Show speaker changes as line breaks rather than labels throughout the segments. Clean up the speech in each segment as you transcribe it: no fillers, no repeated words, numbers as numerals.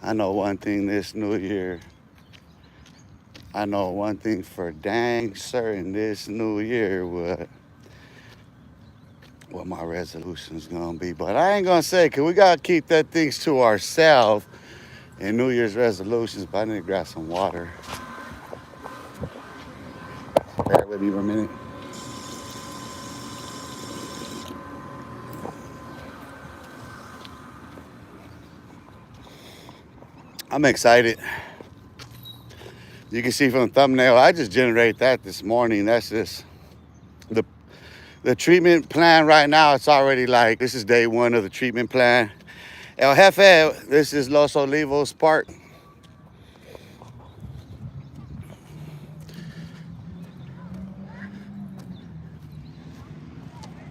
I know one thing this new year. I know one thing for dang certain this new year what my resolution's gonna be. But I ain't gonna say, cause we gotta keep that things to ourselves in New Year's resolutions. But I need to grab some water. Bear with me for a minute. I'm excited. You can see from the thumbnail, I just generated that this morning. That's just the the treatment plan right now. It's already like this is day one of the treatment plan. El Jefe, this is Los Olivos Park.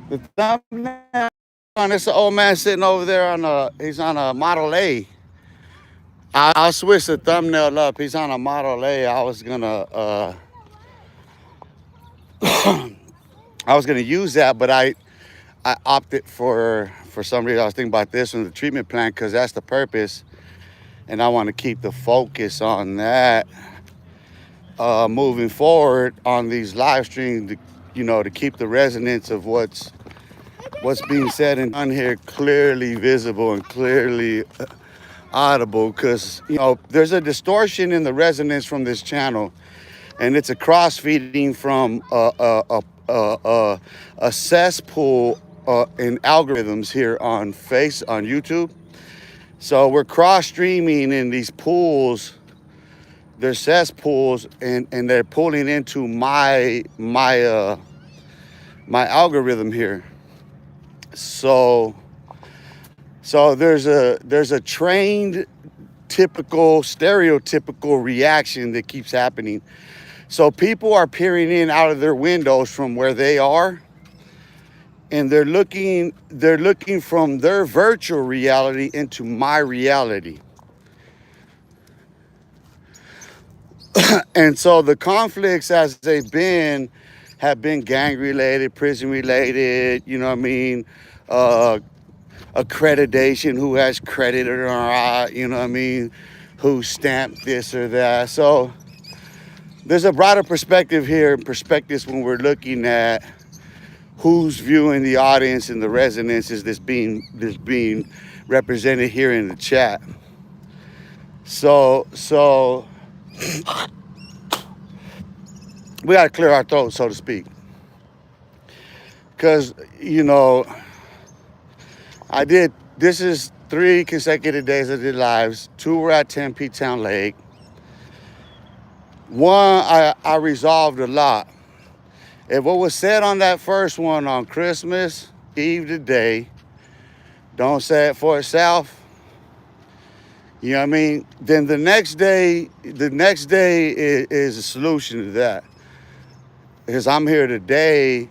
The thumbnail on this old man sitting over there he's on a Model A. I'll switch the thumbnail up. He's on a Model A. I was gonna use that, but I opted for some reason. I was thinking about this one, the treatment plan, because that's the purpose, and I want to keep the focus on that moving forward on these live streams. To keep the resonance of what's being said and done here clearly visible and clearly audible, because there's a distortion in the resonance from this channel, and it's a cross feeding from a cesspool in algorithms here on YouTube. So we're cross streaming in these pools. They're cesspools, and they're pulling into my algorithm here. So there's a trained, typical, stereotypical reaction that keeps happening. So people are peering in out of their windows from where they are, and they're looking from their virtual reality into my reality. And so the conflicts as they've been have been gang related, prison related, you know what I mean? Accreditation, who has credit or not, you know what I mean? Who stamped this or that. So there's a broader perspective here, perspectives when we're looking at who's viewing the audience and the resonances that's being represented here in the chat. So we got to clear our throats, so to speak, because this is 3 consecutive days I did lives. 2 were at Tempe Town Lake. 1, I resolved a lot. If what was said on that first one on Christmas Eve today don't say it for itself, you know what I mean? Then the next day is a solution to that. Because I'm here today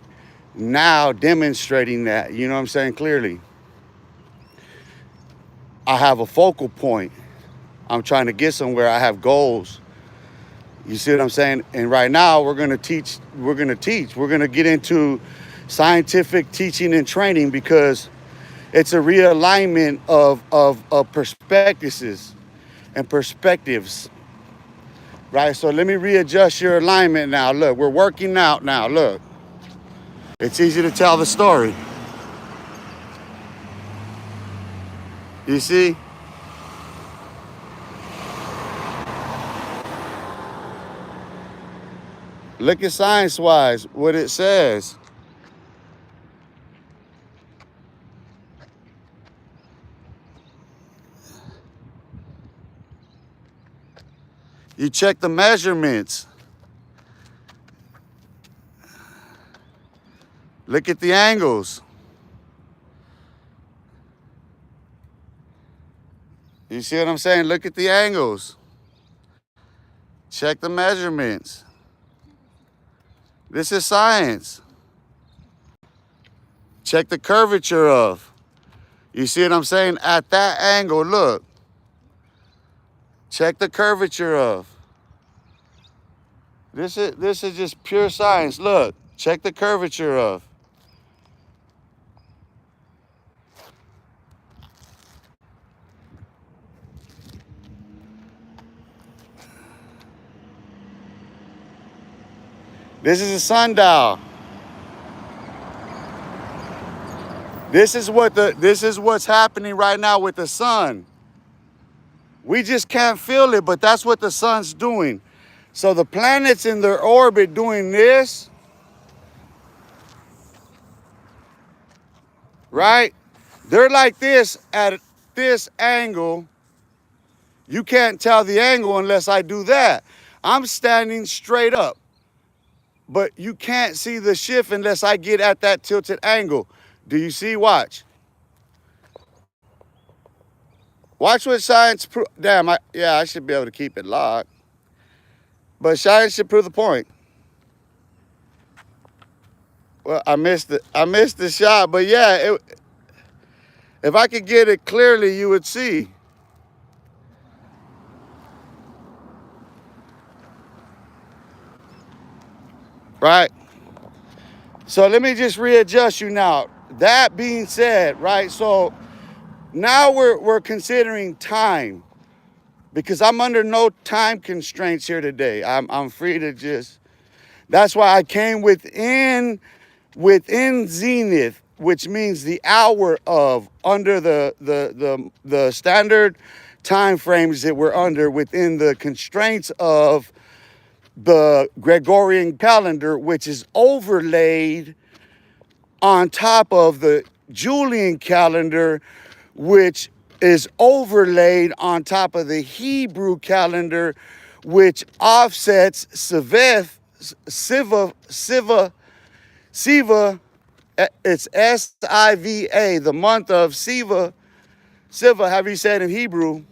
now demonstrating that, you know what I'm saying, clearly. I have a focal point. I'm trying to get somewhere. I have goals. You see what I'm saying? And right now we're going to teach. We're going to get into scientific teaching and training, because it's a realignment of perspectives and perspectives. Right? So let me readjust your alignment now. Look, we're working out now. Look. It's easy to tell the story. You see? Look at science-wise what it says. You check the measurements. Look at the angles. You see what I'm saying? Look at the angles. Check the measurements. This is science. Check the curvature of. You see what I'm saying? At that angle, look. Check the curvature of. This is just pure science. Look, check the curvature of. This is a sundial. This is what's happening right now with the sun. We just can't feel it, but that's what the sun's doing. So the planets in their orbit doing this, right? They're like this at this angle. You can't tell the angle unless I do that. I'm standing straight up, but you can't see the shift unless I get at that tilted angle. Do you see? Watch. Watch what science proves. Damn, I should be able to keep it locked. But science should prove the point. Well, I missed the shot, but yeah, if I could get it clearly, you would see. Right? So let me just readjust you now. That being said, right? So now we're considering time, because I'm under no time constraints here today. I'm free to just. That's why I came within zenith, which means the hour of, under the standard time frames that we're under within the constraints of the Gregorian calendar, which is overlaid on top of the Julian calendar, which is overlaid on top of the Hebrew calendar, which offsets Siva, it's Siva, the month of Siva, however you say it in Hebrew.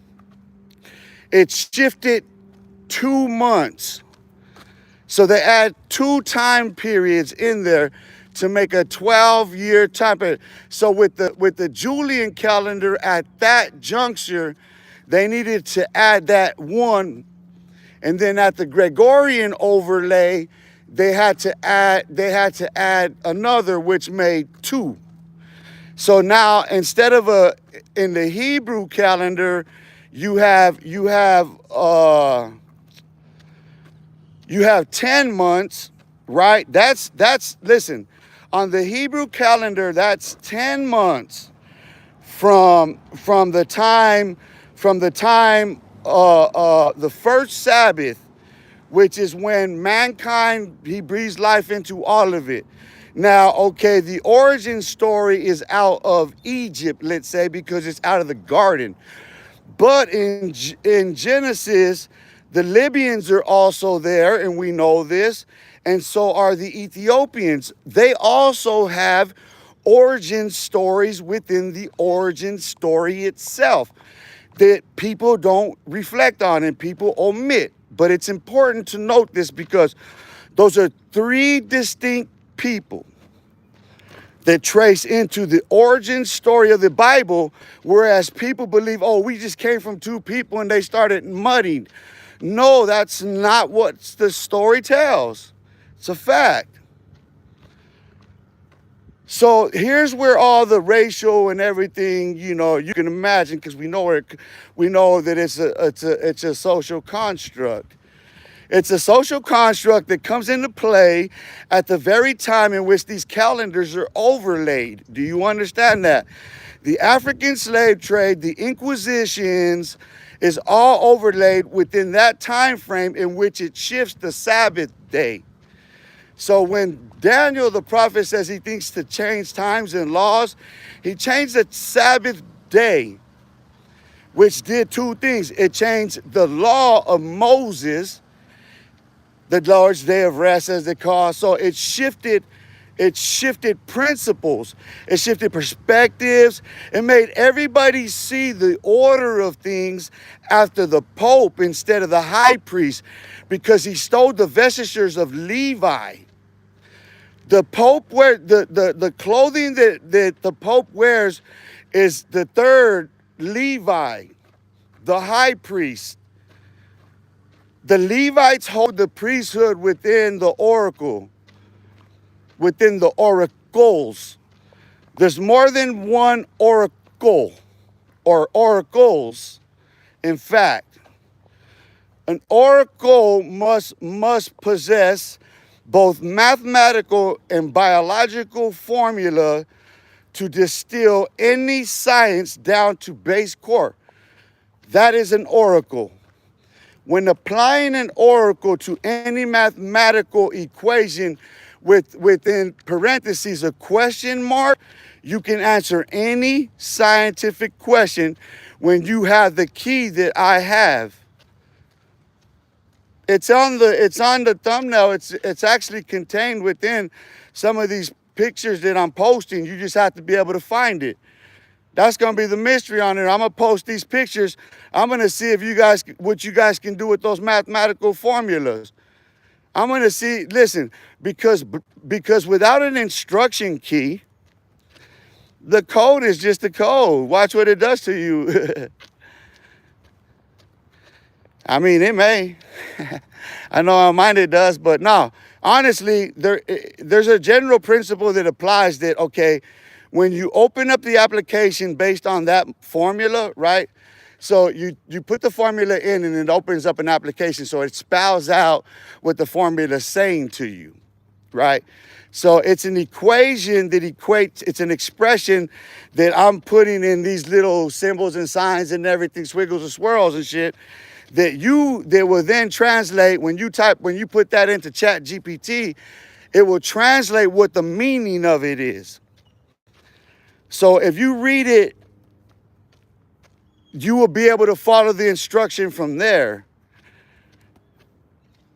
It's shifted 2 months. So they add 2 time periods in there to make a 12-year time period. So with the Julian calendar at that juncture, they needed to add that 1, and then at the Gregorian overlay, they had to add another, which made 2. So now instead of in the Hebrew calendar, you have 10 months, right? That's listen, on the Hebrew calendar, that's 10 months from the time the first Sabbath, which is when mankind, he breathes life into all of it. Now, okay, the origin story is out of Egypt, let's say, because it's out of the garden. But in Genesis, the Libyans are also there, and we know this, and so are the Ethiopians. They also have origin stories within the origin story itself that people don't reflect on and people omit. But it's important to note this, because those are 3 distinct people that trace into the origin story of the Bible, whereas people believe, oh, we just came from 2 people and they started mudding. No, that's not what the story tells. It's a fact. So here's where all the racial and everything, you can imagine, because we know that it's a social construct. It's a social construct that comes into play at the very time in which these calendars are overlaid. Do you understand that? The African slave trade, the Inquisitions, is all overlaid within that time frame in which it shifts the Sabbath day. So when Daniel the prophet says he thinks to change times and laws, he changed the Sabbath day, which did 2 things. It changed the law of Moses, the Lord's day of rest, as they call it. So it shifted principles, it shifted perspectives, it made everybody see the order of things after the Pope instead of the high priest, because he stole the vestures of Levi. The Pope the clothing that the Pope wears is the 3rd Levi, the high priest. The Levites hold the priesthood within the oracle, within the oracles. There's more than one oracle or oracles. In fact, an oracle must possess both mathematical and biological formula to distill any science down to base core. That is an oracle. When applying an oracle to any mathematical equation within parentheses a question mark, you can answer any scientific question when you have the key that I have. It's on the thumbnail. It's actually contained within some of these pictures that I'm posting. You just have to be able to find it. That's gonna be the mystery on it. I'm gonna post these pictures. I'm gonna see if what you guys can do with those mathematical formulas. I'm gonna see. Listen, because without an instruction key, the code is just a code. Watch what it does to you. I mean, it may. I know on mine it does, but no. Honestly, there's a general principle that applies that, okay, when you open up the application based on that formula, right? So you put the formula in and it opens up an application. So it spells out what the formula is saying to you, right? So it's an equation that equates, it's an expression that I'm putting in these little symbols and signs and everything, squiggles and swirls and shit, that will then translate when you put that into Chat GPT, it will translate what the meaning of it is. So if you read it, you will be able to follow the instruction from there.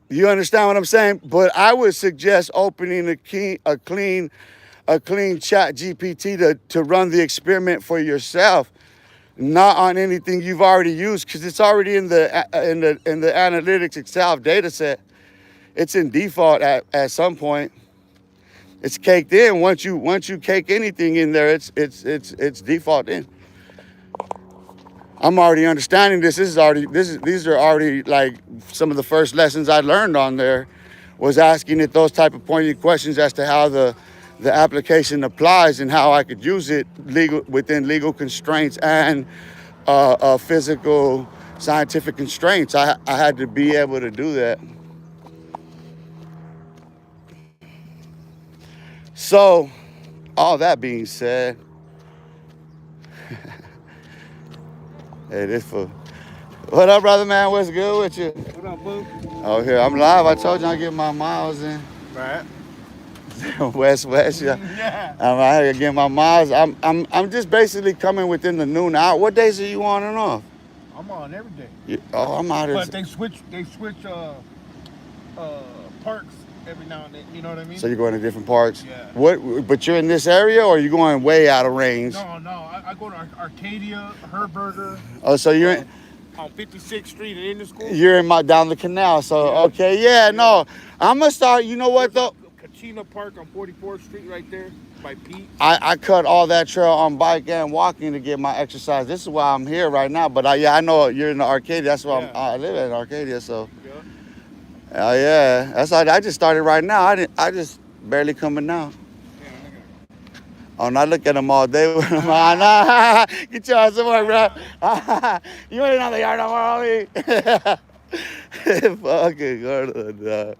You understand what I'm saying? But I would suggest opening a clean Chat GPT to run the experiment for yourself, not on anything you've already used, because it's already in the analytics itself data set. It's in default at some point. It's caked in. Once you cake anything in there, it's default in. I'm already understanding this. These are already like some of the first lessons I learned on there, was asking it those type of pointed questions as to how the application applies and how I could use it within legal constraints and physical scientific constraints. I had to be able to do that. So, all that being said, hey, this for what up, brother man? What's good with you?
What up, boo?
Oh, here I'm live. I told you I get my miles in.
Right.
West, yeah.
Yeah.
I'm out here getting my miles. I'm just basically coming within the noon hour. What days are you on and off?
I'm on every day.
I'm out here.
But they switch parks every now and then. You know what I mean?
So you're going to different parks?
Yeah.
What? But you're in this area, or are you going way out of range?
No. I go to Arcadia, Herberger.
Oh, so you're in.
On 56th Street and in the school.
You're in down the canal. So
Yeah.
okay, yeah, no. I'm gonna start. You know what though?
Kachina Park on 44th Street right there by Pete.
I cut all that trail on bike and walking to get my exercise. This is why I'm here right now. But I know you're in the Arcadia. That's why I live in Arcadia. So.
Yeah.
Oh yeah, that's all. I just started right now. I just barely coming now. Oh, not look at them all day with them. Nah, get your ass somewhere, bro. You ain't on the yard no more, homie. Fucking gordo, dog.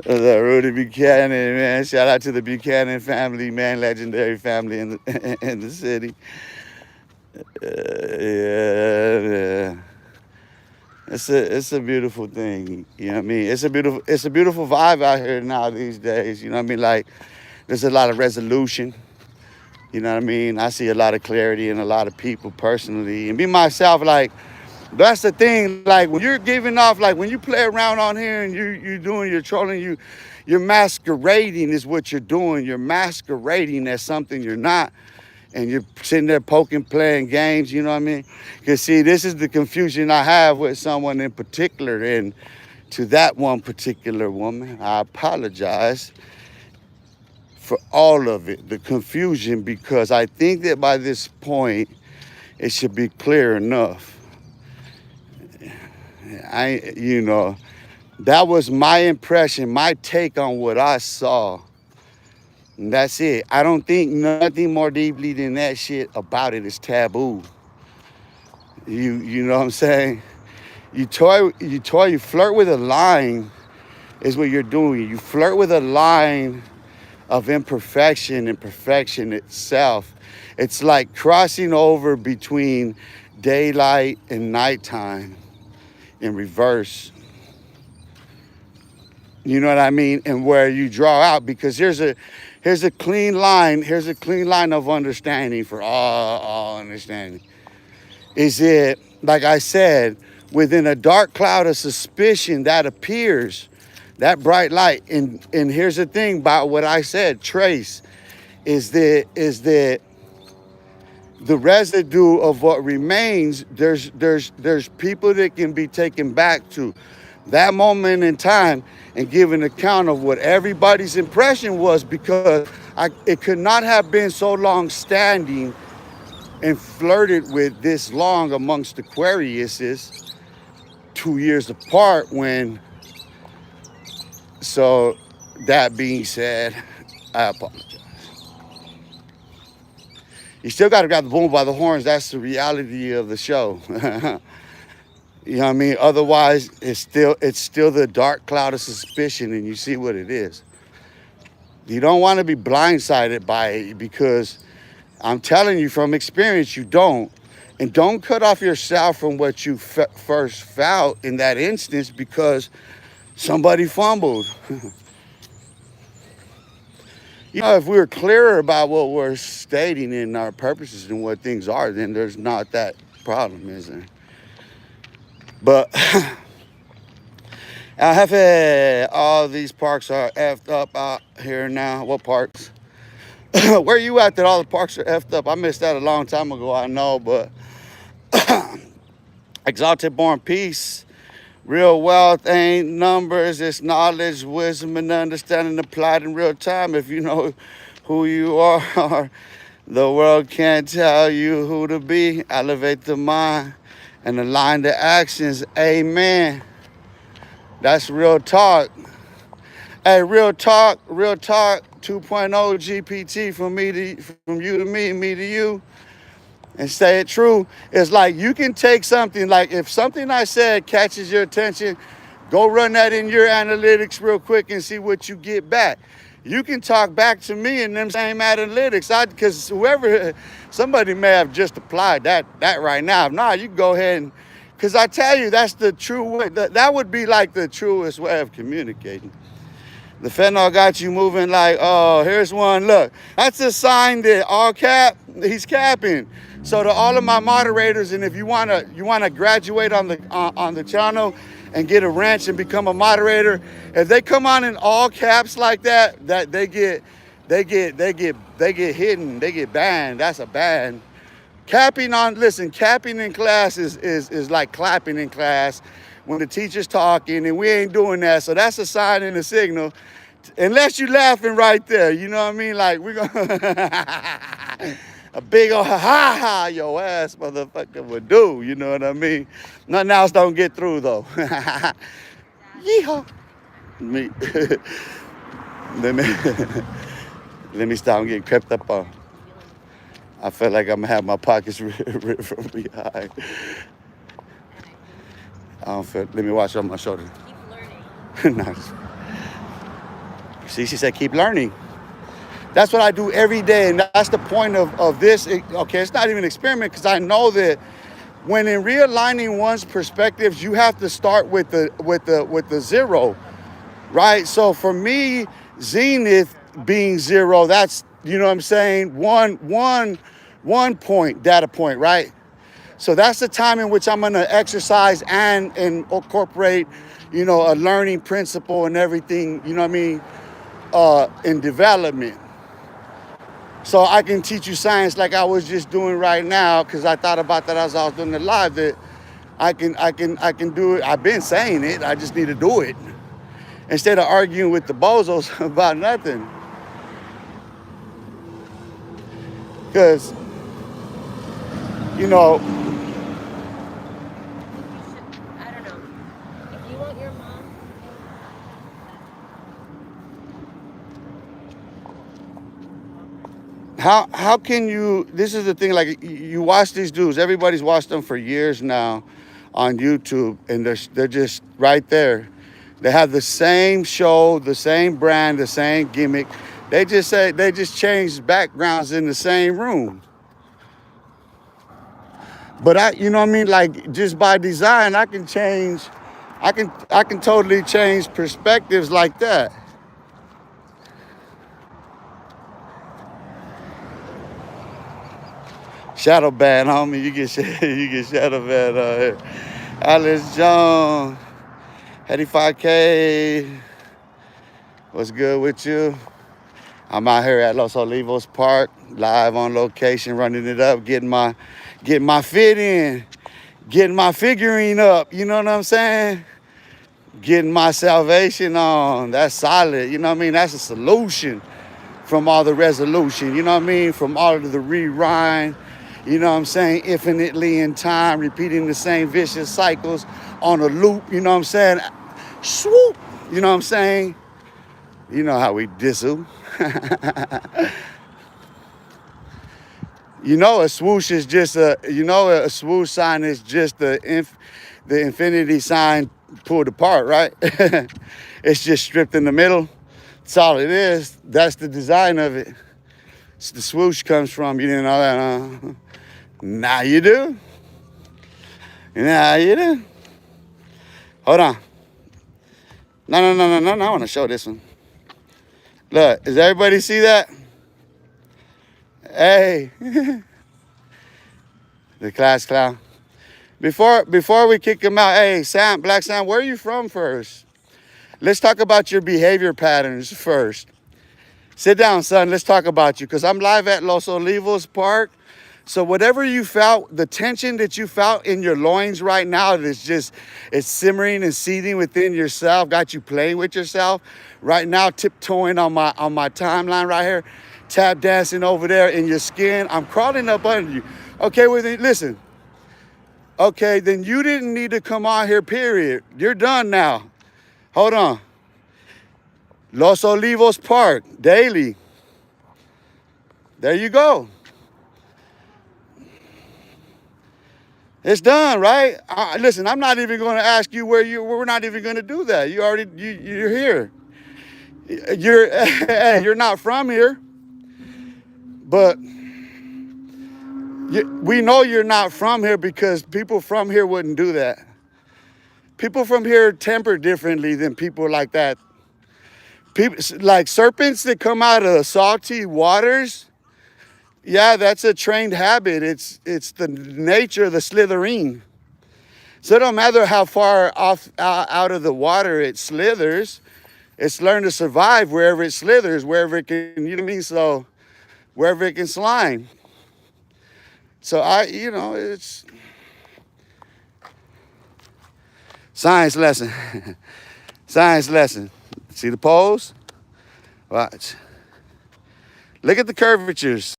The Rudy Buchanan, man. Shout out to the Buchanan family, man. Legendary family in the city. Yeah. It's a beautiful thing, you know what I mean? It's a beautiful vibe out here now these days, you know what I mean? Like, there's a lot of resolution, you know what I mean? I see a lot of clarity in a lot of people personally. And me, myself, like, that's the thing, like, when you're giving off, like, when you play around on here and you're doing your trolling, you're masquerading is what you're doing. You're masquerading as something you're not. And you're sitting there poking, playing games, you know what I mean? Because, see, this is the confusion I have with someone in particular. And to that one particular woman, I apologize for all of it, the confusion, because I think that by this point, it should be clear enough. That was my impression, my take on what I saw. And that's it. I don't think nothing more deeply than that shit about it is taboo. You know what I'm saying? you flirt with a line is what you're doing. You flirt with a line of imperfection and perfection itself. It's like crossing over between daylight and nighttime in reverse. You know what I mean? And where you draw out, because here's a clean line. Here's a clean line of understanding for all understanding. Is it, like I said, within a dark cloud of suspicion that appears, that bright light. And here's the thing about what I said, trace, is that the residue of what remains, there's people that can be taken back to that moment in time and give an account of what everybody's impression was, because it could not have been so long standing and flirted with this long amongst Aquariuses 2 years apart. When, so that being said, I apologize. You still got to grab the bull by the horns. That's the reality of the show. You know what I mean? Otherwise, it's still the dark cloud of suspicion, and you see what it is. You don't want to be blindsided by it, because I'm telling you from experience, you don't. And don't cut off yourself from what you first felt in that instance because somebody fumbled. You know, if we were clearer about what we're stating in our purposes and what things are, then there's not that problem, is there? But I have all these parks are effed up out here now. What parks? Where you at that all the parks are effed up? I missed that a long time ago, I know, but exalted born peace, real wealth ain't numbers, it's knowledge, wisdom, and understanding applied in real time. If you know who you are, the world can't tell you who to be. Elevate the mind and align the actions. Amen. That's real talk. Hey, real talk 2.0 GPT from you to me to you, and say it true. It's like you can take something, like if something I said catches your attention, go run that in your analytics real quick and see what you get back. You can talk back to me in them same analytics, because somebody may have just applied that right now. If not, you can go ahead and, because I tell you, that's the true way. That would be like the truest way of communicating. The fentanyl got you moving like, oh, here's one. Look, that's a sign that all cap, he's capping. So to all of my moderators, and if you wanna graduate on the channel and get a wrench and become a moderator, if they come on in all caps like that they get hidden, they get banned. That's a ban. Capping in class is like clapping in class when the teacher's talking, and we ain't doing that. So that's a sign and a signal. Unless you laughing right there, you know what I mean? Like we're gonna a big old ha your ass motherfucker would do, you know what I mean? Nothing else don't get through though. Yeehaw. Me let me stop getting crept up on. I feel like I'm gonna have my pockets ripped from behind. I don't feel. Let me watch on my shoulder. Keep learning. Nice. See, she said keep learning. That's what I do every day, and that's the point of this. Okay, it's not even an experiment, because I know that when in realigning one's perspectives, you have to start with the zero, right? So for me, zenith being zero, that's, you know what I'm saying, one point, data point, right? So that's the time in which I'm gonna exercise and incorporate, you know, a learning principle and everything, you know what I mean, in development. So I can teach you science like I was just doing right now, because I thought about that as I was doing the live, that I can do it. I've been saying it, I just need to do it. Instead of arguing with the bozos about nothing. Because, you know,
I don't know. If you want your mom.
how can you, this is the thing, like you watch these dudes, everybody's watched them for years now on YouTube, and they're just right there. They have the same show, the same brand, the same gimmick. They just changed backgrounds in the same room. But you know what I mean? Like just by design, I can change. I can totally change perspectives like that. Shadow ban, homie. You get you get shadow ban. Alice Jones, 85K. What's good with you? I'm out here at Los Olivos Park, live on location, running it up, getting my fit in, getting my figurine up. You know what I'm saying? Getting my salvation on. That's solid. You know what I mean? That's a solution from all the resolution. You know what I mean? From all of the rewind. You know what I'm saying? Infinitely in time, repeating the same vicious cycles on a loop. You know what I'm saying? Swoop. You know what I'm saying? You know how we disso. You know a swoosh is just a swoosh sign is just the infinity sign pulled apart, right? It's just stripped in the middle. That's all it is. That's the design of it. It's the swoosh comes from. You didn't know that, Now you do. Now you do. Hold on. No. I want to show this one. Look, does everybody see that? Hey. The class clown. Before we kick him out, hey, Sam, Black Sam, where are you from first? Let's talk about your behavior patterns first. Sit down, son. Let's talk about you. Because I'm live at Los Olivos Park. So whatever you felt, the tension that you felt in your loins right now, it's simmering and seething within yourself, got you playing with yourself. Right now, tiptoeing on my timeline right here, tap dancing over there in your skin. I'm crawling up under you. Okay, well then, listen. Okay, then you didn't need to come on here, period. You're done now. Hold on. Los Olivos Park, daily. There you go. It's done, right? Listen, I'm not even going to ask you we're not even going to do that. You're here. You're not from here, but we know you're not from here because people from here wouldn't do that. People from here temper differently than people like that. People like serpents that come out of salty waters. Yeah, that's a trained habit. It's the nature of the slitherine. So it don't matter how far off out of the water it slithers. It's learned to survive wherever it slithers, wherever it can, you know what I mean? So wherever it can slime. So it's science lesson. Science lesson. See the pose? Watch. Look at the curvatures.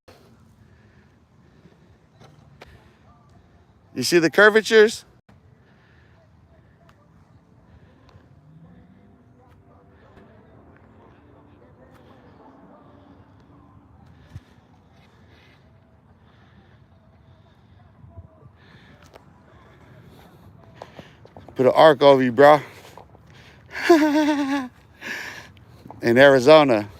You see the curvatures? Put an arc over you, bro. In Arizona.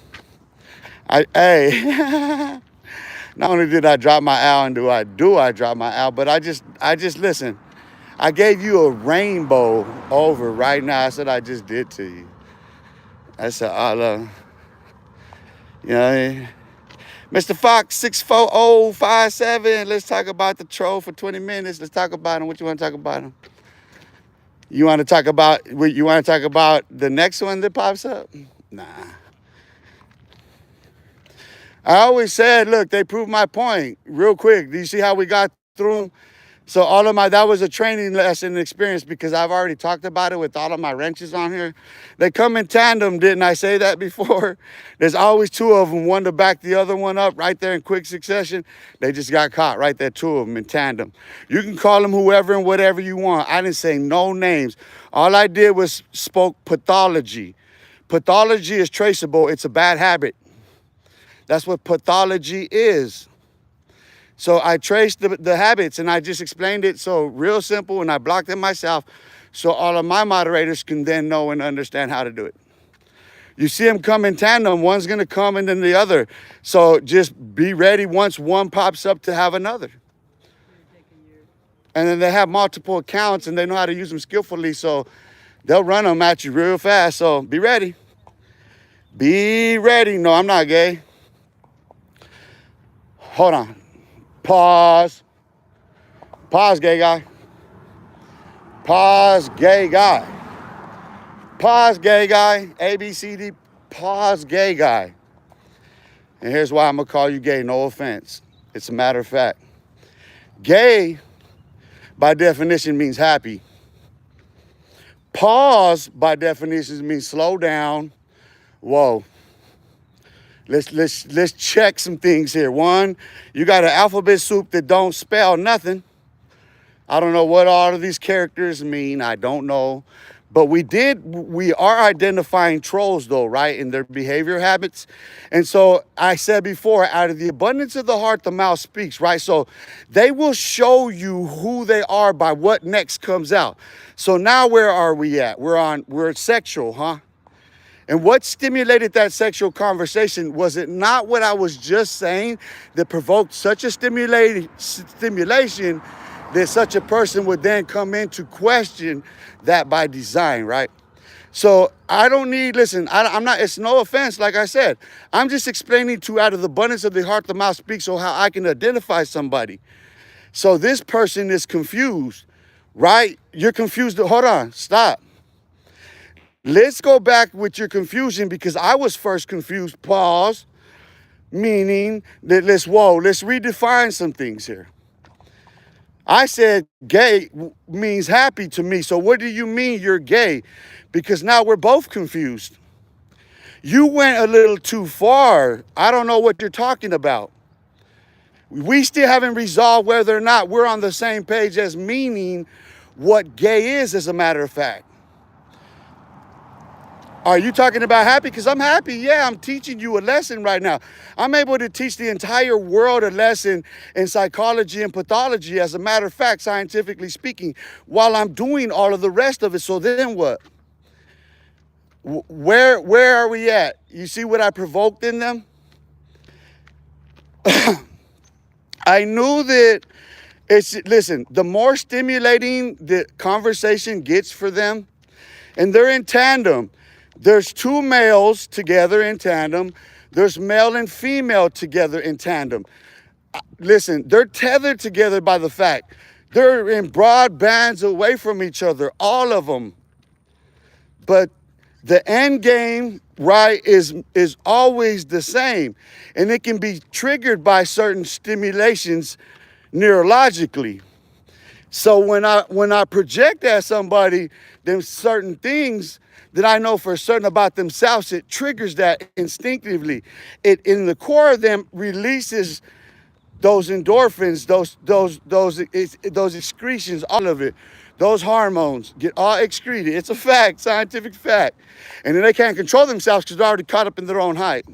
Not only did I drop my owl and do I drop my owl, but I just listen. I gave you a rainbow over right now. That's what I just did to you. I said, Allah. You know what I mean? Mr. Fox 64057. Let's talk about the troll for 20 minutes. Let's talk about him. What you want to talk about him? You want to talk about the next one that pops up? Nah. I always said, look, they proved my point real quick. Do you see how we got through them? So that was a training lesson and experience because I've already talked about it with all of my wrenches on here. They come in tandem, didn't I say that before? There's always two of them, one to back the other one up right there in quick succession. They just got caught right there, two of them in tandem. You can call them whoever and whatever you want. I didn't say no names. All I did was spoke pathology. Pathology is traceable. It's a bad habit. That's what pathology is. So I traced the habits and I just explained it so real simple and I blocked it myself so all of my moderators can then know and understand how to do it. You see them come in tandem. One's going to come and then the other. So just be ready once one pops up to have another. And then they have multiple accounts and they know how to use them skillfully. So they'll run them at you real fast. So be ready. Be ready. No, I'm not gay. Hold on. Pause. Pause, gay guy. Pause, gay guy. Pause, gay guy. A, B, C, D. Pause, gay guy. And here's why I'm going to call you gay. No offense. It's a matter of fact. Gay, by definition, means happy. Pause, by definition, means slow down. Whoa. Let's check some things here. One, you got an alphabet soup that don't spell nothing. I don't know what all of these characters mean. I don't know. But we are identifying trolls though, right? In their behavior habits. And so I said before, out of the abundance of the heart, the mouth speaks, right? So they will show you who they are by what next comes out. So now where are we at? We're sexual, huh? And what stimulated that sexual conversation? Was it not what I was just saying that provoked such a stimulation that such a person would then come in to question that by design, right? So I don't need, listen, I'm not, it's no offense, like I said. I'm just explaining to out of the abundance of the heart, the mouth speaks, so how I can identify somebody. So this person is confused, right? You're confused. Hold on, stop. Let's go back with your confusion because I was first confused. Pause. Meaning that let's redefine some things here. I said gay means happy to me. So what do you mean you're gay? Because now we're both confused. You went a little too far. I don't know what you're talking about. We still haven't resolved whether or not we're on the same page as meaning what gay is, as a matter of fact. Are you talking about happy? Because I'm happy. Yeah, I'm teaching you a lesson right now. I'm able to teach the entire world a lesson in psychology and pathology, as a matter of fact, scientifically speaking, while I'm doing all of the rest of it. So then what? Where are we at? You see what I provoked in them? I knew that listen, the more stimulating the conversation gets for them, and they're in tandem. There's two males together in tandem. There's male and female together in tandem. Listen, they're tethered together by the fact they're in broad bands away from each other, all of them. But the end game, right, is always the same. And it can be triggered by certain stimulations neurologically. So when I project at somebody them certain things that I know for certain about themselves, it triggers that instinctively. It in the core of them releases those endorphins, those excretions, all of it. Those hormones get all excreted. It's a fact, scientific fact. And then they can't control themselves because they're already caught up in their own hype.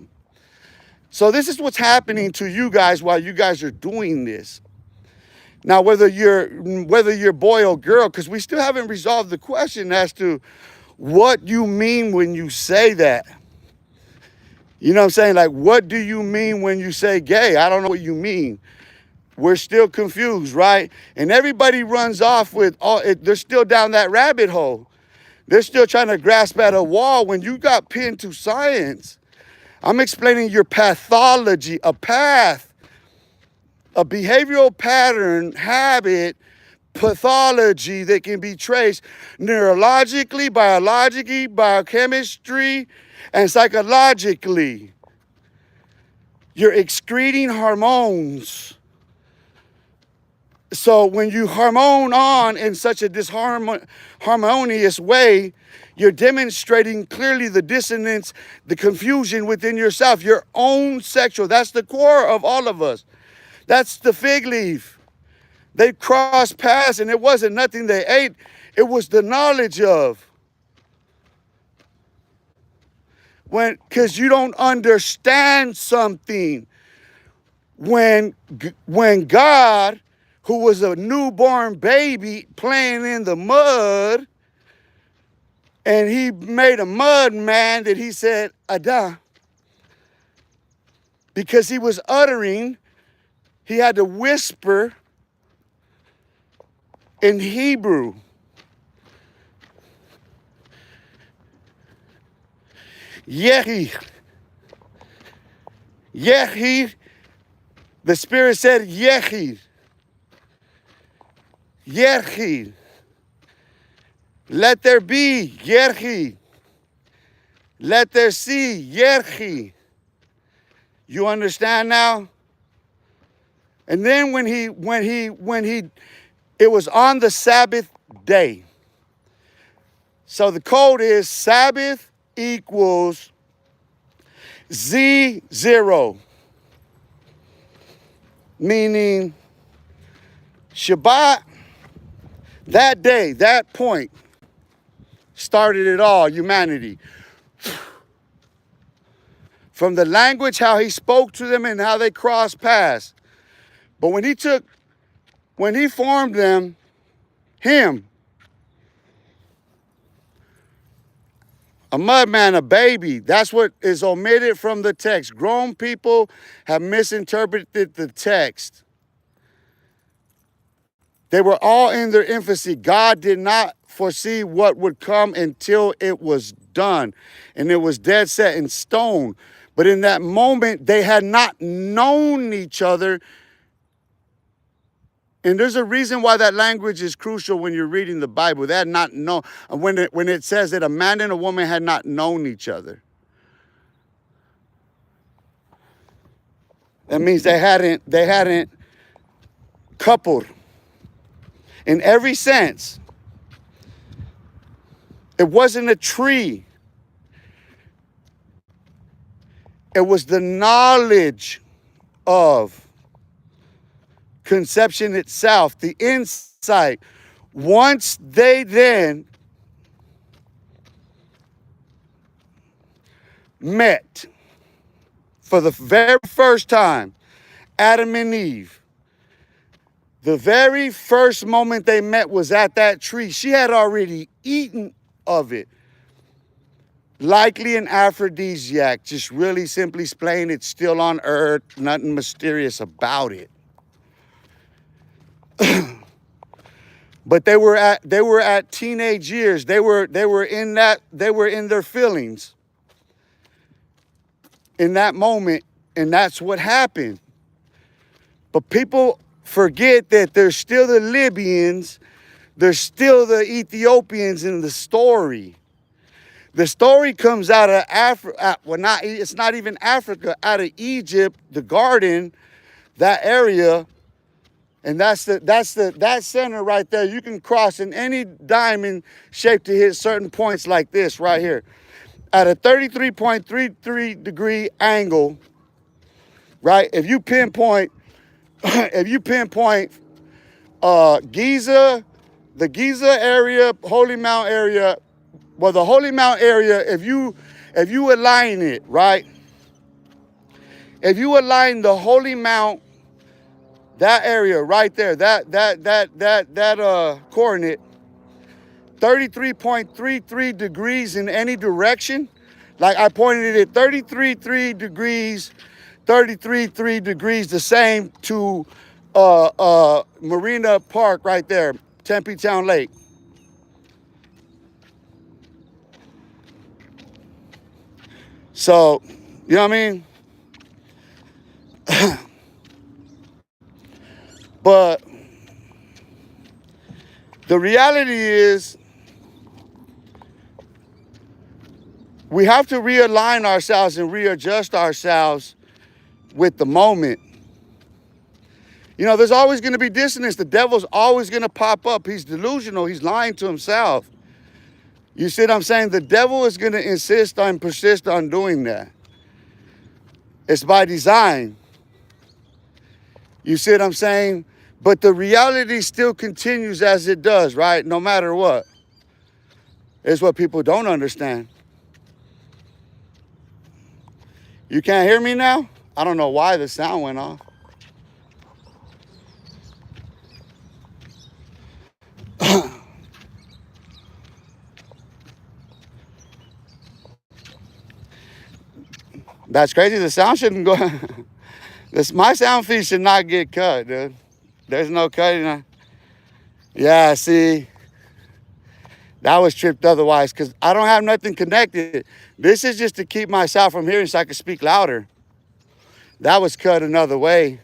So this is what's happening to you guys while you guys are doing this. Now, whether you're boy or girl, because we still haven't resolved the question as to what you mean when you say that. You know what I'm saying? Like, what do you mean when you say gay? I don't know what you mean. We're still confused, right? And everybody runs off with, they're still down that rabbit hole. They're still trying to grasp at a wall when you got pinned to science. I'm explaining your pathology, a path, a behavioral pattern, habit, pathology that can be traced neurologically, biologically, biochemistry, and psychologically. You're excreting hormones. So when you hormone on in such a disharmonious way, you're demonstrating clearly the dissonance, the confusion within yourself, your own sexual. That's the core of all of us. That's the fig leaf. They crossed paths and it wasn't nothing they ate. It was the knowledge of. Because you don't understand something. when God, who was a newborn baby playing in the mud, and he made a mud man that he said, Adam, because he was uttering, he had to whisper in Hebrew. Yehi. Yehi. The Spirit said, Yehi. Yehi. Let there be. Yehi. Let there see. Yehi. You understand now? And then when he, it was on the Sabbath day. So the code is Sabbath equals Z0. Meaning Shabbat, that day, that point, started it all, humanity. From the language, how he spoke to them and how they crossed paths. But when he formed them, him, a mud man, a baby, that's what is omitted from the text. Grown people have misinterpreted the text. They were all in their infancy. God did not foresee what would come until it was done. And it was dead set in stone. But in that moment, they had not known each other. And there's a reason why that language is crucial when you're reading the Bible. They had not known, when it says that a man and a woman had not known each other. That means they hadn't coupled in every sense. It wasn't a tree. It was the knowledge of conception itself, the insight. Once they then met for the very first time, Adam and Eve, the very first moment they met was at that tree. She had already eaten of it. Likely an aphrodisiac, just really simply explain, it's still on earth, nothing mysterious about it. But they were at teenage years. They were in their feelings in that moment, and that's what happened. But people forget that there's still the Libyans, there's still the Ethiopians in the story. The story comes out of Africa. Well, it's not even Africa. Out of Egypt, the garden, that area. And that center right there, you can cross in any diamond shape to hit certain points like this right here. At a 33.33 degree angle, right? If you pinpoint Giza, the Giza area, Holy Mount area, well, the Holy Mount area, if you align it, right? If you align the Holy Mount, that area right there, that coordinate, 33.33 degrees in any direction. Like I pointed it at 33.3 degrees, 33.3 degrees, the same to Marina Park right there, Tempe Town Lake. So, you know what I mean? But the reality is we have to realign ourselves and readjust ourselves with the moment. You know, there's always going to be dissonance. The devil's always going to pop up. He's delusional. He's lying to himself. You see what I'm saying? The devil is going to insist on, persist on doing that. It's by design. You see what I'm saying? But the reality still continues as it does, right? No matter what. It's what people don't understand. You can't hear me now? I don't know why the sound went off. That's crazy. The sound shouldn't go. My sound feed should not get cut, dude. There's no cutting. Yeah, see, that was tripped otherwise because I don't have nothing connected. This is just to keep myself from hearing so I can speak louder. That was cut another way.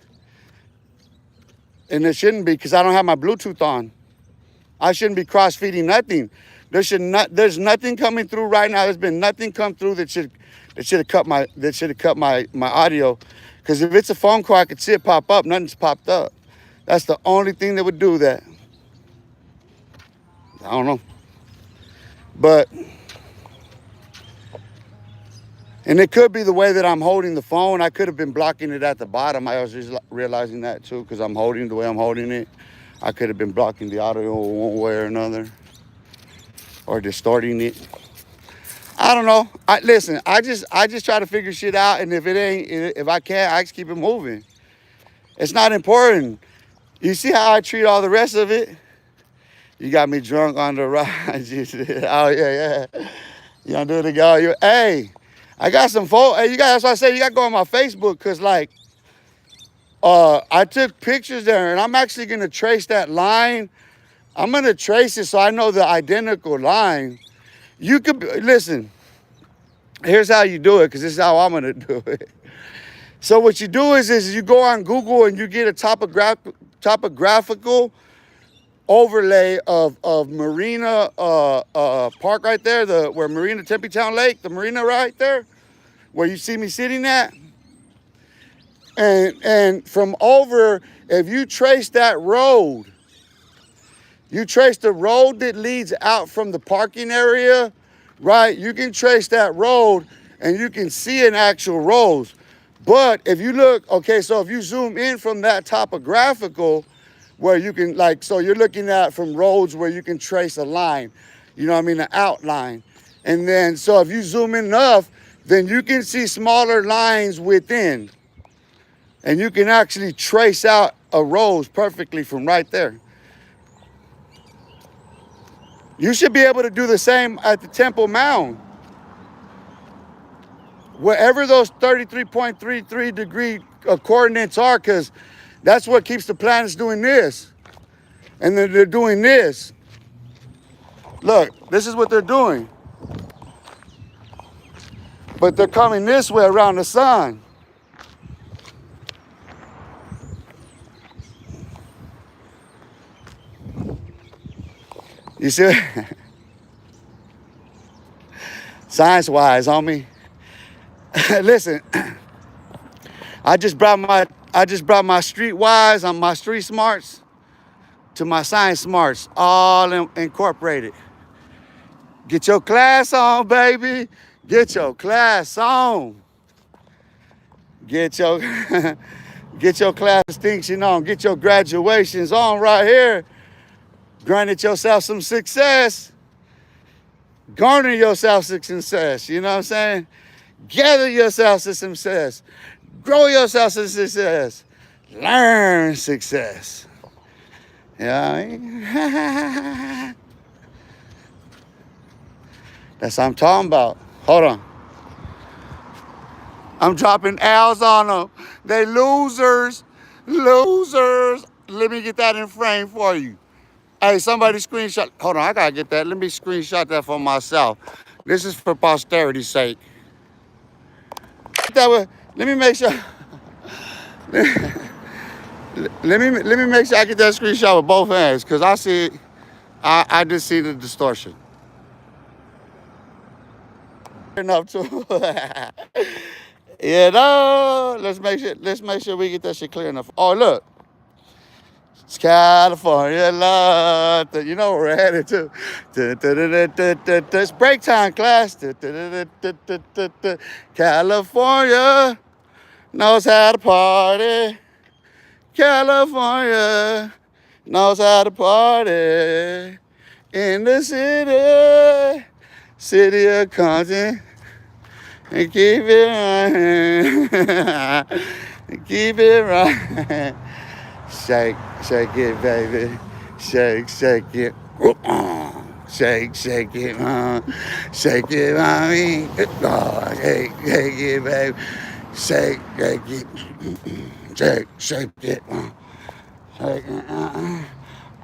And it shouldn't be because I don't have my Bluetooth on. I shouldn't be cross-feeding nothing. There's nothing coming through right now. There's been nothing come through that should have cut my audio. Because if it's a phone call, I could see it pop up. Nothing's popped up. That's the only thing that would do that. I don't know. But, and it could be the way that I'm holding the phone. I could have been blocking it at the bottom. I was just realizing that too, because I'm holding the way I'm holding it. I could have been blocking the audio one way or another, or distorting it. I don't know. Listen, I just try to figure shit out, and if I can't, I just keep it moving. It's not important. You see how I treat all the rest of it? You got me drunk on the ride. Oh yeah. You gonna do it again? Hey, I got some photos. Hey, that's why I say you gotta go on my Facebook, cause like, I took pictures there, and I'm actually gonna trace that line. I'm gonna trace it so I know the identical line. You could listen. Here's how you do it, because this is how I'm gonna do it. So what you do is you go on Google and you get a topographical overlay of Marina Park right there, where Marina Tempe Town Lake, the marina right there, where you see me sitting at. And from over, if you trace that road, you trace the road that leads out from the parking area, right? You can trace that road and you can see an actual road. But if you look, okay, so if you zoom in from that topographical, where you can so you're looking at from roads where you can trace a line, you know what I mean, an outline. And then, so if you zoom in enough, then you can see smaller lines within. And you can actually trace out a road perfectly from right there. You should be able to do the same at the Temple Mound. Wherever those 33.33 degree coordinates are, because that's what keeps the planets doing this. And then they're doing this. Look, this is what they're doing. But they're coming this way around the sun. You see? Science-wise, homie. Listen, I just brought my streetwise on my street smarts to my science smarts, all incorporated. Get your class on, baby. Get your class on. Get your class distinction on. Get your graduations on right here. Granted yourself some success. Garner yourself some success. You know what I'm saying? Gather yourself some success. Grow yourself some success. Learn success. Yeah. That's what I'm talking about. Hold on. I'm dropping L's on them. They losers. Losers. Let me get that in frame for you. Hey, somebody screenshot. Hold on, I gotta get that. Let me screenshot that for myself. This is for posterity's sake. That way, let me make sure. let me make sure I get that screenshot with both hands, because I see, I just see the distortion. Enough too. You know, let's make sure we get that shit clear enough. Oh, look. It's California love. You know where we're headed to. It's break time, class. California knows how to party. California knows how to party. In the city of content. And keep it right. Keep it right. Shake, shake it, baby. Shake, shake it. Shake, shake it, shake it, mommy. Oh, shake, shake it, baby. Shake, shake it, shake it, shake it.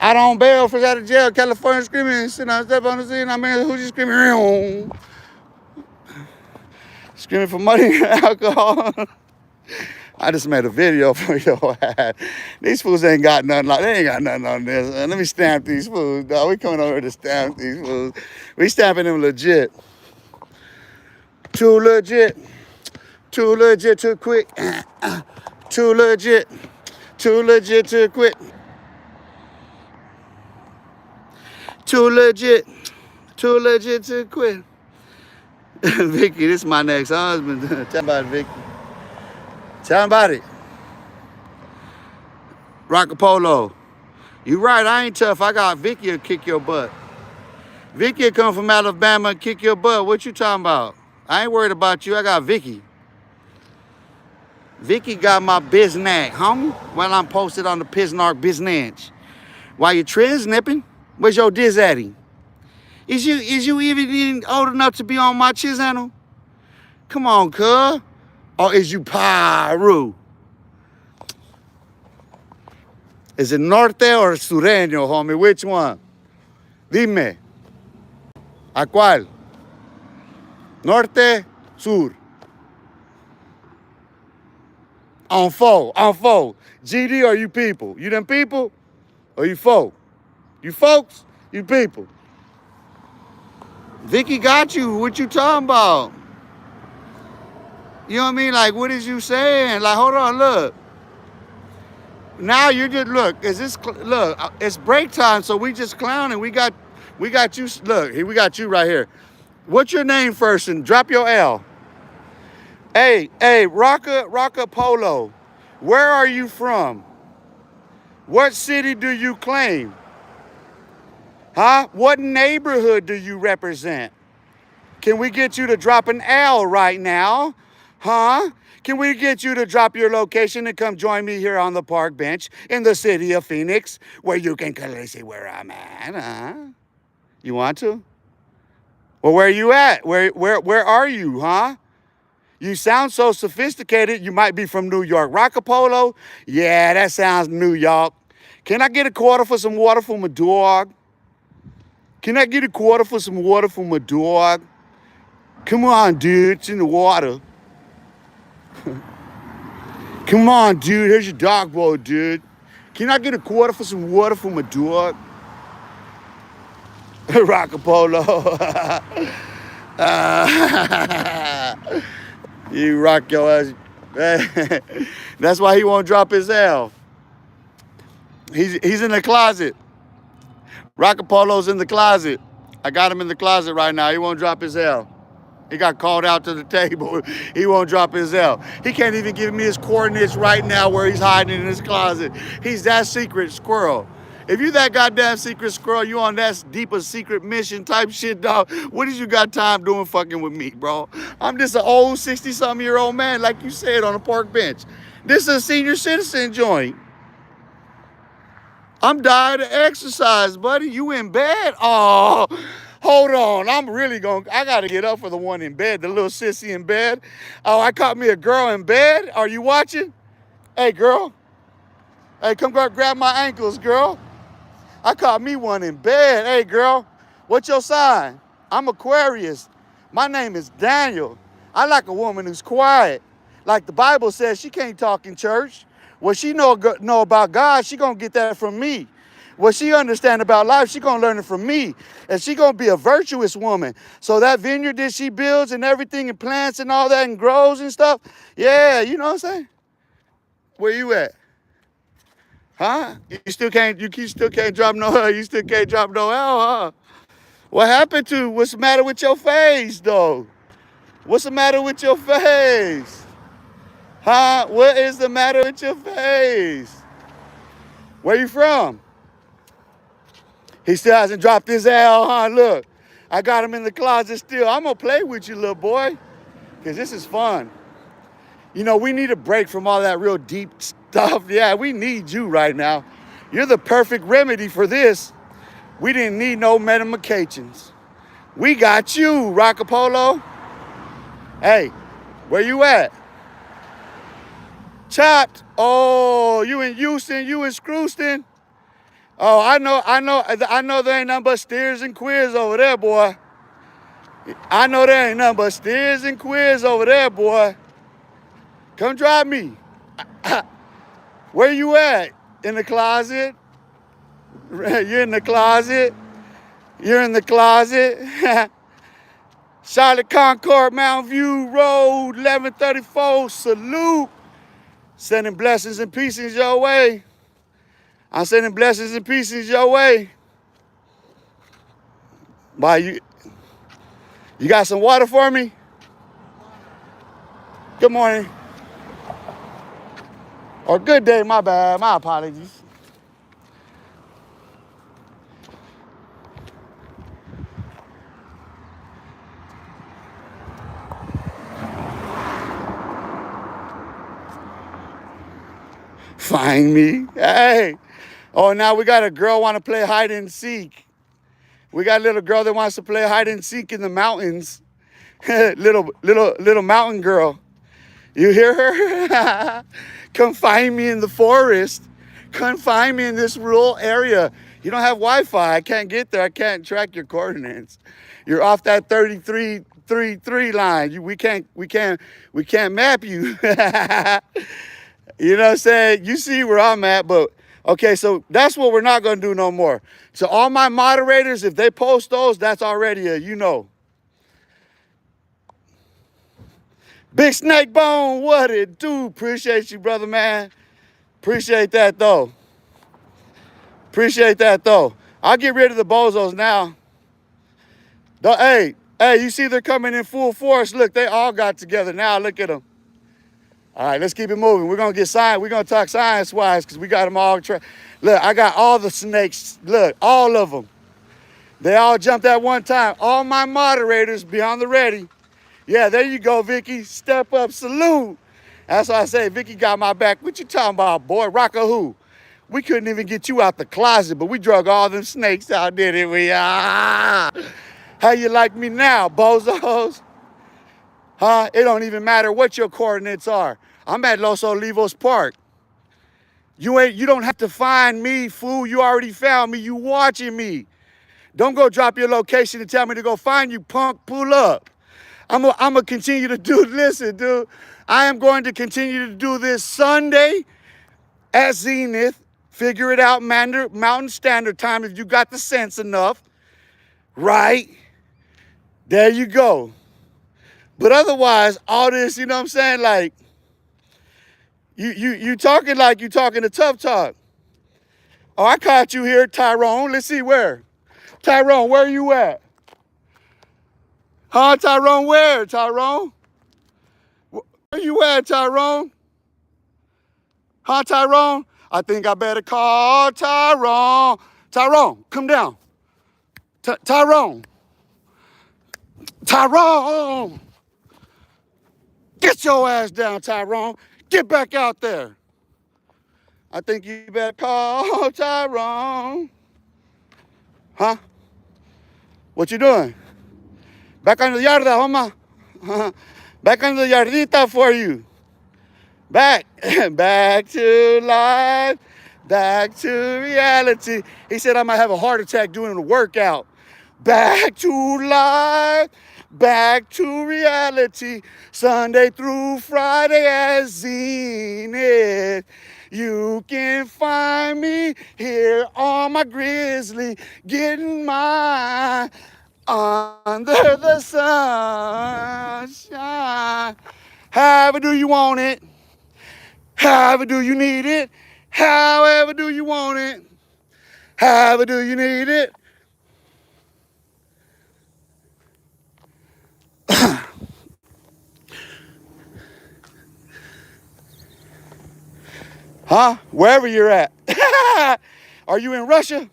Out on bail, fresh out of jail, California screaming, sitting on step on the scene. I mean, who's just screaming? Screaming for money and alcohol. I just made a video for your ass. These fools ain't got nothing they ain't got nothing on this. Let me stamp these fools, dog. We coming over to stamp these fools. We stamping them legit. Too legit. Too legit to quit. Too legit. Too legit to quit. Too legit. Too legit to quit. Vicky, this is my next husband. Tell about it, Vicky. Tell about it. Rockapolo. You right, I ain't tough. I got Vicky to kick your butt. Vicky come from Alabama and kick your butt. What you talking about? I ain't worried about you. I got Vicky. Vicky got my biznack, homie. While I'm posted on the Pisnark biznatch. While you transnipping, where's your diz addy? Is you even old enough to be on my channel? Come on, cuz. Or is you Paru? Is it norte or sureño, homie? Which one? Dime. ¿A cuál? Norte, sur. On foe, on foe. GD or you people? You them people or you folk? You folks, you people. Vicky got you. What you talking about? You know what I mean? Like, what is you saying? Like, hold on, look. Now you're just, look, look, it's break time, so we just clowning. We got you, look, we got you right here. What's your name first and drop your L. Hey, Rocka Polo, where are you from? What city do you claim? Huh? What neighborhood do you represent? Can we get you to drop an L right now? Huh? Can we get you to drop your location and come join me here on the park bench in the city of Phoenix where you can clearly see where I'm at, huh? You want to? Well, where are you at? Where are you, huh? You sound so sophisticated, you might be from New York. Rockapolo? Yeah, that sounds New York. Can I get a quarter for some water for my dog? Can I get a quarter for some water for my dog? Come on, dude, it's in the water. Come on, dude, here's your dog bowl, dude. Can I get a quarter for some water for my dog? Rockapolo. You rock your ass. That's why he won't drop his L. He's in the closet. Rockapolo's in the closet. I got him in the closet right now. He won't drop his L. He got called out to the table. He won't drop his L. He can't even give me his coordinates right now where he's hiding in his closet. He's that secret squirrel. If you that goddamn secret squirrel, you on that deeper secret mission type shit, dog, what did you got time doing fucking with me, bro? I'm just an old 60-something-year-old man, like you said, on a park bench. This is a senior citizen joint. I'm dying to exercise, buddy. You in bed? Oh, hold on. I got to get up for the one in bed, the little sissy in bed. Oh, I caught me a girl in bed. Are you watching? Hey, girl. Hey, come grab my ankles, girl. I caught me one in bed. Hey, girl, what's your sign? I'm Aquarius. My name is Daniel. I like a woman who's quiet. Like the Bible says, she can't talk in church. What she know about God, she gonna get that from me. What she understand about life, she gonna learn it from me. And she gonna be a virtuous woman. So that vineyard that she builds and everything and plants and all that and grows and stuff, yeah, you know what I'm saying? Where you at? Huh? You still can't drop no L. You still can't drop no L, huh? What's the matter with your face, though? What's the matter with your face? Huh? What is the matter with your face? Where you from? He still hasn't dropped his L, huh? Look, I got him in the closet still. I'm gonna play with you, little boy, because this is fun. You know, we need a break from all that real deep stuff. Yeah, we need you right now. You're the perfect remedy for this. We didn't need no medications. We got you, Rockapolo. Hey, where you at? Chopped. Oh, you in Houston? You in Screwston? Oh, I know there ain't nothing but steers and queers over there, boy. I know there ain't nothing but steers and queers over there, boy. Come drive me. Where you at? In the closet? You're in the closet? You're in the closet? Charlotte Concord, Mountain View Road, 1134, salute. Sending blessings and pieces your way. I'm sending blessings and pieces your way. Why, you got some water for me? Good morning. Or good day, my bad, my apologies. Find me, hey. Oh, now we got a girl want to play hide and seek. We got a little girl that wants to play hide and seek in the mountains. little mountain girl. You hear her? Come find me in the forest. Come find me in this rural area. You don't have Wi-Fi. I can't get there. I can't track your coordinates. You're off that 3333 line. We can't map you. You know what I'm saying? You see where I'm at, but okay, so that's what we're not gonna do no more. So all my moderators, if they post those, that's already a you know. Big Snake Bone, what it do? Appreciate you, brother, man. Appreciate that, though. Appreciate that, though. I'll get rid of the bozos now. Hey, you see they're coming in full force. Look, they all got together now. Look at them. All right, let's keep it moving. We're going to get science. We're going to talk science-wise because we got them all. Look, I got all the snakes. Look, all of them. They all jumped at one time. All my moderators be on the ready. Yeah, there you go, Vicky. Step up, salute. That's why I say, Vicky got my back. What you talking about, boy? Rock a who? We couldn't even get you out the closet, but we drug all them snakes out, didn't we? How you like me now, bozos? Huh? It don't even matter what your coordinates are. I'm at Los Olivos Park. You don't have to find me, fool. You already found me. You watching me. Don't go drop your location and tell me to go find you, punk. Pull up. I'm gonna continue to do, listen, dude. I am going to continue to do this Sunday at Zenith. Figure it out, Mountain Standard Time if you got the sense enough. Right? There you go. But otherwise, all this, you know what I'm saying? Like, you talking like you talking to Tough Talk. Oh, I caught you here, Tyrone. Let's see where. Tyrone, where are you at? Huh, Tyrone, where, Tyrone? Where you at, Tyrone? Huh, Tyrone? I think I better call Tyrone. Tyrone, come down. Tyrone. Tyrone. Get your ass down, Tyrone. Get back out there. I think you better call Tyrone. Huh? What you doing? Back under the yarda, homma. Back under the yardita for you. Back. Back to life. Back to reality. He said I might have a heart attack doing the workout. Back to life. Back to reality. Sunday through Friday at Zenith. You can find me here on my grizzly, getting mine under the sunshine. However do you want it? However do you need it? However do you want it? However do you need it? Huh? Wherever you're at. Are you in Russia?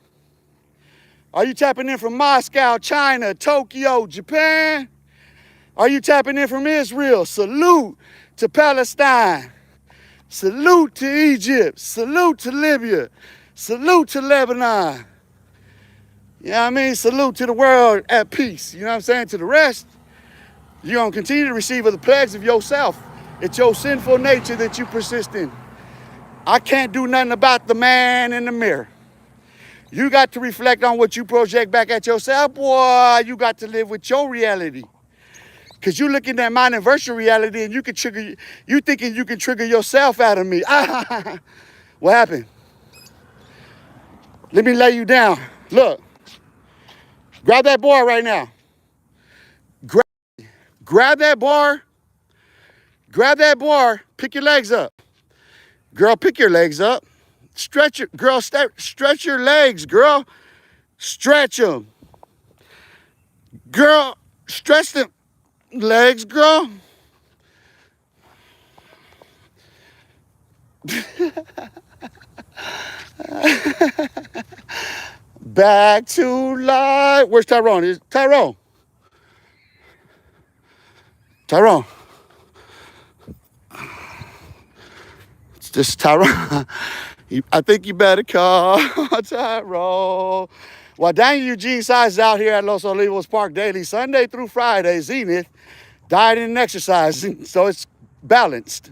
Are you tapping in from Moscow, China, Tokyo, Japan? Are you tapping in from Israel? Salute to Palestine. Salute to Egypt. Salute to Libya. Salute to Lebanon. You know what I mean? Salute to the world at peace. You know what I'm saying? To the rest, you're going to continue to receive of the plagues of yourself. It's your sinful nature that you persist in. I can't do nothing about the man in the mirror. You got to reflect on what you project back at yourself. Boy, you got to live with your reality. Because you're looking at mine and virtual reality and you thinking you can trigger yourself out of me. What happened? Let me lay you down. Look, grab that bar right now. Grab that bar. Grab that bar. Pick your legs up. Girl, pick your legs up. Stretch your legs, girl. Stretch them. Girl, stretch them legs, girl. Back to life. Where's Tyrone? Tyrone. It's just Tyrone. I think you better call Tyrone. Well, Daniel Eugene Saiz is out here at Los Olivos Park daily, Sunday through Friday, Zenith, dieting and exercising, so it's balanced.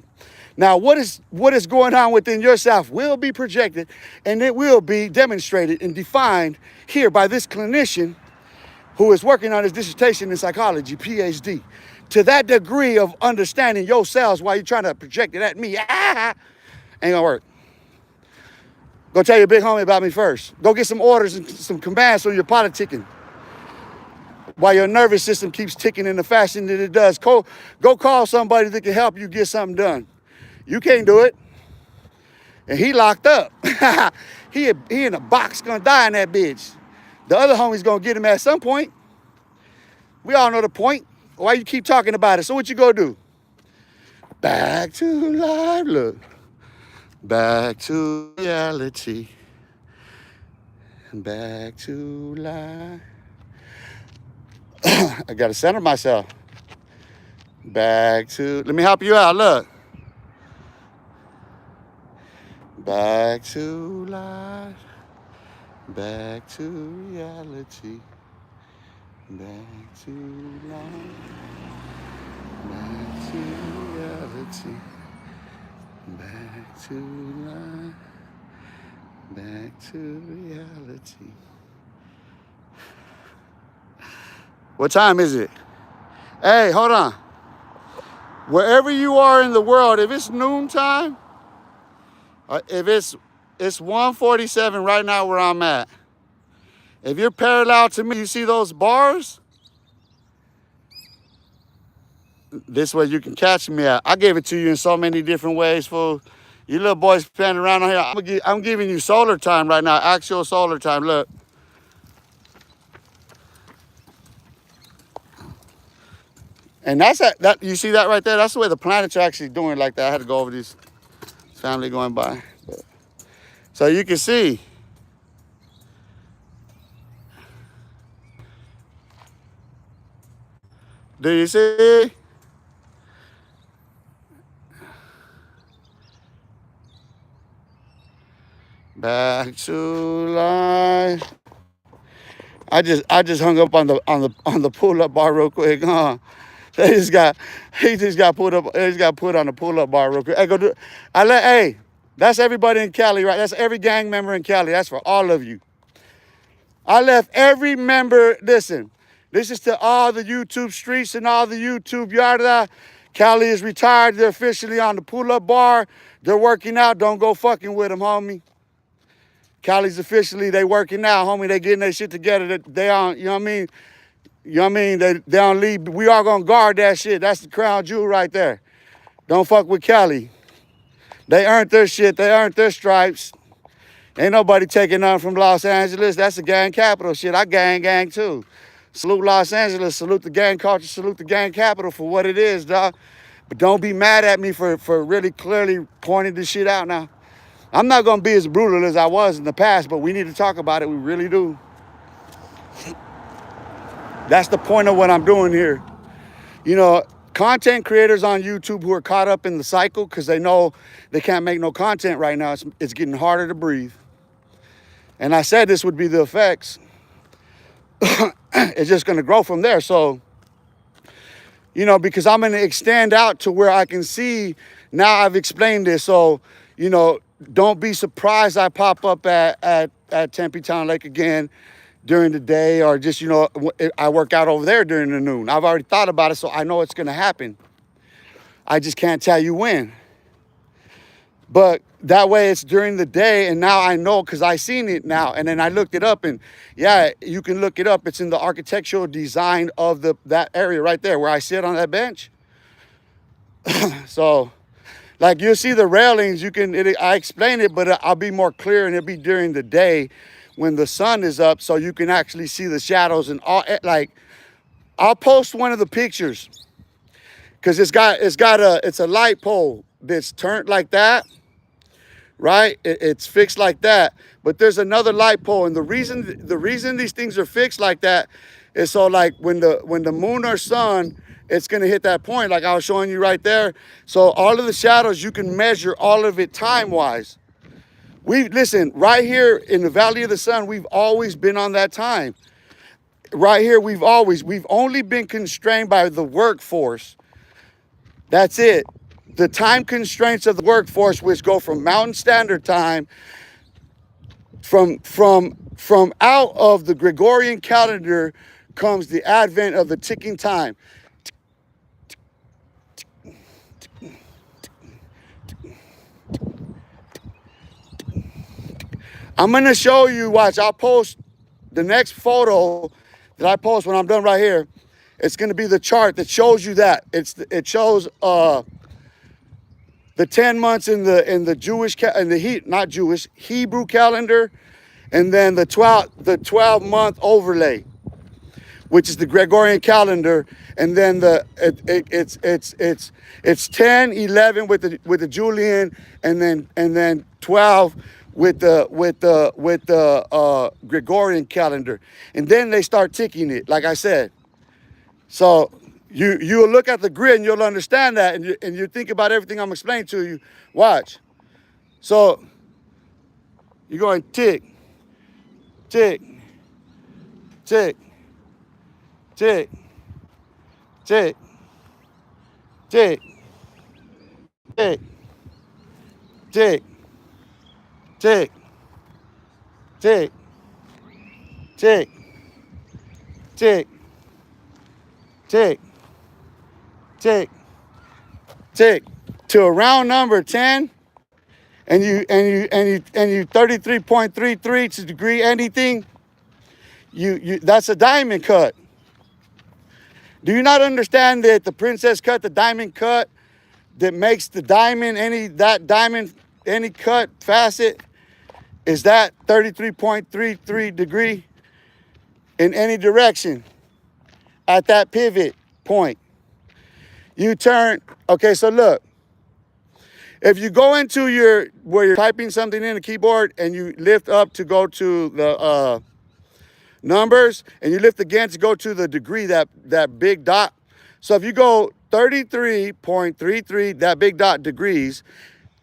Now, what is going on within yourself will be projected, and it will be demonstrated and defined here by this clinician who is working on his dissertation in psychology, PhD. To that degree of understanding yourselves while you're trying to project it at me, ain't gonna work. Go tell your big homie about me first. Go get some orders and some commands from your politicking while your nervous system keeps ticking in the fashion that it does. Go call somebody that can help you get something done. You can't do it. And he locked up. he in a box, gonna die in that bitch. The other homie's gonna get him at some point. We all know the point. Why you keep talking about it? So what you gonna do? Back to life, look. Back to reality. Back to life. I gotta center myself. Back to, let me help you out, look. Back to life. Back to reality. Back to life. Back to reality. Back to life. Back to reality. What time is it? Hey, hold on. Wherever you are in the world, if it's noontime, if it's 1:47 right now where I'm at. If you're parallel to me, you see those bars? This way you can catch me at. I gave it to you in so many different ways, fool. You little boys playing around on here. I'm giving you solar time right now, actual solar time. Look. And that's that. You see that right there? That's the way the planets are actually doing like that. I had to go over this family going by. But, so you can see. Do you see? Back to life. I just hung up on the pull-up bar real quick, huh? He just got put on the pull-up bar real quick. Hey, that's everybody in Cali, right? That's every gang member in Cali. That's for all of you. I left every member, listen, this is to all the YouTube streets and all the YouTube yada. Cali is retired. They're officially on the pull-up bar. They're working out. Don't go fucking with them, homie. Cali's officially, they working out, homie. They getting their shit together. They on, you know what I mean? You know what I mean? They don't leave. We all gonna guard that shit. That's the crown jewel right there. Don't fuck with Cali. They earned their shit. They earned their stripes. Ain't nobody taking nothing from Los Angeles. That's the gang capital shit. I gang too. Salute Los Angeles. Salute the gang culture. Salute the gang capital for what it is, dog. But don't be mad at me for really clearly pointing this shit out now. I'm not gonna be as brutal as I was in the past, but we need to talk about it. We really do. That's the point of what I'm doing here. You know, content creators on YouTube who are caught up in the cycle because they know they can't make no content right now. It's getting harder to breathe. And I said this would be the effects. it's just going to grow from there. So, you know, because I'm going to extend out to where I can see. Now I've explained this. So, you know, don't be surprised I pop up at Tempe Town Lake again during the day, or just, you know, I work out over there during the noon. I've already thought about it, so I know it's going to happen. I just can't tell you when. But that way it's during the day, and now I know because I seen it now. And then I looked it up, and yeah, you can look it up. It's in the architectural design of that area right there where I sit on that bench. So, like, you'll see the railings. I explain it, but I'll be more clear, and it'll be during the day when the sun is up, so you can actually see the shadows and all. Like, I'll post one of the pictures because it's a light pole that's turned like that. Right? It's fixed like that, but there's another light pole, and the reason these things are fixed like that is so, like, when the moon or sun, it's gonna hit that point, like I was showing you right there. So all of the shadows, you can measure all of it time-wise. Listen, right here in the Valley of the Sun, we've always been on that time. Right here, we've only been constrained by the workforce. That's it. The time constraints of the workforce, which go from Mountain Standard Time, from out of the Gregorian calendar comes the advent of the ticking time. I'm gonna show you, watch, I'll post the next photo that I post when I'm done right here. It's gonna be the chart that shows you that. It shows the 10 months in the Hebrew calendar, and then the 12-month overlay, which is the Gregorian calendar, and then it's 10, 11 with the Julian, and then 12 with the Gregorian calendar, and then they start ticking it, like I said. So you'll look at the grid and you'll understand that, and you think about everything I'm explaining to you. Watch. So you're going tick, tick, tick, tick, tick, tick, tick, tick, tick, tick, tick, tick, tick, tick, tick, to a round number 10, and you 33.33 to degree anything, you that's a diamond cut. Do you not understand that the princess cut, the diamond cut, that makes the diamond any cut facet, is that 33.33 degree in any direction at that pivot point? You turn, okay, so look, if you go into where you're typing something in the keyboard and you lift up to go to the numbers, and you lift again to go to the degree, that big dot. So if you go 33.33, that big dot degrees,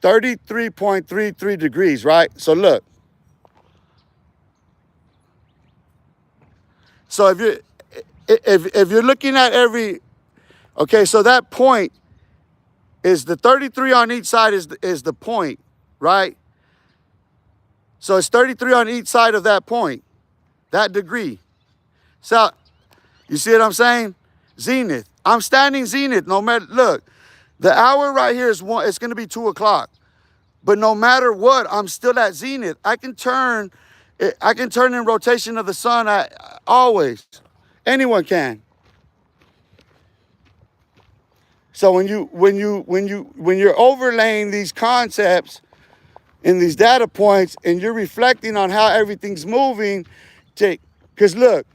33.33 degrees, right? So look. So if you're looking at okay, so that point is the 33 on each side is the point, right? So it's 33 on each side of that point, that degree. So you see what I'm saying? Zenith. I'm standing zenith. No matter, look, the hour right here is one. It's going to be 2 o'clock. But no matter what, I'm still at zenith. I can turn in rotation of the sun. Always. Anyone can. So when you're overlaying these concepts in these data points, and you're reflecting on how everything's moving, because look,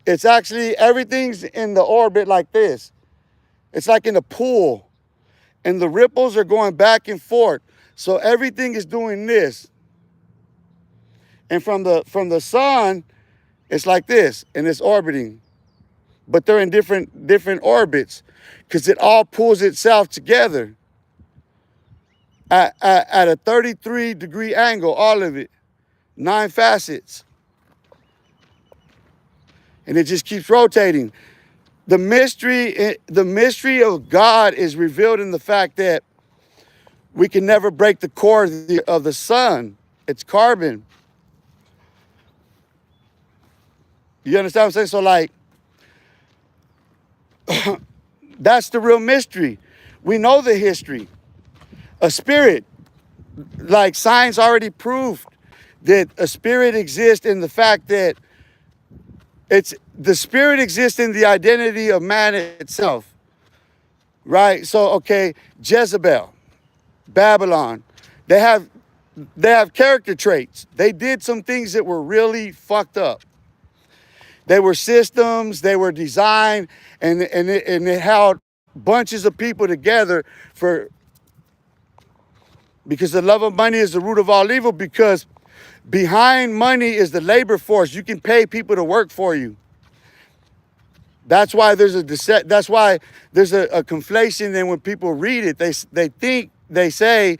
it's actually, everything's in the orbit like this. It's like in a pool, and the ripples are going back and forth. So everything is doing this. And from the sun, it's like this, and it's orbiting. But they're in different orbits, because it all pulls itself together at a 33-degree angle, all of it, 9 facets. and it just keeps rotating. The mystery of God is revealed in the fact that we can never break the core of the sun. It's carbon. You understand what I'm saying? So like, that's the real mystery. We know the history. A spirit, like science already proved that a spirit exists in the fact that the spirit exists in the identity of man itself. Right? So, okay, Jezebel, Babylon, they have character traits. They did some things that were really fucked up. They were systems, they were designed, and it held bunches of people together because the love of money is the root of all evil, because behind money is the labor force. You can pay people to work for you. That's why there's a conflation. And when people read it, they say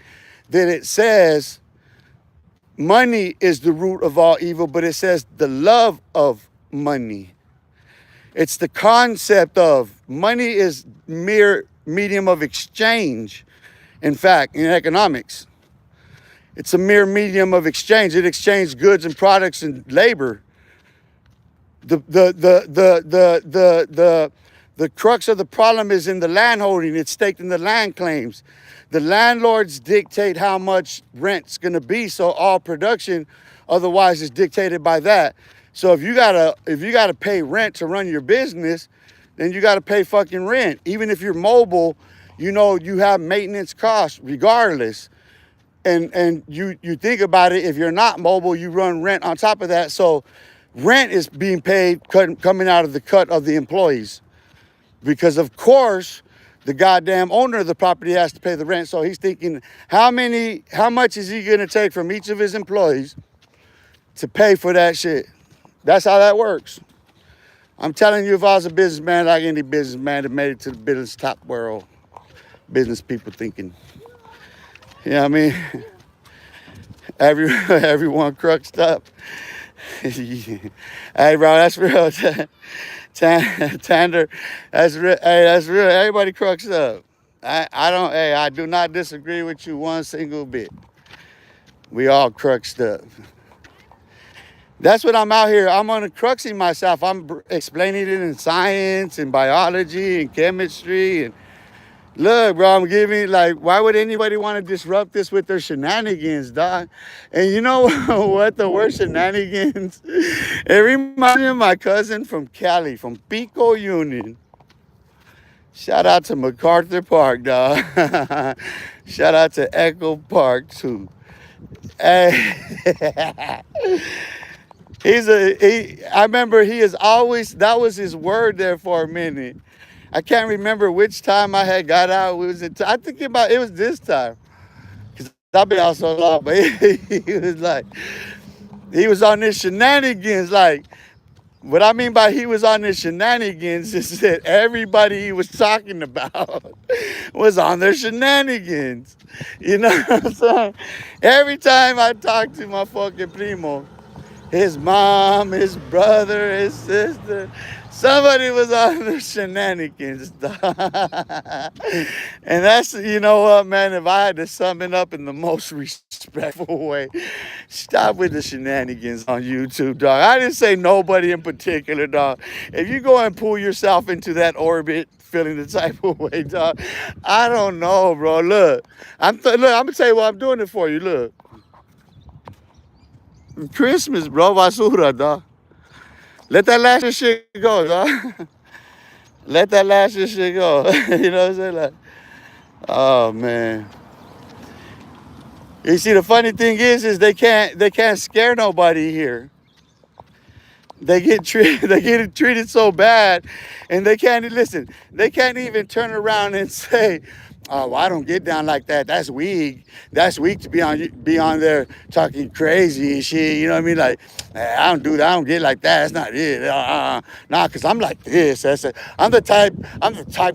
that it says money is the root of all evil, but it says the love of money. It's the concept of money is mere medium of exchange. In fact, in economics, it's a mere medium of exchange. It exchanges goods and products and labor. The crux of the problem is in the land holding. It's staked in the land claims. The landlords dictate how much rent's gonna be, so all production otherwise is dictated by that. So if you gotta pay rent to run your business, then you gotta pay fucking rent. Even if you're mobile, you know you have maintenance costs regardless. And you think about it, if you're not mobile, you run rent on top of that. So rent is being paid coming out of the cut of the employees, because of course the goddamn owner of the property has to pay the rent. So he's thinking, how much is he gonna take from each of his employees to pay for that shit? That's how that works. I'm telling you, if I was a businessman, like any businessman that made it to the business top world, business people thinking, you know what I mean? Everyone cruxed up. Hey, bro, that's real. Tander, that's real. Hey, that's real. Everybody cruxed up. I do not disagree with you one single bit. We all cruxed up. That's what I'm out here. I'm uncruxing myself. I'm explaining it in science and biology and chemistry. And look, bro, I'm giving, like, why would anybody want to disrupt this with their shenanigans, dog? And you know what? The word shenanigans, it reminds me of my cousin from Cali, from Pico Union. Shout out to MacArthur Park, dog. Shout out to Echo Park, too. Hey. I remember that was his word there for a minute. I can't remember which time I had got out. It was this time. Because I've been out so long, but he was on his shenanigans. Like, what I mean by he was on his shenanigans is that everybody he was talking about was on their shenanigans. You know what I'm saying? Every time I talk to my fucking primo, his mom, his brother, his sister, somebody was on the shenanigans. And that's, you know what, man, if I had to sum it up in the most respectful way, stop with the shenanigans on YouTube, dog. I didn't say nobody in particular, dog. If you go and pull yourself into that orbit, feeling the type of way, dog, I don't know, bro. Look, I'm gonna tell you what I'm doing it for you. Look. Christmas, bro, basura, dog. Let that last shit go, dog. Let that last shit go. You know what I'm saying? Like, oh man. You see, the funny thing is they can't scare nobody here. They get treated so bad, and they can't even turn around and say, oh, well, I don't get down like that. That's weak. That's weak to be on there talking crazy and shit. You know what I mean? Like, I don't do that. I don't get like that. That's not it. Nah, cause I'm like this. I'm the type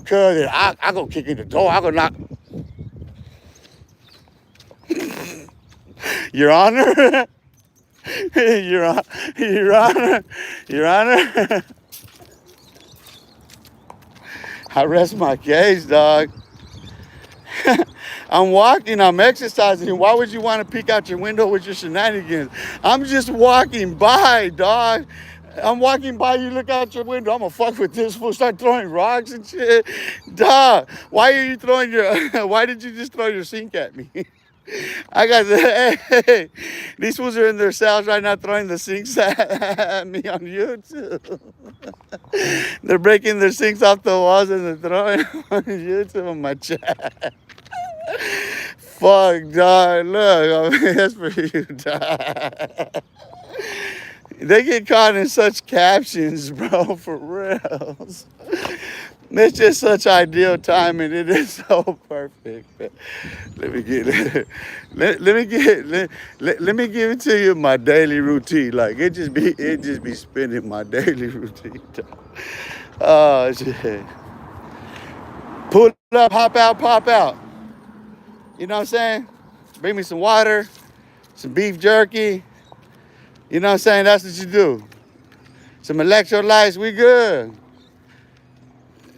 cuz that I go kick in the door. I go knock. Your Honor. Your Honor. I rest my case, dog. I'm walking, I'm exercising. Why would you want to peek out your window with your shenanigans? I'm just walking by, dog. I'm walking by, you look out your window, I'm gonna fuck with this fool, start throwing rocks and shit. Dog, why are you throwing your, why did you just throw your sink at me? I got the, hey, these fools are in their cells right now throwing the sinks at me on YouTube. They're breaking their sinks off the walls and they're throwing them on YouTube on my chat. Fuck, dog. Look, I mean, that's for you, dog. They get caught in such captions, bro, for reals. It's just such ideal timing. It is so perfect. Let me get let me give it to you my daily routine. Like it just be spinning my daily routine. Oh shit. Pull up, hop out, pop out. You know what I'm saying? Bring me some water, some beef jerky. You know what I'm saying? That's what you do. Some electrolytes, we good.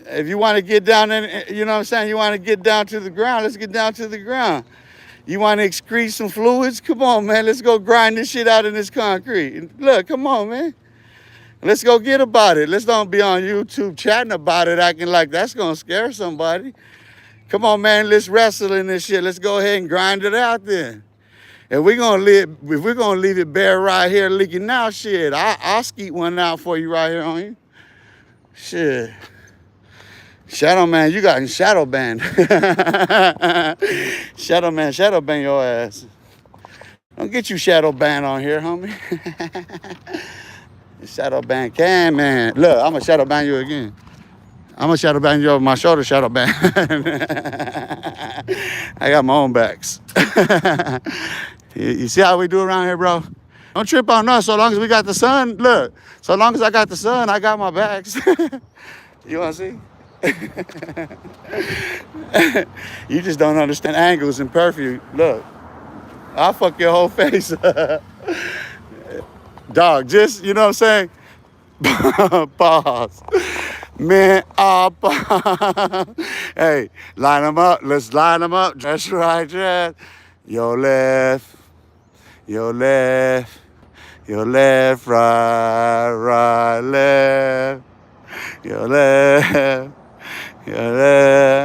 If you want to get down in, you know what I'm saying? You want to get down to the ground, let's get down to the ground. You want to excrete some fluids? Come on, man. Let's go grind this shit out in this concrete. Look, come on, man. Let's go get about it. Let's don't be on YouTube chatting about it, acting like that's going to scare somebody. Come on, man. Let's wrestle in this shit. Let's go ahead and grind it out then. If we're gonna leave it bare right here leaking out, shit, I'll skeet one out for you right here on you. Shit. Shadow Man, you got shadow banned. Shadow Man, shadow ban your ass. Don't get you shadow banned on here, homie. Shadow ban can, man. Look, I'm gonna shadow ban you again. I'm gonna shadow ban you over my shoulder, shadow ban. I got my own backs. You see how we do around here, bro? Don't trip on us so long as we got the sun. Look, so long as I got the sun, I got my backs. You wanna see? You just don't understand angles and perfume. Look, I'll fuck your whole face up. Dog, just, you know what I'm saying? Pause. Man, pause. Hey, line them up. Let's line them up. Just right, just. Your left, your left, your left, right, left, your left. Your left,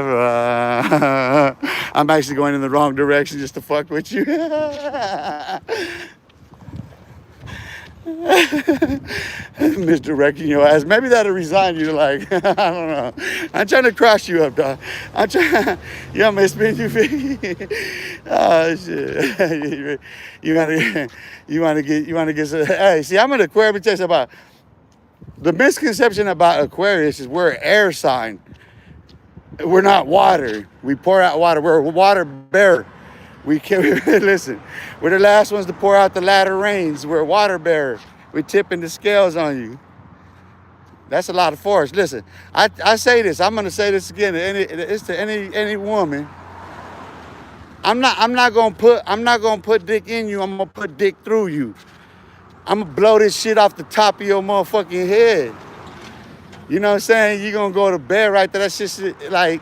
right. I'm actually going in the wrong direction just to fuck with you. Misdirecting your ass. Maybe that'll resign you. Like, I don't know. I'm trying to cross you up, dog. I'm trying. You want me to spin you? Oh shit. You want to get. Hey, see, I'm an Aquarius. Let me tell you something about. The misconception about Aquarius is we're an air sign. We're not water. We pour out water. We're a water bearer. We can listen. We're the last ones to pour out the latter rains. We're a water bearer. We're tipping the scales on you. That's a lot of force. Listen, I say this. I'm gonna say this again. It's to any woman. I'm not gonna put dick in you. I'm gonna put dick through you. I'm gonna blow this shit off the top of your motherfucking head. You know what I'm saying? You're gonna go to bed right there. That's just like,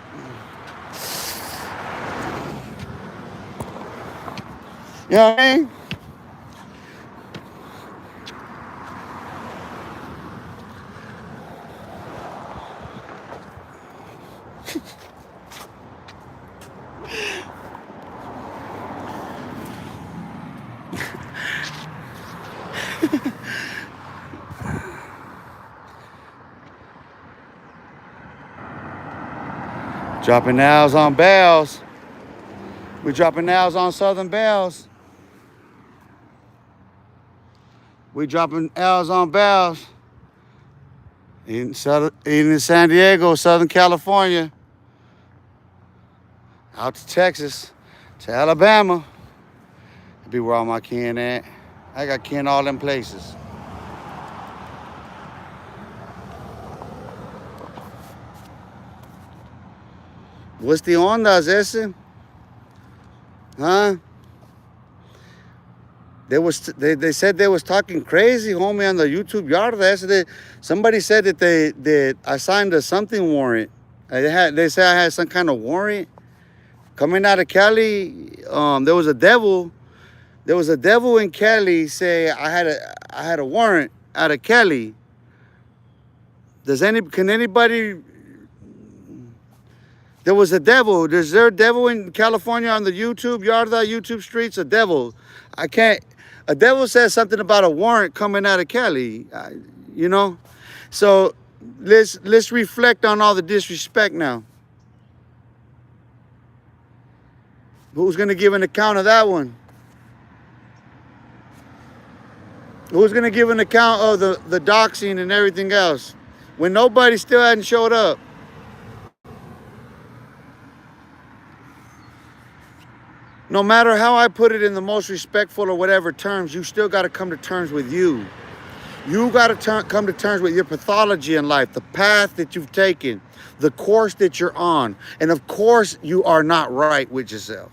you know what I mean? Dropping nails on bells. We're dropping nails on Southern bells. We're dropping L's on bells. In San Diego, Southern California. Out to Texas, to Alabama. That'd be where all my kin at. I got kin all them places. What's the ondas ese? Huh? They said they was talking crazy, homie, on the YouTube yard. Somebody said that I signed a something warrant. They said I had some kind of warrant coming out of Cali. There was a devil. There was a devil in Cali say I had a warrant out of Cali. Can anybody? There was a devil. Is there a devil in California on the YouTube Yarda YouTube streets? A devil. I can't. A devil says something about a warrant coming out of Cali. You know, so let's reflect on all the disrespect now. Who's gonna give an account of that one? Who's gonna give an account of the doxing and everything else when nobody still hadn't showed up? No matter how I put it in the most respectful or whatever terms, you still got to come to terms with you. You got to come to terms with your pathology in life, the path that you've taken, the course that you're on. And of course, you are not right with yourself.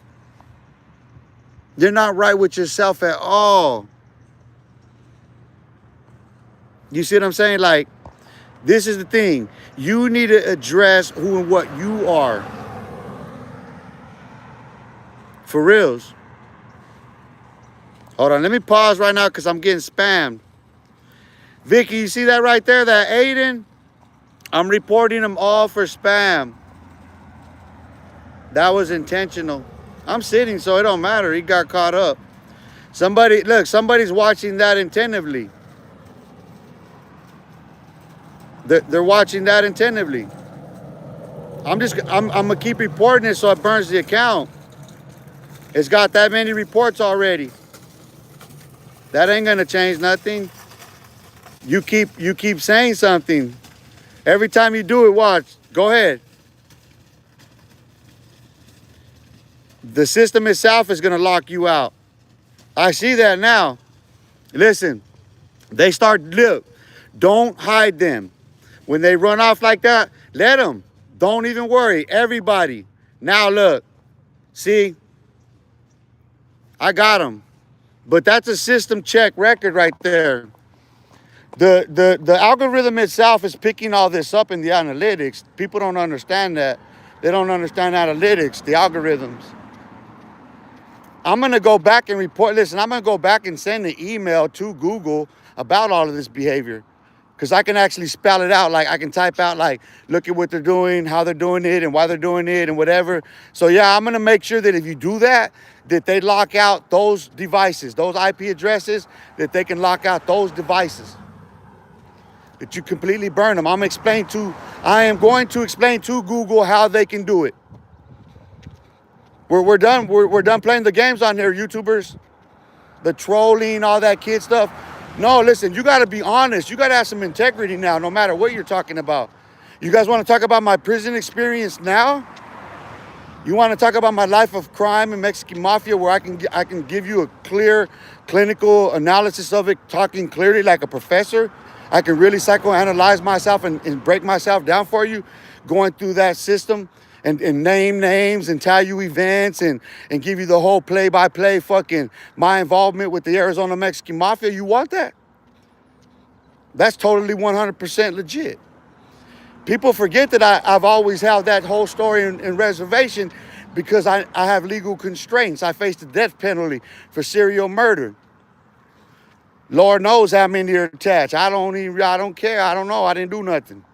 You're not right with yourself at all. You see what I'm saying? Like, this is the thing. You need to address who and what you are. For reals. Hold on, let me pause right now because I'm getting spammed. Vicky, you see that right there, that Aiden? I'm reporting them all for spam. That was intentional. I'm sitting, so it don't matter. He got caught up. Somebody's watching that attentively. They're watching that attentively. I'm gonna keep reporting it so it burns the account. It's got that many reports already. That ain't gonna change nothing. You keep saying something. Every time you do it, watch. Go ahead. The system itself is gonna lock you out. I see that now. Listen, look, don't hide them. When they run off like that, let them. Don't even worry, everybody. Now look, see? I got them. But that's a system check record right there. The algorithm itself is picking all this up in the analytics. People don't understand that. They don't understand analytics, the algorithms. I'm going to go back and report. Listen, I'm going to go back and send an email to Google about all of this behavior. Because I can actually spell it out. Like, I can type out, like, look at what they're doing, how they're doing it, and why they're doing it, and whatever. So, yeah, I'm going to make sure that if you do that, that they lock out those devices, those IP addresses, that they can lock out those devices. That you completely burn them. I am going to explain to Google how they can do it. We're done. We're done playing the games on here, YouTubers. The trolling, all that kid stuff. No, listen, you got to be honest. You got to have some integrity now, no matter what you're talking about. You guys want to talk about my prison experience now? You want to talk about my life of crime and Mexican mafia, where I can give you a clear clinical analysis of it, talking clearly like a professor? I can really psychoanalyze myself and break myself down for you, going through that system and name names and tell you events and give you the whole play-by-play fucking my involvement with the Arizona Mexican mafia. You want that? That's totally 100% legit. People forget that I've always held that whole story in reservation because I have legal constraints. I faced the death penalty for serial murder. Lord knows how many are attached. I don't care. I don't know. I didn't do nothing.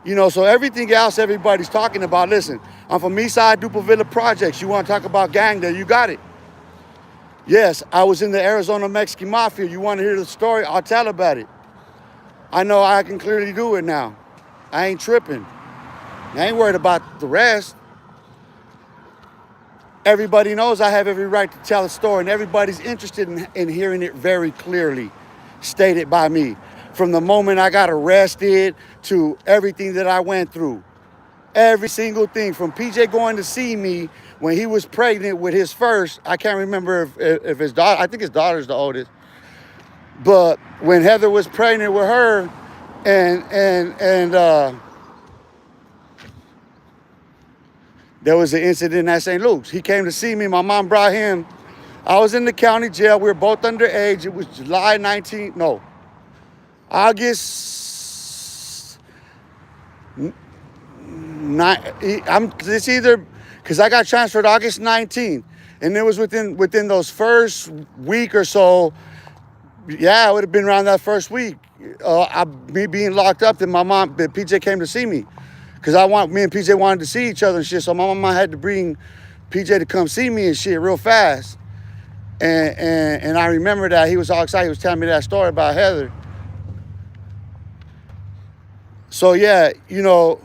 You know, so everything else everybody's talking about, listen, I'm from Eastside Duple Villa Projects. You want to talk about gang there, you got it. Yes, I was in the Arizona Mexican Mafia. You want to hear the story? I'll tell about it. I know I can clearly do it now. I ain't tripping. I ain't worried about the rest. Everybody knows I have every right to tell a story, and everybody's interested in hearing it very clearly stated by me. From the moment I got arrested to everything that I went through. Every single thing, from PJ going to see me when he was pregnant with his first, I can't remember if his daughter, I think his daughter's the oldest. But when Heather was pregnant with her, and there was an incident at St. Luke's. He came to see me. My mom brought him. I was in the county jail. We were both underage. It was July 19th. No, August. It's either because I got transferred August 19th, and it was within those first week or so. Yeah, it would have been around that first week. Me being locked up, then PJ came to see me, because me and PJ wanted to see each other and shit. So my mama had to bring PJ to come see me and shit real fast. And I remember that he was all excited. He was telling me that story about Heather. So yeah, you know,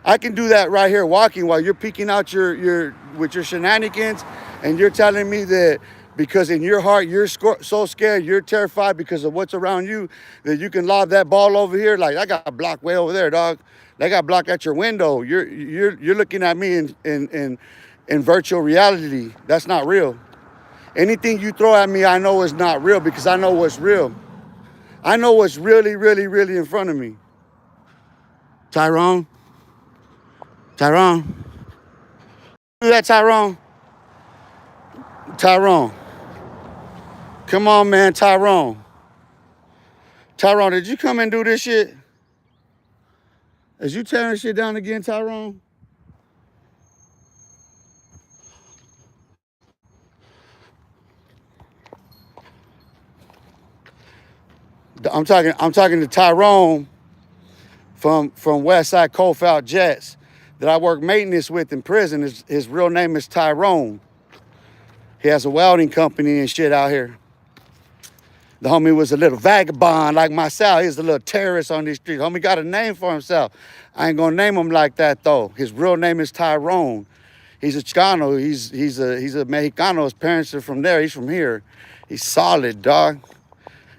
I can do that right here walking while you're peeking out with your shenanigans, and you're telling me that because in your heart you're so scared, you're terrified because of what's around you, that you can lob that ball over here. Like, I got blocked way over there, dog. They got blocked at your window. You're looking at me in virtual reality. That's not real. Anything you throw at me, I know is not real, because I know what's real. I know what's really, really, really in front of me. Tyrone. Do that, Tyrone. Come on, man, Tyrone. Did you come and do this shit? Is you tearing shit down again, Tyrone? I'm talking to Tyrone from Westside Coalfield Jets that I work maintenance with in prison. His real name is Tyrone. He has a welding company and shit out here. The homie was a little vagabond like myself. He was a little terrorist on these streets. Homie got a name for himself. I ain't gonna name him like that though. His real name is Tyrone. He's a Chicano. He's a Mexicano. His parents are from there. He's from here. He's solid, dog.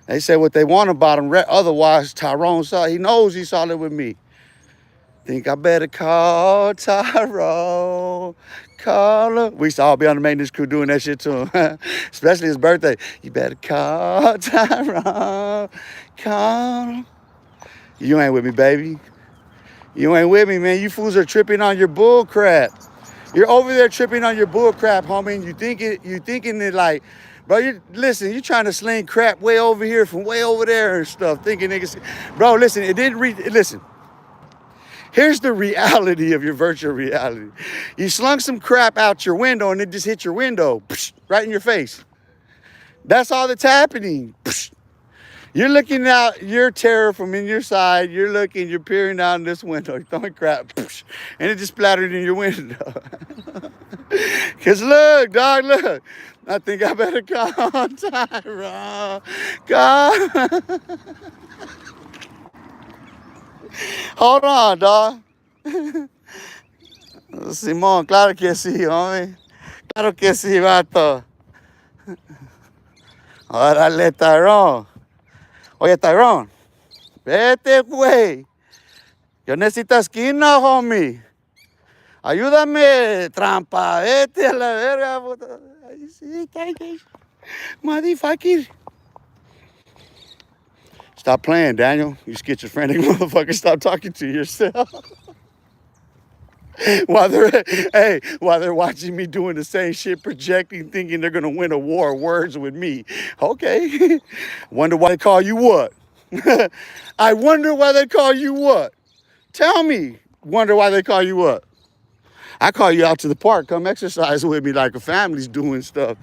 They say what they want about him. Otherwise, Tyrone, he knows he's solid with me. Think I better call Tyrone. Call him. We used to all be on the maintenance crew doing that shit to him. Especially his birthday. You better call Tyrone. Call him. You ain't with me, baby. You ain't with me, man. You fools are tripping on your bull crap. You're over there tripping on your bull crap, homie. And you thinking that, like, bro, listen, you trying to sling crap way over here from way over there and stuff, thinking niggas. Bro, listen, listen. Here's the reality of your virtual reality. You slung some crap out your window and it just hit your window, right in your face. That's all that's happening. You're looking out your terror from in your side. You're peering out in this window, you're throwing crap, and it just splattered in your window. Because look, dog, look. I think I better call Tyrone. God. Hold on, dog. Simón, claro que sí, homie. Claro que sí, vato. Órale, Tyrone. Oye, Tyrone, vete, güey. Yo necesito esquina, homie. Ayúdame, trampa. Vete a la verga, puta. Sí, motherfucker. Stop playing, Daniel. You schizophrenic motherfucker. Stop talking to yourself. while they're watching me doing the same shit, projecting, thinking they're gonna win a war of words with me. Okay. Wonder why they call you what? I wonder why they call you what? Tell me. Wonder why they call you what? I call you out to the park. Come exercise with me like a family's doing stuff.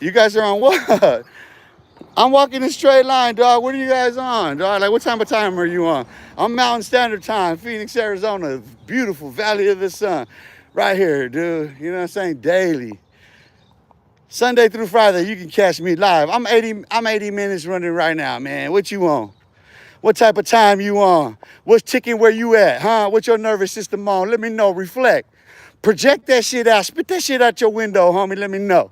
You guys are on what? I'm walking in a straight line, dog. What are you guys on, dog? Like, what time are you on? I'm Mountain Standard Time, Phoenix, Arizona. Beautiful Valley of the Sun. Right here, dude. You know what I'm saying? Daily. Sunday through Friday, you can catch me live. I'm 80 minutes running right now, man. What you on? What type of time you on? What's ticking where you at, huh? What's your nervous system on? Let me know. Reflect. Project that shit out. Spit that shit out your window, homie. Let me know.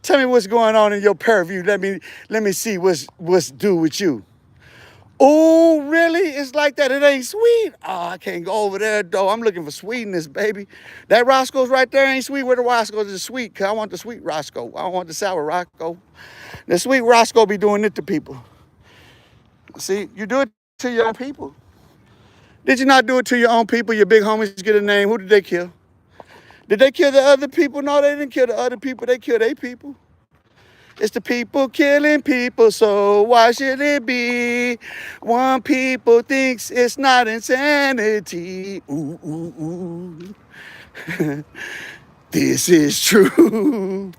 Tell me what's going on in your purview. Let me see what's due with you. Oh, really? It's like that. It ain't sweet. Oh, I can't go over there, though. I'm looking for sweetness, baby. That Roscoe's right there ain't sweet. Where the Roscoe's is sweet? Because I want the sweet Roscoe. I don't want the sour Roscoe. The sweet Roscoe be doing it to people. See, you do it to your own people. Did you not do it to your own people? Your big homies get a name. Who did they kill? Did they kill the other people? No, they didn't kill the other people. They killed their people. It's the people killing people, so why should it be? One people thinks it's not insanity. Ooh, ooh, ooh. This is true.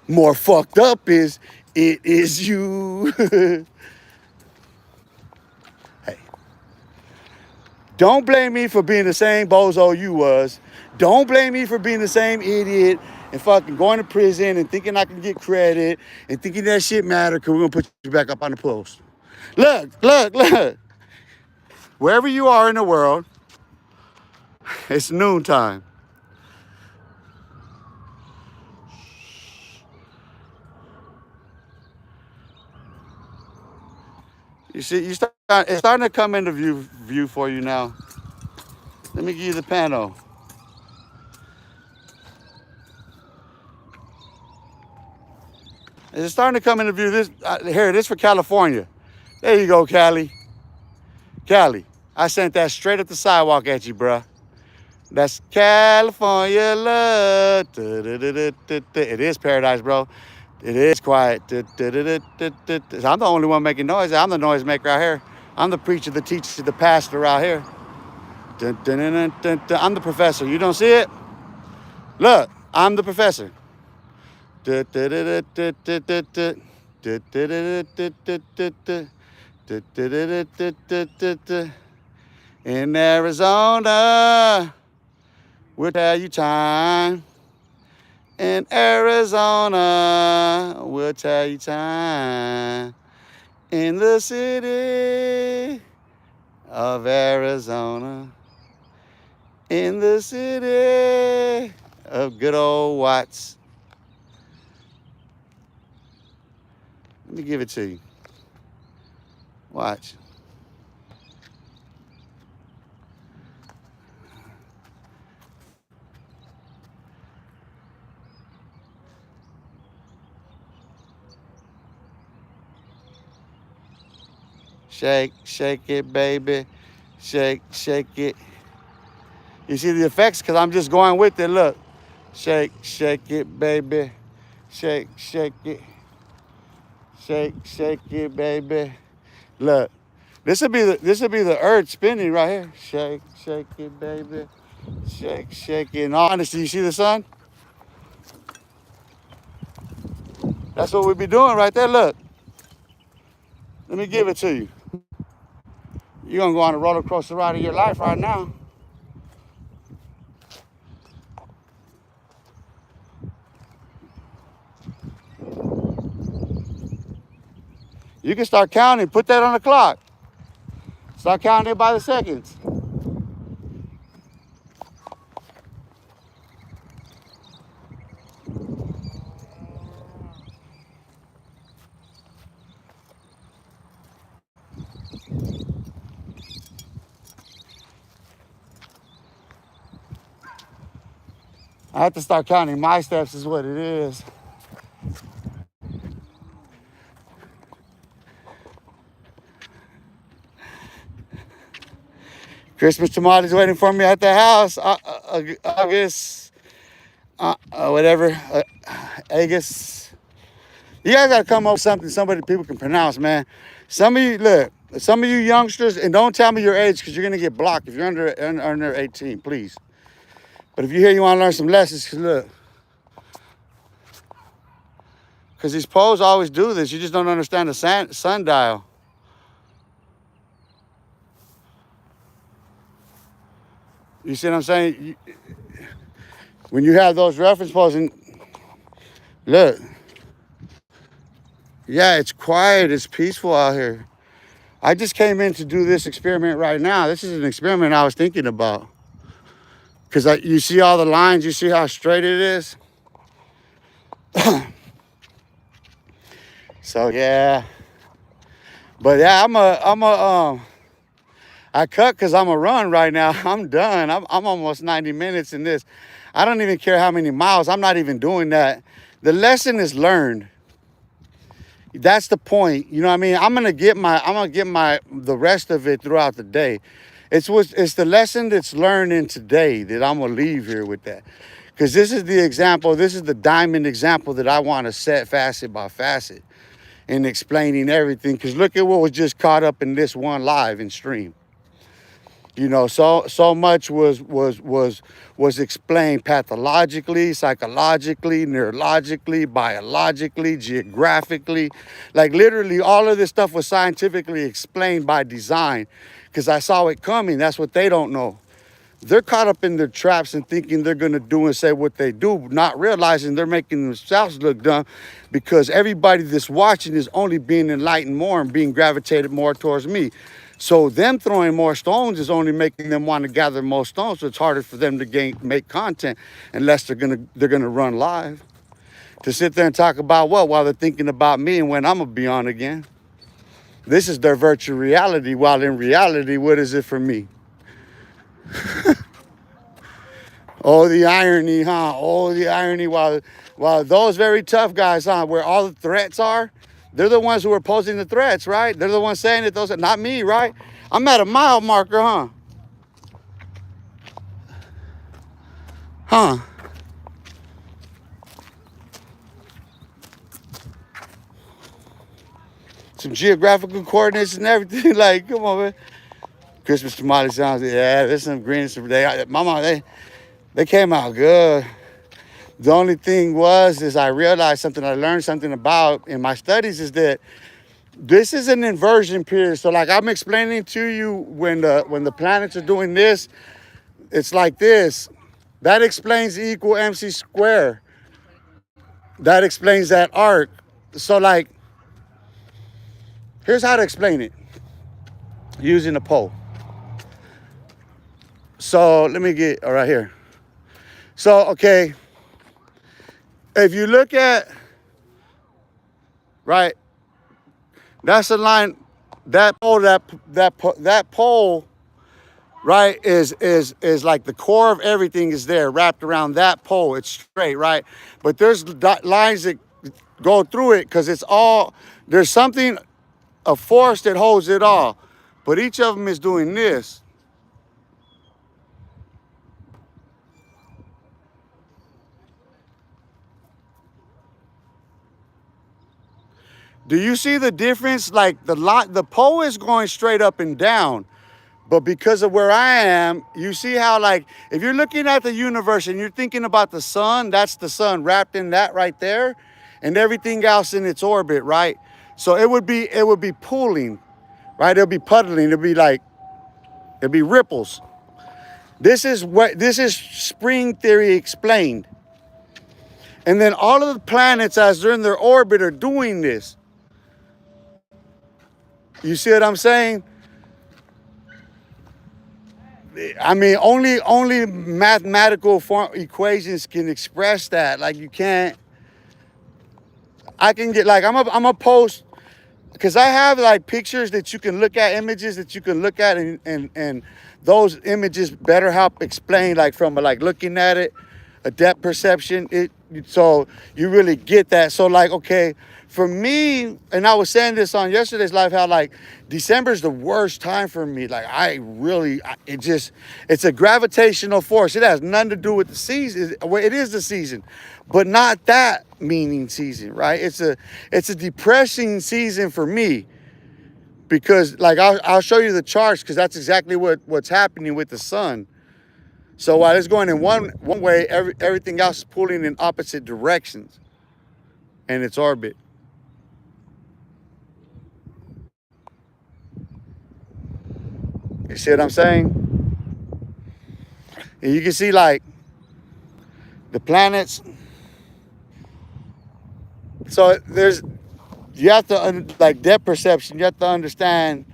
More fucked up is it is you. Hey, don't blame me for being the same bozo you was. Don't blame me for being the same idiot and fucking going to prison and thinking I can get credit and thinking that shit matter because we're gonna put you back up on the post. Look, look, look. Wherever you are in the world, it's noontime. You see, it's starting to come into view for you now. Let me give you the panel. It's starting to come into view. This for California. There you go, Cali. Cali, I sent that straight up the sidewalk at you, bruh. That's California love. It is paradise, bro. It is quiet. I'm the only one making noise. I'm the noise maker out here. I'm the preacher, the teacher, the pastor out here. I'm the professor. You don't see it? Look, I'm the professor. In Arizona, we'll tell you time. In Arizona, we'll tell you time. In the city of Arizona. In the city of good old Watts. Let me give it to you. Watch. Shake, shake it, baby. Shake, shake it. You see the effects? Because I'm just going with it. Look. Shake, shake it, baby. Shake, shake it. Shake, shake it, baby. Look. This will be the earth spinning right here. Shake, shake it, baby. Shake, shake it. In all honesty, you see the sun? That's what we be doing right there. Look. Let me give it to you. You're going to go on a roller coaster ride of your life right now. You can start counting. Put that on the clock. Start counting it by the seconds. I have to start counting my steps is what it is. Christmas tamales waiting for me at the house. August, whatever. August. You guys gotta come up with something people can pronounce, man. Some of you youngsters, and don't tell me your age because you're gonna get blocked if you're under 18, please. But if you're here, you wanna learn some lessons, because look. Because these poles always do this. You just don't understand the sundial. You see what I'm saying? When you have those reference poles, and look. Yeah, it's quiet. It's peaceful out here. I just came in to do this experiment right now. This is an experiment I was thinking about. Because you see all the lines. You see how straight it is? So, yeah. But, yeah, I cut because I'm a run right now. I'm done. I'm almost 90 minutes in this. I don't even care how many miles. I'm not even doing that. The lesson is learned. That's the point. You know what I mean? I'm gonna get the rest of it throughout the day. It's the lesson that's learned in today that I'm gonna leave here with that. Because this is the example, this is the diamond example that I want to set facet by facet in explaining everything. Because look at what was just caught up in this one live and stream. You know, so much was explained pathologically, psychologically, neurologically, biologically, geographically. Like literally all of this stuff was scientifically explained by design because I saw it coming. That's what they don't know. They're caught up in their traps and thinking they're going to do and say what they do, not realizing they're making themselves look dumb because everybody that's watching is only being enlightened more and being gravitated more towards me. So them throwing more stones is only making them want to gather more stones. So it's harder for them to make content unless they're gonna run live. To sit there and talk about what while they're thinking about me and when I'm gonna be on again. This is their virtual reality, while in reality, what is it for me? Oh, the irony, huh? Oh, the irony. While those very tough guys, huh, where all the threats are, they're the ones who are posing the threats, right? They're the ones saying that those are not me, right? I'm at a mile marker, huh? Huh? Some geographical coordinates and everything. Like, come on, man. Christmas tamale sounds, yeah, there's some greens. They came out good. The only thing is I realized something I learned something about in my studies is that this is an inversion period. So like I'm explaining to you when the planets are doing this, it's like this. That explains E equal MC square. That explains that arc. So like, here's how to explain it using a pole. So let me get right here. So, okay, if you look at, right, that's a line, that pole, right, is like the core of everything is there, wrapped around that pole. It's straight, right? But there's lines that go through it because there's something, a force that holds it all. But each of them is doing this. Do you see the difference? Like the pole is going straight up and down, but because of where I am, you see how like if you're looking at the universe and you're thinking about the sun, that's the sun wrapped in that right there, and everything else in its orbit, right? So it would be pooling, right? It'll be puddling. It'll be ripples. This is spring theory explained. And then all of the planets as they're in their orbit are doing this. You see what I'm saying? I mean, only mathematical equations can express that. Like you can't. I can get like I'm a post because I have like pictures that you can look at, images that you can look at, and those images better help explain like from like looking at it, a depth perception. So you really get that. So like okay. For me, and I was saying this on yesterday's live, how like December's the worst time for me. Like it's a gravitational force. It has nothing to do with the season. Well, it is the season, but not that meaning season, right? It's a depressing season for me because like I'll show you the charts because that's exactly what's happening with the sun. So while it's going in one way, everything else is pulling in opposite directions in its orbit. You see what I'm saying? And you can see like the planets. So you have to, like depth perception, you have to understand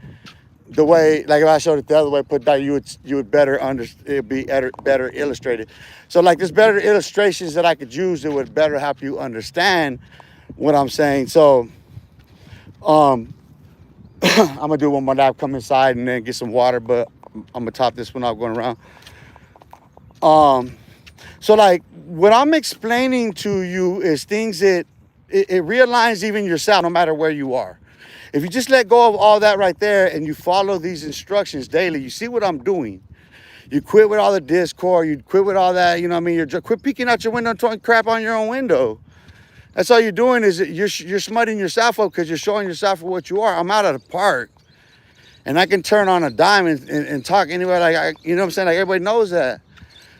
the way, like if I showed it the other way, put that, you would better understand, it'd be better illustrated. So like there's better illustrations that I could use that would better help you understand what I'm saying. So, I'm gonna do one more lap, come inside and then get some water, but I'm gonna top this one out going around. So like what I'm explaining to you is things that it realigns even yourself no matter where you are. If you just let go of all that right there and you follow these instructions daily, you see what I'm doing. You quit with all the Discord. You quit with all that, you know what I mean? You're quit peeking out your window and throwing crap on your own window. That's all you're doing is you're smutting yourself up because you're showing yourself for what you are. I'm out of the park. And I can turn on a dime and talk anywhere like, you know what I'm saying? Like everybody knows that.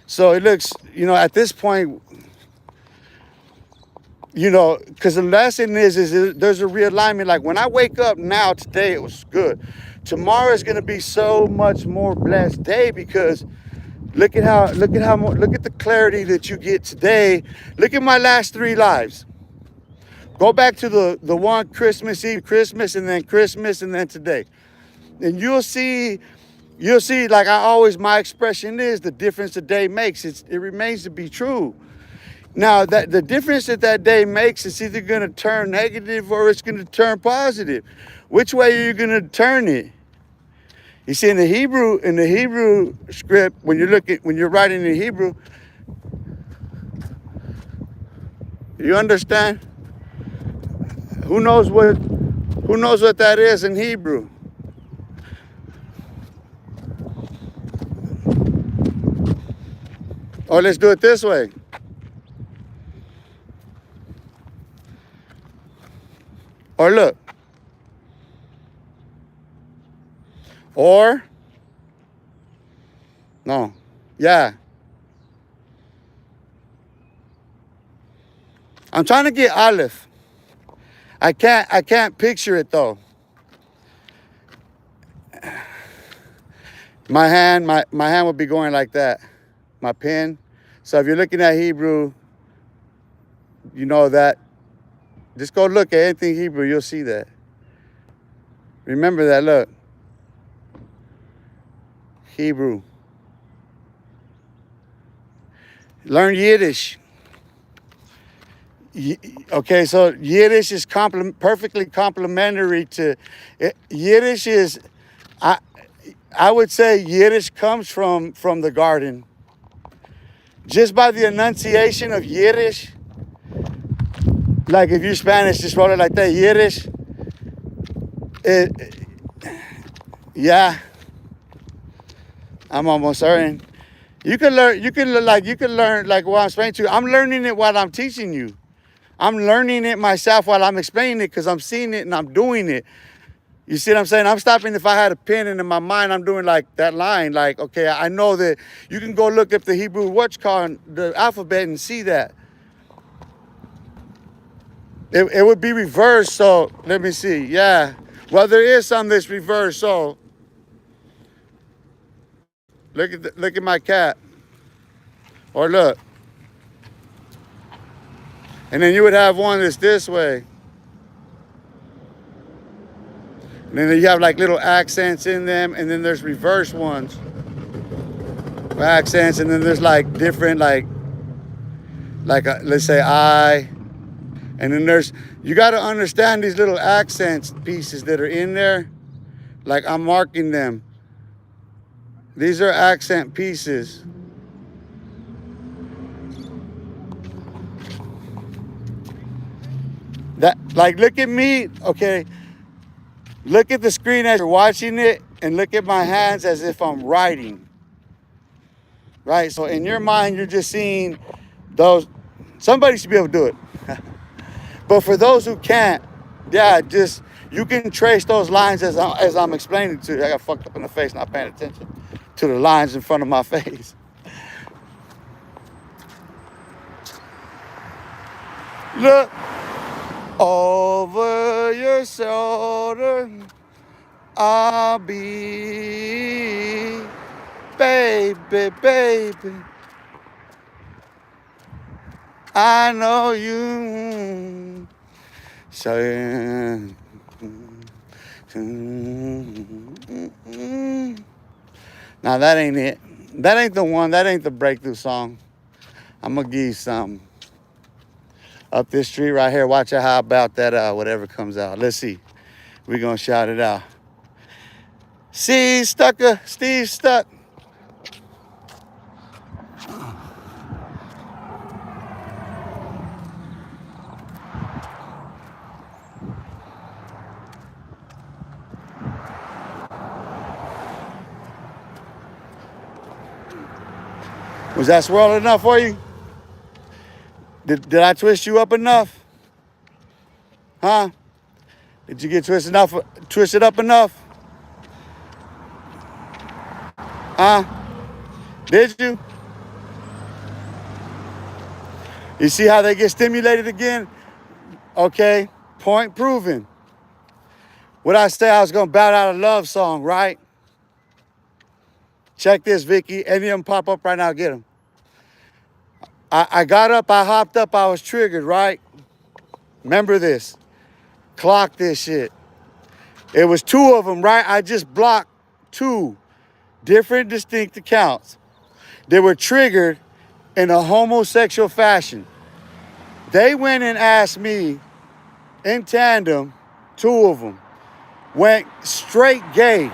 So it looks, you know, at this point, you know, because the lesson is there's a realignment. Like when I wake up now, today it was good. Tomorrow is going to be so much more blessed day because look at the clarity that you get today. Look at my last 3 lives. Go back to the one Christmas Eve, Christmas, and then today. And you'll see, like I always, my expression is the difference a day makes. It remains to be true. Now, that the difference that day makes is either going to turn negative or it's going to turn positive. Which way are you going to turn it? You see, in the Hebrew script, when you're writing in Hebrew, you understand? Who knows what that is in Hebrew? Or let's do it this way. Or look. Or. No. Yeah. I'm trying to get Aleph. I can't picture it though. My hand would be going like that. My pen. So if you're looking at Hebrew, you know that. Just go look at anything Hebrew, you'll see that. Remember that, look. Hebrew. Learn Yiddish. Okay, so Yiddish is perfectly complementary to... Yiddish is... I would say Yiddish comes from the garden. Just by the enunciation of Yiddish, like if you're Spanish, just roll it like that, Yiddish. Yeah, I'm almost certain. You can learn like what I'm explaining to you. I'm learning it while I'm teaching you. I'm learning it myself while I'm explaining it because I'm seeing it and I'm doing it. You see what I'm saying? I'm stopping if I had a pen and in my mind I'm doing like that line. Like, okay, I know that you can go look up the Hebrew the alphabet and see that. It would be reversed, so let me see. Yeah. Well, there is some that's reversed, so look at my cat. Or look. And then you would have one that's this way. And then you have like little accents in them, and then there's reverse ones. Accents, and then there's like different, like let's say I. And then you got to understand these little accents pieces that are in there. Like I'm marking them. These are accent pieces. That, like, look at me, okay? Look at the screen as you're watching it and look at my hands as if I'm writing. Right? So in your mind, you're just seeing those. Somebody should be able to do it. But for those who can't, yeah, just you can trace those lines as I'm explaining to you. I got fucked up in the face, not paying attention to the lines in front of my face. Look over your shoulder. I'll be, baby, baby. I know you. So, now that ain't it. That ain't the one. That ain't the breakthrough song. I'm gonna give you something. Up this street right here. Watch out how about that whatever comes out. Let's see. We're gonna shout it out. Steve stuck. Was that swirling enough for you? Did I twist you up enough? Huh? Did you get twisted up enough? Huh? Did you? You see how they get stimulated again? Okay, point proven. What I say, I was gonna bout out a love song, right? Check this, Vicky. Any of them pop up right now, get them. I got up, I hopped up, I was triggered, right? Remember this. Clock this shit. It was 2 of them, right? I just blocked 2 different distinct accounts. They were triggered in a homosexual fashion. They went and asked me in tandem, 2 of them, went straight gay.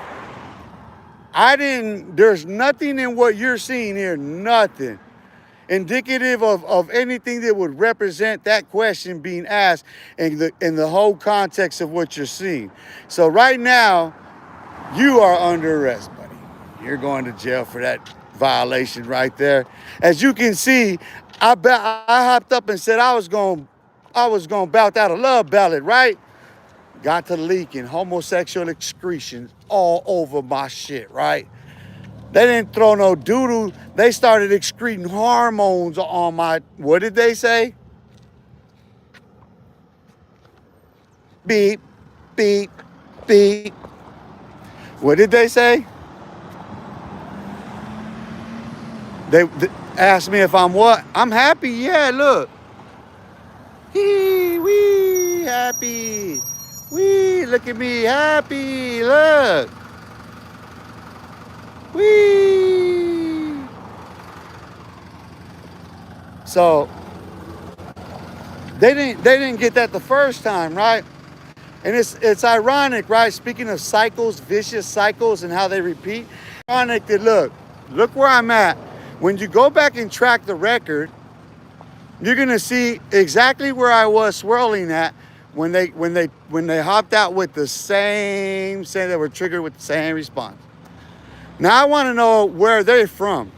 There's nothing in what you're seeing here, nothing indicative of anything that would represent that question being asked in the whole context of what you're seeing. So right now, you are under arrest, buddy. You're going to jail for that violation right there. As you can see, I hopped up and said I was going to bout out a love ballad, right? Got to leaking homosexual excretions all over my shit, right? They didn't throw no doodle. They started excreting hormones on my, what did they say? Beep, beep, beep. What did they say? They asked me if I'm what? I'm happy, yeah, look. Hee, wee, happy. Wee, look at me, happy, look. Wee. So they didn't get that the first time, right? And it's ironic, right? Speaking of cycles, vicious cycles and how they repeat. Ironic that look where I'm at. When you go back and track the record, you're gonna see exactly where I was swirling at when they hopped out with the same, saying they were triggered with the same response. Now I want to know where they're from.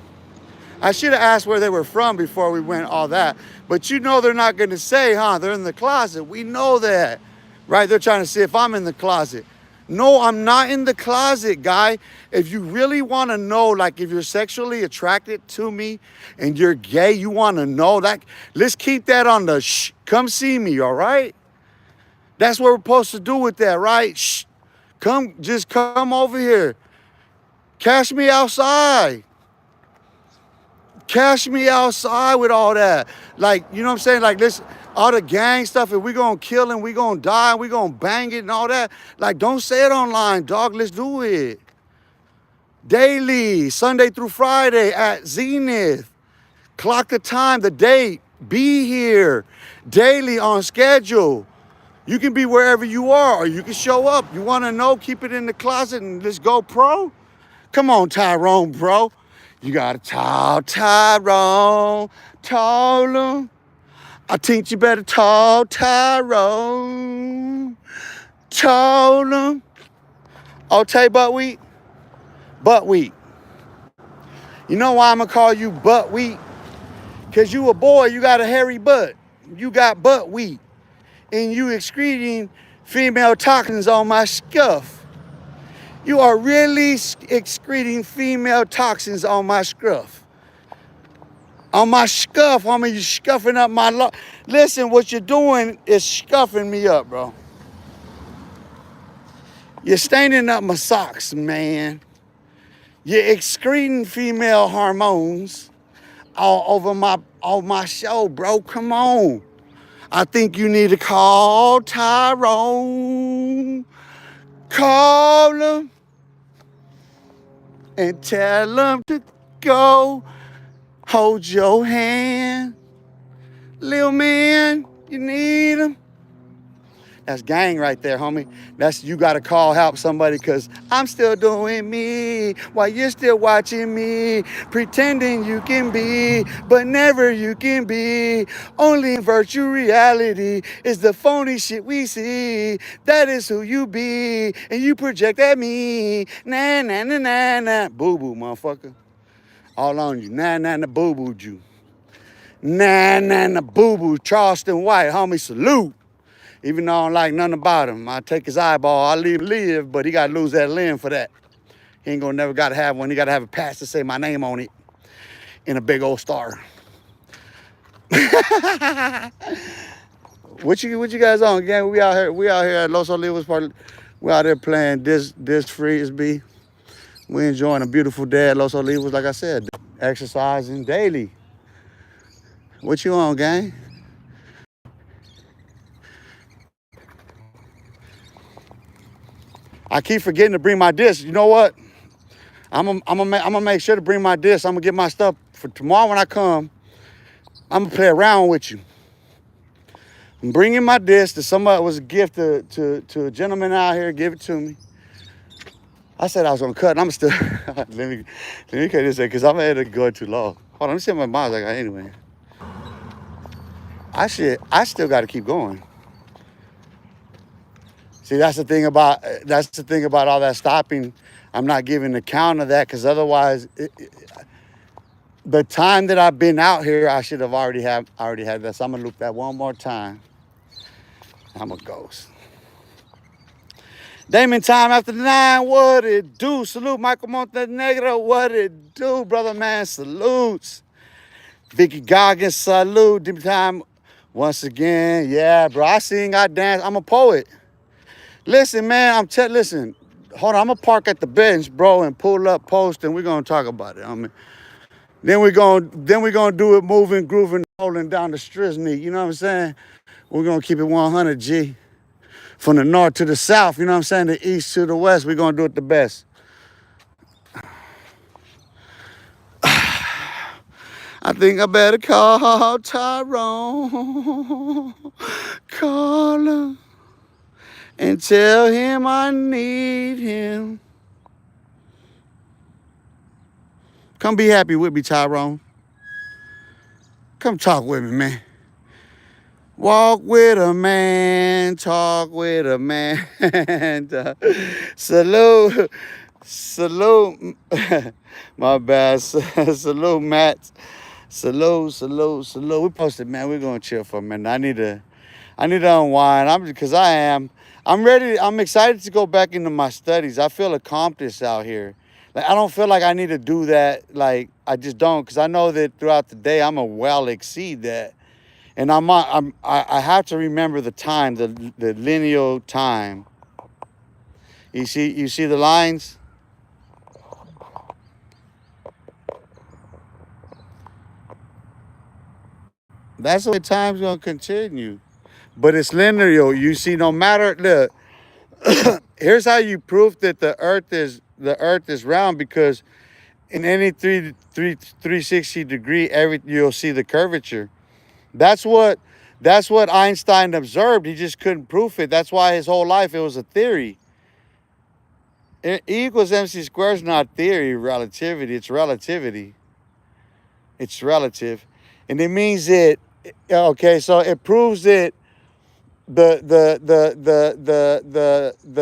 I should have asked where they were from before we went all that. But you know they're not going to say, huh? They're in the closet. We know that, right? They're trying to see if I'm in the closet. No, I'm not in the closet, guy. If you really want to know, like if you're sexually attracted to me and you're gay, you want to know that, let's keep that on the shh. Come see me, all right? That's what we're supposed to do with that, right? Shh. Just come over here. Cash me outside. Cash me outside with all that. Like, you know what I'm saying? Like, this, all the gang stuff, and we gonna kill and we gonna die and we gonna bang it and all that. Like, don't say it online, dog. Let's do it. Daily, Sunday through Friday at Zenith. Clock the time, the date. Be here. Daily on schedule. You can be wherever you are or you can show up. You wanna know? Keep it in the closet and let's go pro. Come on, Tyrone, bro. You gotta tall Tyrone, tall him. I think you better tall Tyrone, tall him. Okay, buckwheat? Buckwheat. You know why I'm gonna call you buckwheat? Cause you a boy, you got a hairy butt. You got buckwheat. And you excreting female toxins on my scuff. You are really excreting female toxins on my scruff. On my scuff, homie, you scuffing up my Listen, what you're doing is scuffing me up, bro. You're staining up my socks, man. You're excreting female hormones all over my show, bro. Come on. I think you need to call Tyrone. Call him and tell him to go. Hold your hand. Little man, you need him. That's gang right there, homie. That's, you gotta call help somebody, because I'm still doing me while you're still watching me, pretending you can be, but never you can be. Only in virtual reality is the phony shit we see. That is who you be, and you project at me. Nah, nah, nah, nah, nah. Boo-boo, motherfucker. All on you. Nah, nah, nah, boo-boo you. Nah, nah, nah, boo-boo. Charleston White, homie, salute. Even though I don't like nothing about him. I take his eyeball, I leave him live, but he got to lose that limb for that. He ain't gonna never got to have one. He got to have a pass to say my name on it in a big old star. What you guys on, gang? We out here at Los Olivos Park. We out there playing disc frisbee. We enjoying a beautiful day at Los Olivos, like I said, exercising daily. What you on, gang? I keep forgetting to bring my disc. You know what? I'm gonna make sure to bring my disc. I'm gonna get my stuff for tomorrow when I come. I'm gonna play around with you. I'm bringing my disc that somebody was a gift to a gentleman out here. Give it to me. I said I was gonna cut, and I'm still. let me cut this because I'm ahead of going too long. Hold on, let me see what my miles I got anyway. I still got to keep going. See, that's the thing about all that stopping. I'm not giving account of that because otherwise, the time that I've been out here, I should have already had that. So I'm gonna loop that one more time. I'm a ghost. Damon time after 9, what it do? Salute Michael Montenegro, what it do, brother man? Salutes. Vicky Goggins, salute. Deep time once again. Yeah, bro. I sing, I dance. I'm a poet. Listen, man, listen. Hold on, I'm gonna park at the bench, bro, and pull up, post, and we're gonna talk about it. I mean, then we're gonna do it moving, grooving, rolling down the Strisney. You know what I'm saying? We're gonna keep it 100 G. From the north to the south, you know what I'm saying? The east to the west, we're gonna do it the best. I think I better call Tyrone. Call him and tell him I need him. Come be happy with me, Tyrone. Come talk with me, man. Walk with a man, talk with a man. Salute, salute. My bad. Salute, Matt. Salute. We posted, man. We're gonna chill for a minute. I need to unwind. I'm ready. I'm excited to go back into my studies. I feel accomplished out here. Like I don't feel like I need to do that. Like I just don't, because I know that throughout the day I'm gonna well exceed that. And I have to remember the time, the lineal time. You see the lines? That's the way time's gonna continue. But it's linear. You see, no matter look, here's how you prove that the earth is round, because in any 360 degree, you'll see the curvature. That's what Einstein observed. He just couldn't prove it. That's why his whole life it was a theory. E equals MC squared is not theory, relativity. It's relativity. It's relative. And it means that, okay, so it proves that the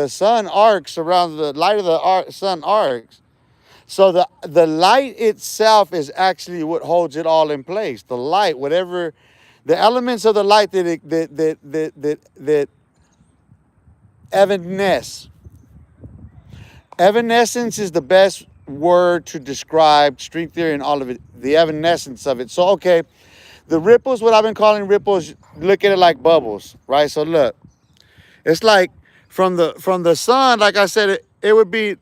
sun arcs around, the light of the sun arcs. So the light itself is actually what holds it all in place. The light, whatever the elements of the light that evanesce. Evanescence is the best word to describe string theory and all of it, the evanescence of it. So, okay, the ripples, what I've been calling ripples, look at it like bubbles, right? So look, it's like from the sun, like I said, it would be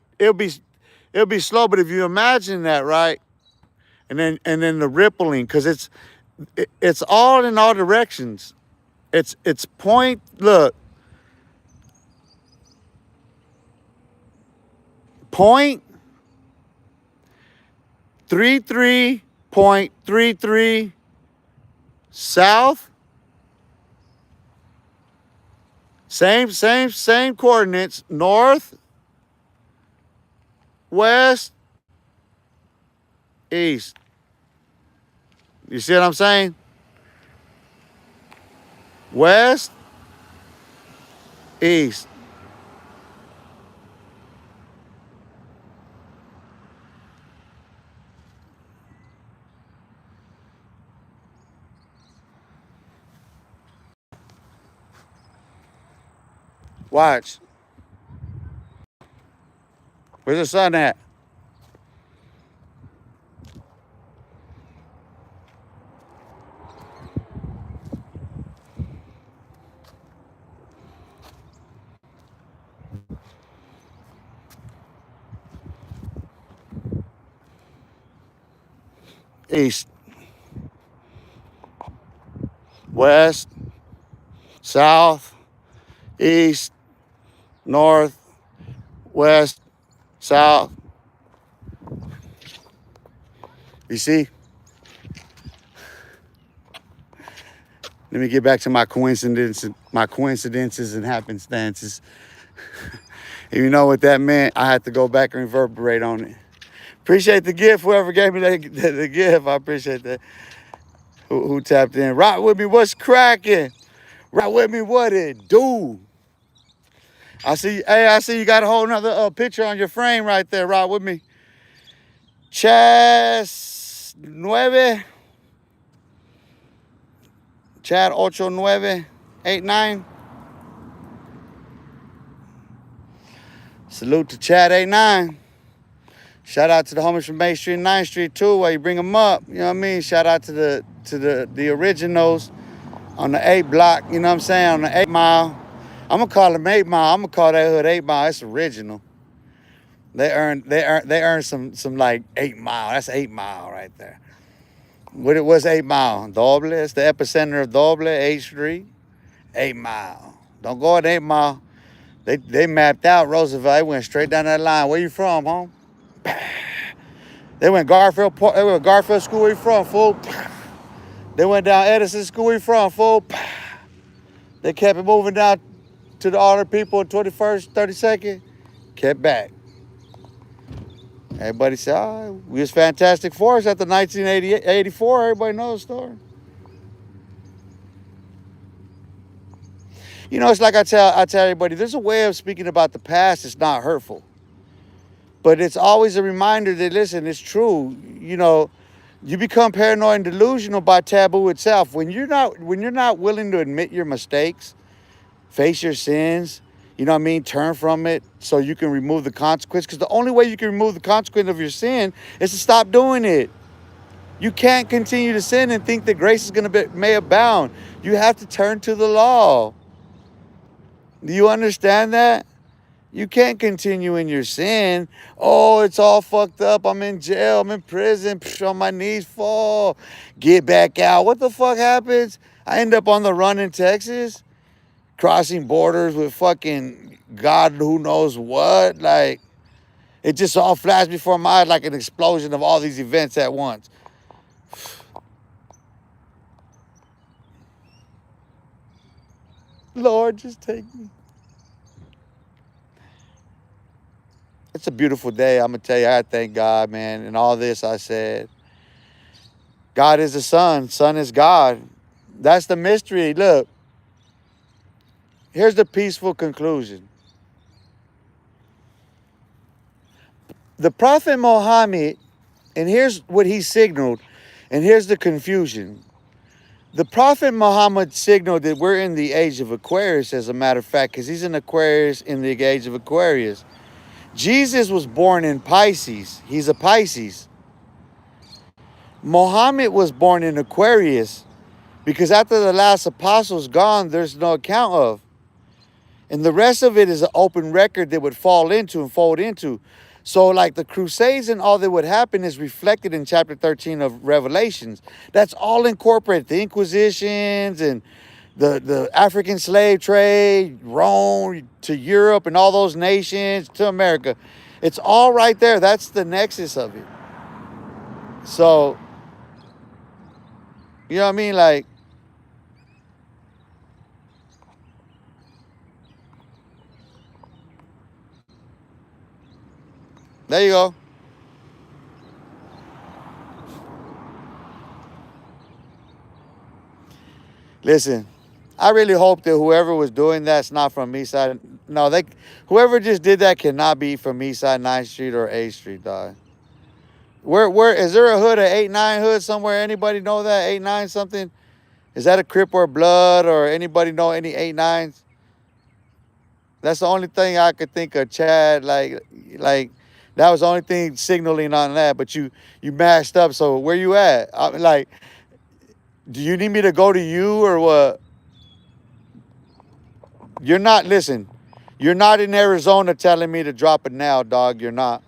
slow, but if you imagine that, right? And then the rippling, because it's all in all directions. It's point, look, point 33.33 south. Same coordinates. North, west, east. You see what I'm saying? West, east. Watch. Where's the sun at? East, west, south, east, north, west, south. You see? Let me get back to my coincidences and happenstances. If you know what that meant, I had to go back and reverberate on it. Appreciate the gift, whoever gave me the gift. I appreciate that. Who tapped in? Rock with me, what's cracking? Rock with me, what it do? I see you got a whole nother picture on your frame right there. Rock with me. Chas 9. Chad 8989. Salute to Chad 89. Shout out to the homies from Main Street and 9th Street too, while you bring them up. You know what I mean? Shout out to the originals on the 8 block, you know what I'm saying? On the 8 mile. I'm gonna call them 8 mile. I'm gonna call that hood 8 mile. It's original. They earned some like 8 mile. That's 8 mile right there. What it was 8 mile? Doble. It's the epicenter of Doble, 8th Street. 8 mile. Don't go at 8 mile. They mapped out Roosevelt. They went straight down that line. Where you from, home? They went Garfield School. Where you from, fool? They went down Edison School. Where you from, fool? They kept it moving down to the older people in 21st, 32nd. Kept back. Everybody said, oh, we was Fantastic Force after 1984. Everybody knows the story. You know, it's like I tell everybody, there's a way of speaking about the past that's not hurtful. But it's always a reminder that, listen, it's true. You know, you become paranoid and delusional by taboo itself. When you're not willing to admit your mistakes, face your sins, you know what I mean, turn from it so you can remove the consequence. Because the only way you can remove the consequence of your sin is to stop doing it. You can't continue to sin and think that grace is going to may abound. You have to turn to the law. Do you understand that? You can't continue in your sin. Oh, it's all fucked up. I'm in jail. I'm in prison. On my knees, fall. Get back out. What the fuck happens? I end up on the run in Texas, crossing borders with fucking God who knows what. Like, it just all flashed before my eyes like an explosion of all these events at once. Lord, just take me. It's a beautiful day. I'm going to tell you, I thank God, man. And all this I said, God is the Son. Son is God. That's the mystery. Look, here's the peaceful conclusion. The Prophet Muhammad, and here's what he signaled, and here's the confusion. The Prophet Muhammad signaled that we're in the age of Aquarius, as a matter of fact, because he's an Aquarius in the age of Aquarius. Jesus was born in Pisces. He's a Pisces. Muhammad was born in Aquarius because after the last apostle's gone, there's no account of. And the rest of it is an open record that would fall into and fold into. So like the Crusades and all that would happen is reflected in chapter 13 of Revelations. That's all incorporated. The Inquisitions and the African slave trade, Rome to Europe and all those nations to America. It's all right there. That's the nexus of it. So, you know what I mean? Like, there you go. Listen, I really hope that whoever was doing that's not from Eastside. No, whoever just did that cannot be from Eastside 9th Street or 8th Street, dog. Where is there a hood, a 8-9 hood somewhere? Anybody know that 8-9 something? Is that a Crip or Blood or anybody know any 8-9s? That's the only thing I could think of, Chad. Like that was the only thing signaling on that. But you mashed up. So where you at? Like, do you need me to go to you or what? You're not. Listen, you're not in Arizona telling me to drop it now, dog. You're not.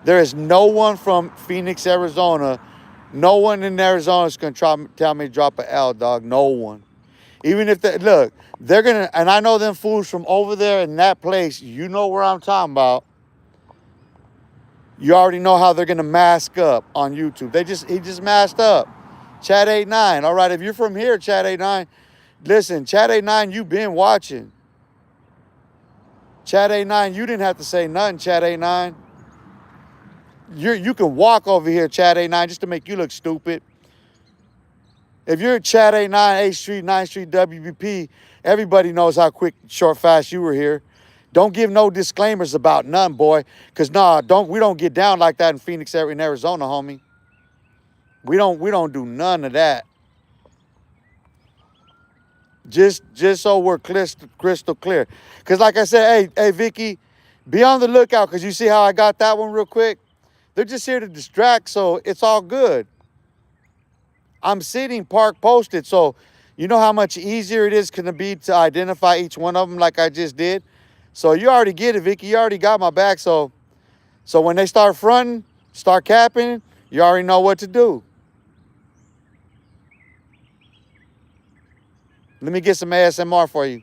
There is no one from Phoenix, Arizona. No one in Arizona is gonna tell me to drop an L, dog. No one. Even if they look, they're gonna. And I know them fools from over there in that place. You know where I'm talking about. You already know how they're gonna mask up on YouTube. He just masked up. Chat 89. All right, if you're from here, Chat 89, listen, Chat 89, you've been watching. Chat 89, you didn't have to say nothing, Chat 89. You can walk over here, Chat 89, just to make you look stupid. If you're at Chat 89, 8th Street, 9th Street, WBP, everybody knows how quick, short, fast you were here. Don't give no disclaimers about none, boy. Cause we don't get down like that in Phoenix, in Arizona, homie. We don't do none of that. Just so we're crystal clear. Cause like I said, hey Vicky, be on the lookout. Cause you see how I got that one real quick. They're just here to distract, so it's all good. I'm sitting park posted, so you know how much easier it is going to be to identify each one of them like I just did. So you already get it, Vicky. You already got my back. So when they start fronting, start capping, you already know what to do. Let me get some ASMR for you.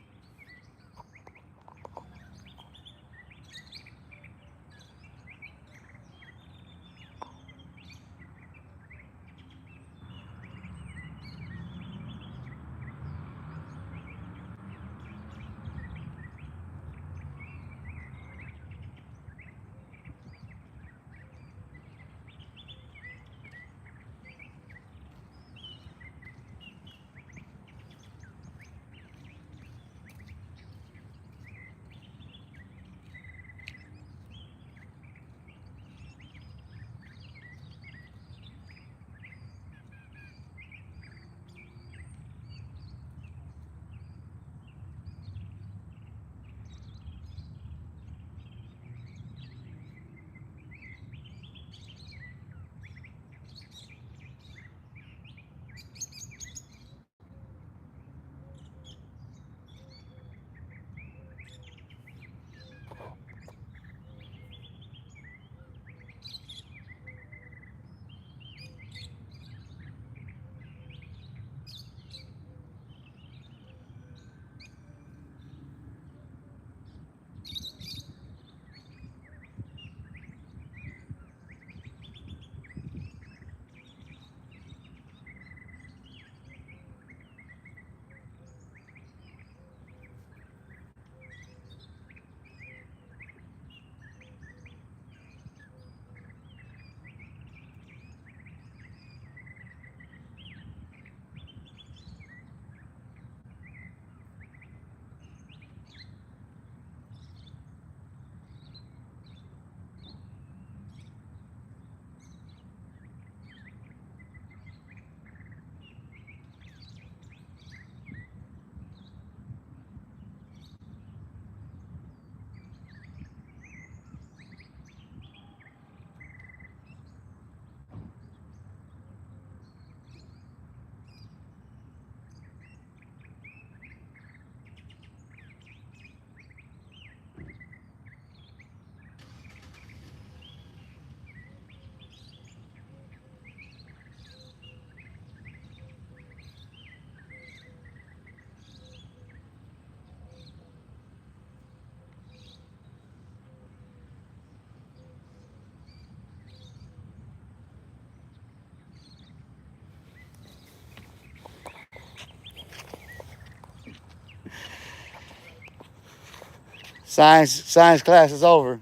Science class is over.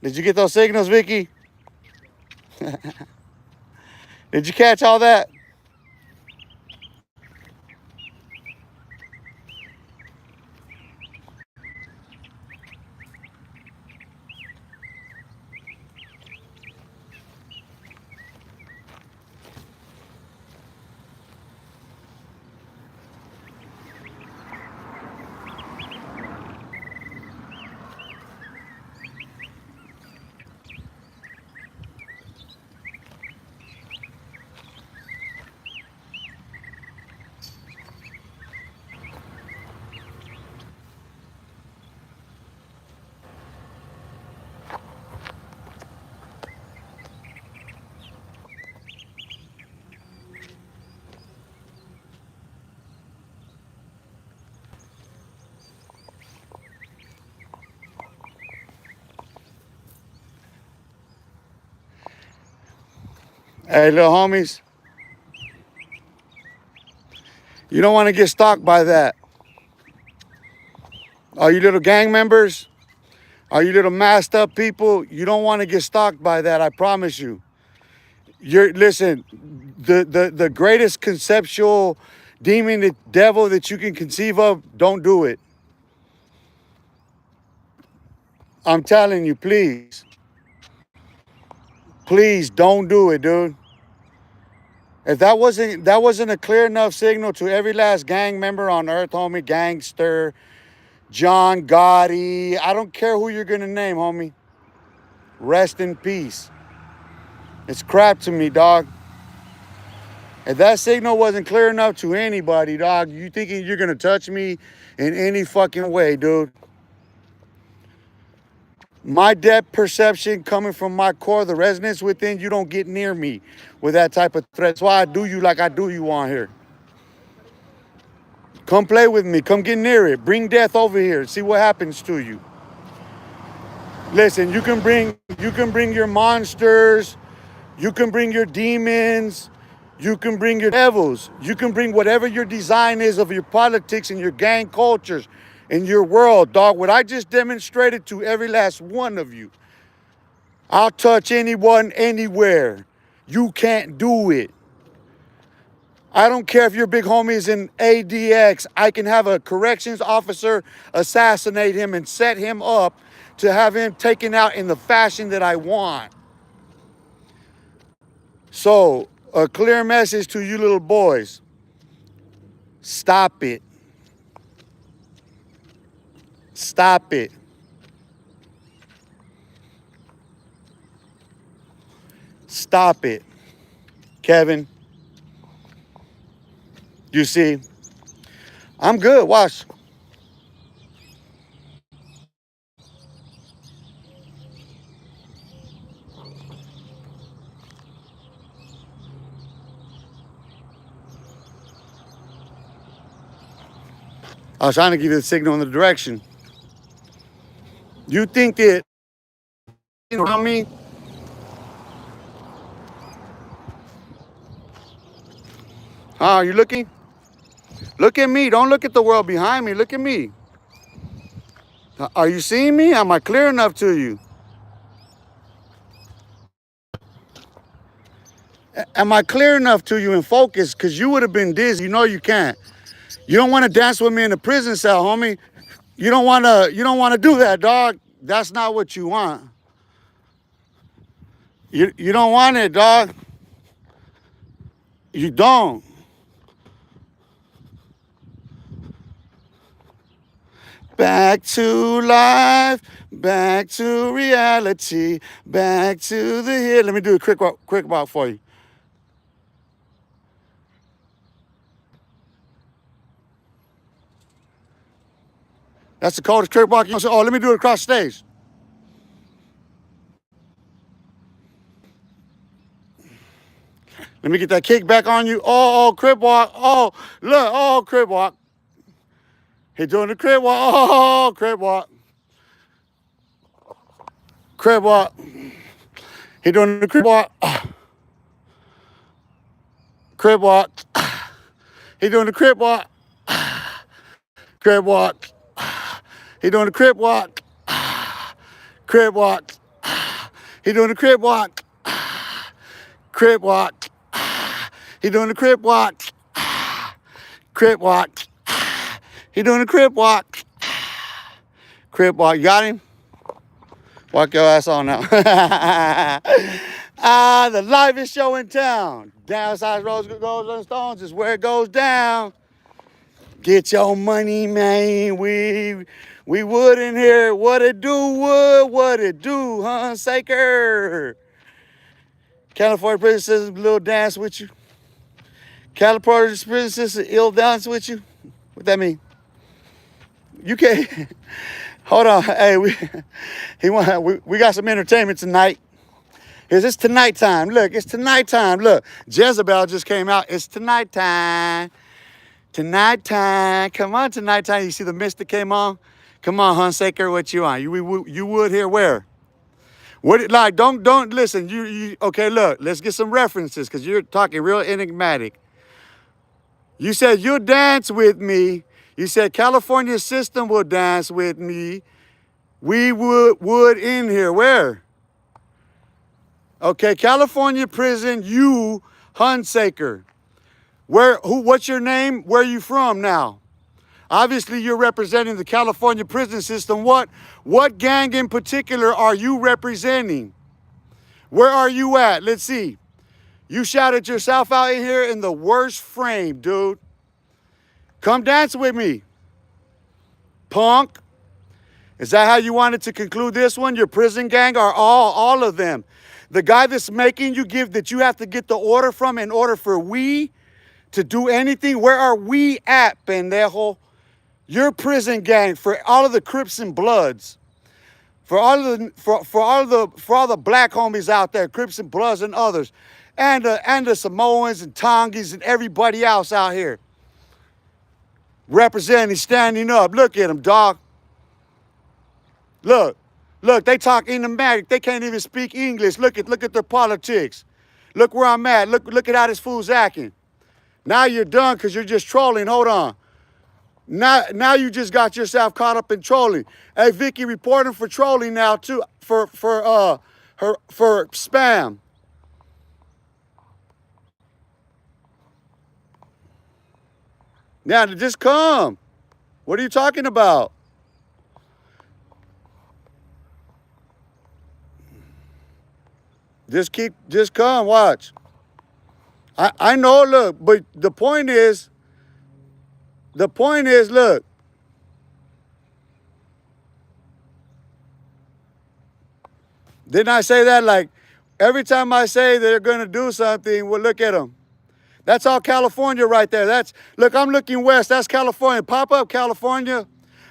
Did you get those signals, Vicky? Did you catch all that? Hey, little homies, you don't want to get stalked by that. All you little gang members, all you little masked up people, you don't want to get stalked by that, I promise you. Listen, the greatest conceptual demon, the devil that you can conceive of, don't do it. I'm telling you, please. Please don't do it, dude. If that wasn't a clear enough signal to every last gang member on earth, homie, gangster, John Gotti, I don't care who you're gonna name, homie. Rest in peace. It's crap to me, dog. If that signal wasn't clear enough to anybody, dog, you thinking you're gonna touch me in any fucking way, dude? My depth perception coming from my core, the resonance within, you don't get near me with that type of threat. That's why I do you like I do you on here. Come play with me. Come get near it. Bring death over here. See what happens to you. Listen, you can bring your monsters. You can bring your demons. You can bring your devils. You can bring whatever your design is of your politics and your gang cultures in your world, dog. What I just demonstrated to every last one of you. I'll touch anyone, anywhere. You can't do it. I don't care if your big homie is in ADX. I can have a corrections officer assassinate him and set him up to have him taken out in the fashion that I want. So, a clear message to you little boys. Stop it. Stop it. Stop it. Kevin, you see, I'm good. Watch. I was trying to give you the signal in the direction. You think that, you know what I mean? Are you looking? Look at me. Don't look at the world behind me. Look at me. Are you seeing me? Am I clear enough to you? Am I clear enough to you and focused? Because you would have been dizzy. You know you can't. You don't want to dance with me in the prison cell, homie. You don't want to do that, dog. That's not what you want. You don't want it, dog. You don't. Back to life, back to reality, back to the hill. Let me do a quick walk for you. That's the coldest quick walk. You don't say, oh, let me do it across the stage. Let me get that kick back on you. Oh, crib walk. Oh, look. Oh, crib walk. He doing the crib walk. Oh, crib walk. Crib walk. He doing the crib walk. Crib walk. He doing the crib walk. Crib walk. He doing the crib walk. Crib walk. He doing the crib walk. Crib walk. He doing the crib walk. Crib walk. He doing the crib walk. Crib walk. You got him? Walk your ass on now. The livest show in town. Downside Rose Goes on Stones is where it goes down. Get your money, man. We wouldn't hear what it do, huh, Saker? California Princess, little dance with you. California Princess, ill dance with you. What that mean? You can't. Hold on. Hey, we got some entertainment tonight. It's tonight time. Look, it's tonight time. Look, Jezebel just came out. It's tonight time. Tonight time. Come on, tonight time. You see the mist that came on? Come on, Hunsaker, what you on? You would here where? What like don't listen. You okay, look, let's get some references because you're talking real enigmatic. You said you'll dance with me. You said California system will dance with me. We would in here. Where? Okay, California prison, you Hunsaker. What's your name? Where are you from now? Obviously, you're representing the California prison system. What gang in particular are you representing? Where are you at? Let's see. You shouted yourself out in here in the worst frame, dude. Come dance with me, punk. Is that how you wanted to conclude this one? Your prison gang are all of them. The guy that's making you give that you have to get the order from in order for we to do anything. Where are we at, pendejo? Your prison gang for all of the Crips and Bloods. For all the black homies out there, Crips and Bloods and others. And the Samoans and Tongans and everybody else out here. Representing, standing up. Look at them, dog. Look, they talk enigmatic. They can't even speak English. Look at their politics. Look where I'm at. Look at how this fool's acting. Now you're done because you're just trolling. Hold on. Now you just got yourself caught up in trolling. Hey, Vicky, reporting for trolling now too. For spam. Now just come. What are you talking about? Just come, watch. I know, look, but the point is, look. Didn't I say that? Like, every time I say they're going to do something, well, look at them. That's all California right there. Look, I'm looking west. That's California. Pop up, California.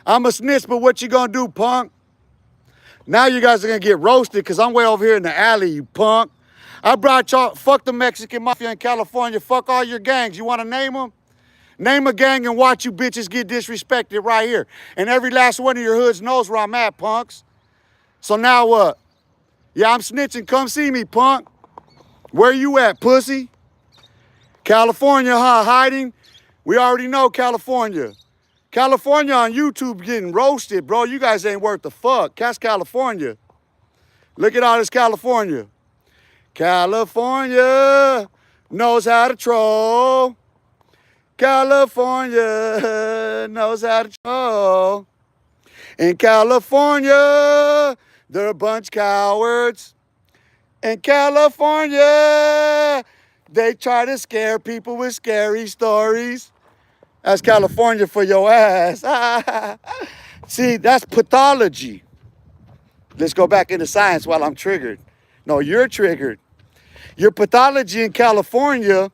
I'm a snitch, but what you going to do, punk? Now you guys are going to get roasted because I'm way over here in the alley, you punk. I brought y'all, fuck the Mexican Mafia in California. Fuck all your gangs. You want to name them? Name a gang and watch you bitches get disrespected right here. And every last one of your hoods knows where I'm at, punks. So now what? Yeah, I'm snitching. Come see me, punk. Where you at, pussy? California, huh? Hiding? We already know California. California on YouTube getting roasted, bro. You guys ain't worth the fuck. That's California. Look at all this California. California knows how to troll. California knows how to troll. In California, they're a bunch of cowards. In California, they try to scare people with scary stories. That's California for your ass. See, that's pathology. Let's go back into science while I'm triggered. No, you're triggered. Your pathology in California,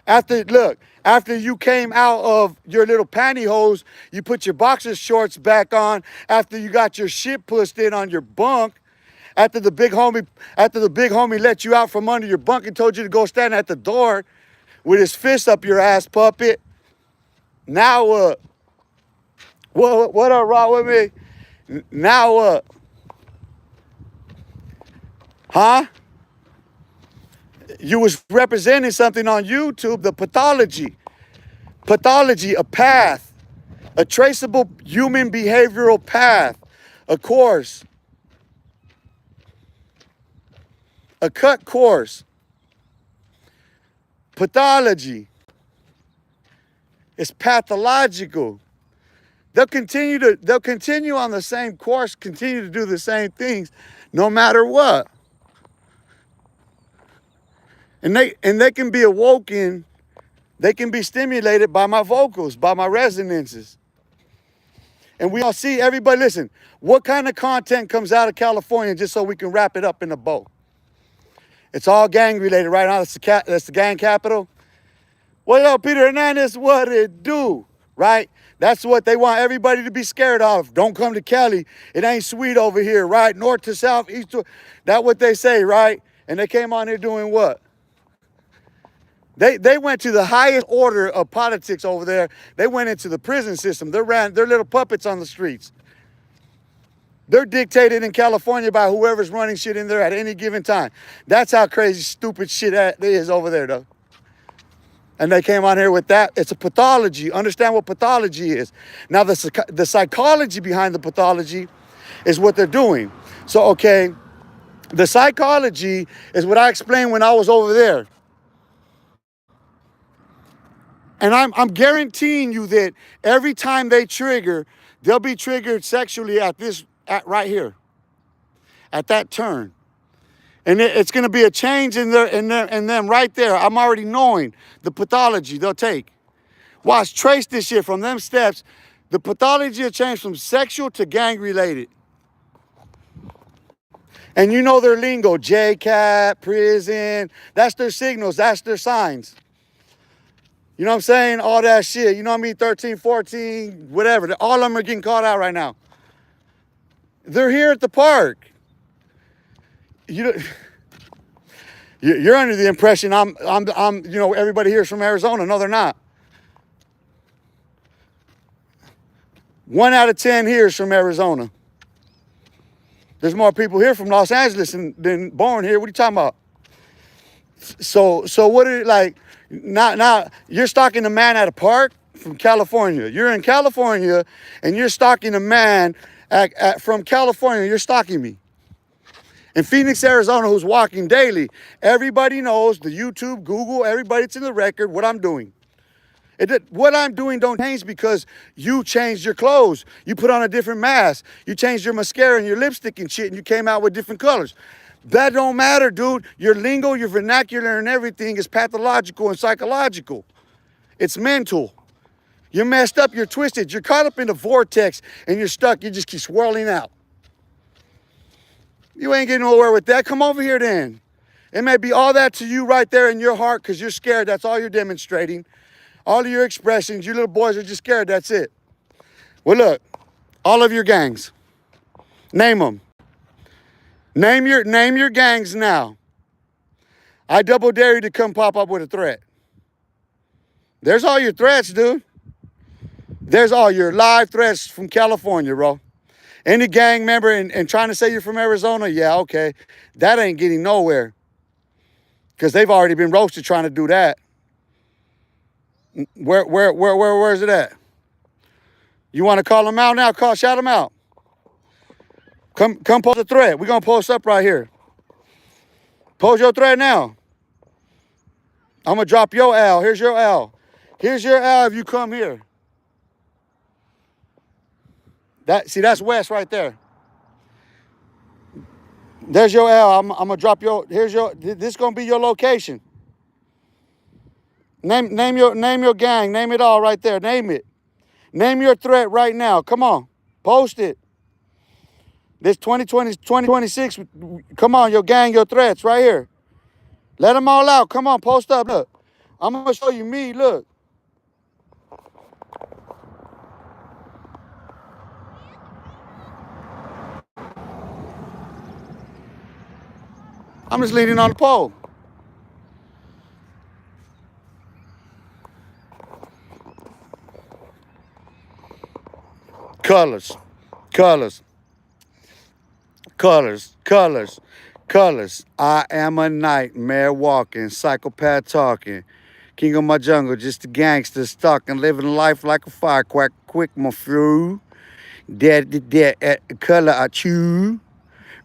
after you came out of your little pantyhose, you put your boxer shorts back on, after you got your shit pushed in on your bunk, after the big homie let you out from under your bunk and told you to go stand at the door with his fist up your ass, puppet. Now what? What up, wrong with me? Now what? Huh? You was representing something on YouTube, the pathology. Pathology, a path. A traceable human behavioral path. A course. A cut course. Pathology. It's pathological. They'll continue on the same course, continue to do the same things, no matter what. And they can be awoken, they can be stimulated by my vocals, by my resonances. And we all see, everybody listen, what kind of content comes out of California, just so we can wrap it up in a bow? It's all gang related right now. That's the gang capital. What up, Peter Hernandez? What it do, right? That's what they want everybody to be scared of. Don't come to Cali. It ain't sweet over here, right? North to south, east to... That's what they say, right? And they came on here doing what? They went to the highest order of politics over there. They went into the prison system. They ran their little puppets on the streets. They're dictated in California by whoever's running shit in there at any given time. That's how crazy, stupid shit that is over there, though. And they came on here with that. It's a pathology. Understand what pathology is. Now, the psychology behind the pathology is what they're doing. So, okay, the psychology is what I explained when I was over there. And I'm guaranteeing you that every time they trigger, they'll be triggered sexually at right here, at that turn. And it's going to be a change in them right there. I'm already knowing the pathology they'll take. Watch, trace this shit from them steps. The pathology will change from sexual to gang related. And you know their lingo, JCAT, prison. That's their signals. That's their signs. You know what I'm saying? All that shit. You know what I mean? 13, 14, whatever. All of them are getting caught out right now. They're here at the park. You're under the impression I'm everybody here is from Arizona. No, they're not. 1 out of 10 here is from Arizona. There's more people here from Los Angeles than born here. What are you talking about? So what are like? Now you're stalking a man at a park from California. You're in California and you're stalking a man from California. You're stalking me. In Phoenix, Arizona, who's walking daily. Everybody knows, the YouTube, Google, everybody, it's in the record what I'm doing. What I'm doing don't change because you changed your clothes. You put on a different mask. You changed your mascara and your lipstick and shit and you came out with different colors. That don't matter, dude. Your lingo, your vernacular and everything is pathological and psychological. It's mental. You're messed up, you're twisted. You're caught up in a vortex and you're stuck. You just keep swirling out. You ain't getting nowhere with that. Come over here then. It may be all that to you right there in your heart because you're scared. That's all you're demonstrating. All of your expressions, you little boys are just scared. That's it. Well, look, all of your gangs. Name them. Name your gangs now. I double dare you to come pop up with a threat. There's all your threats, dude. There's all your live threats from California, bro. Any gang member and trying to say you're from Arizona, yeah, okay. That ain't getting nowhere. Because they've already been roasted trying to do that. Where's it at? You want to call them out now? Shout them out. Come post a thread. We're going to post up right here. Post your thread now. I'm going to drop your L. Here's your L. Here's your L if you come here. That's West right there. There's your L. I'm going to drop this is going to be your location. Name your gang. Name it all right there. Name it. Name your threat right now. Come on. Post it. This 2026, come on, your gang, your threats right here. Let them all out. Come on, post up. Look, I'm going to show you me. Look. I'm just leaning on the pole. Colors. I am a nightmare walking, psychopath talking. King of my jungle, just a gangster stalking, living life like a firecracker, quick my fool. Dead at the color I chew.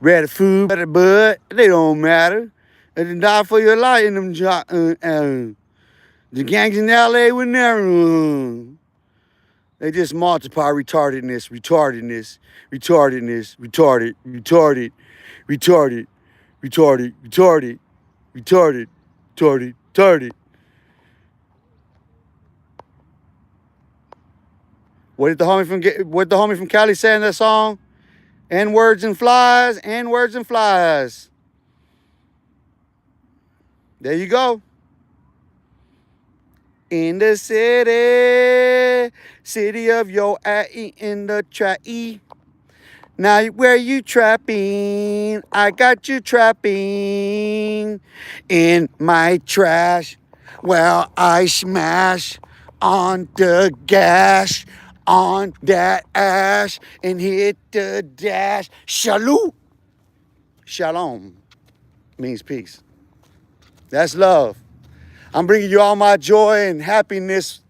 Ready food, but they don't matter. And they die for your life in them the gangs in LA would never. They just multiply retarded. What did the homie from Cali say in that song? N-words and flies. There you go. In the city of your in the try. Now where you trapping? I got you trapping in my trash. Well, I smash on the gas. on that ash and hit the dash. Shalom. Shalom means peace. That's love. I'm bringing you all my joy and happiness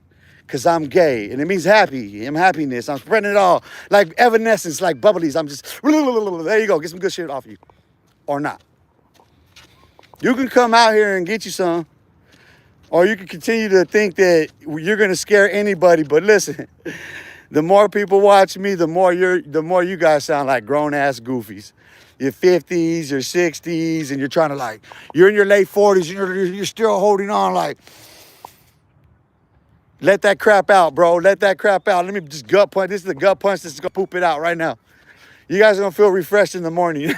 because I'm gay. And it means happy. I'm happiness. I'm spreading it all like evanescence, like bubblies. I'm just, there you go. Get some good shit off you. Or not. You can come out here and get you some. Or you can continue to think that you're going to scare anybody. But listen, the more people watch me, the more you guys sound like grown-ass goofies. Your 50s, your 60s, and you're trying to like, you're in your late 40s, and you're still holding on like, let that crap out, bro. Let that crap out. Let me just gut punch. This is the gut punch that's going to poop it out right now. You guys are going to feel refreshed in the morning.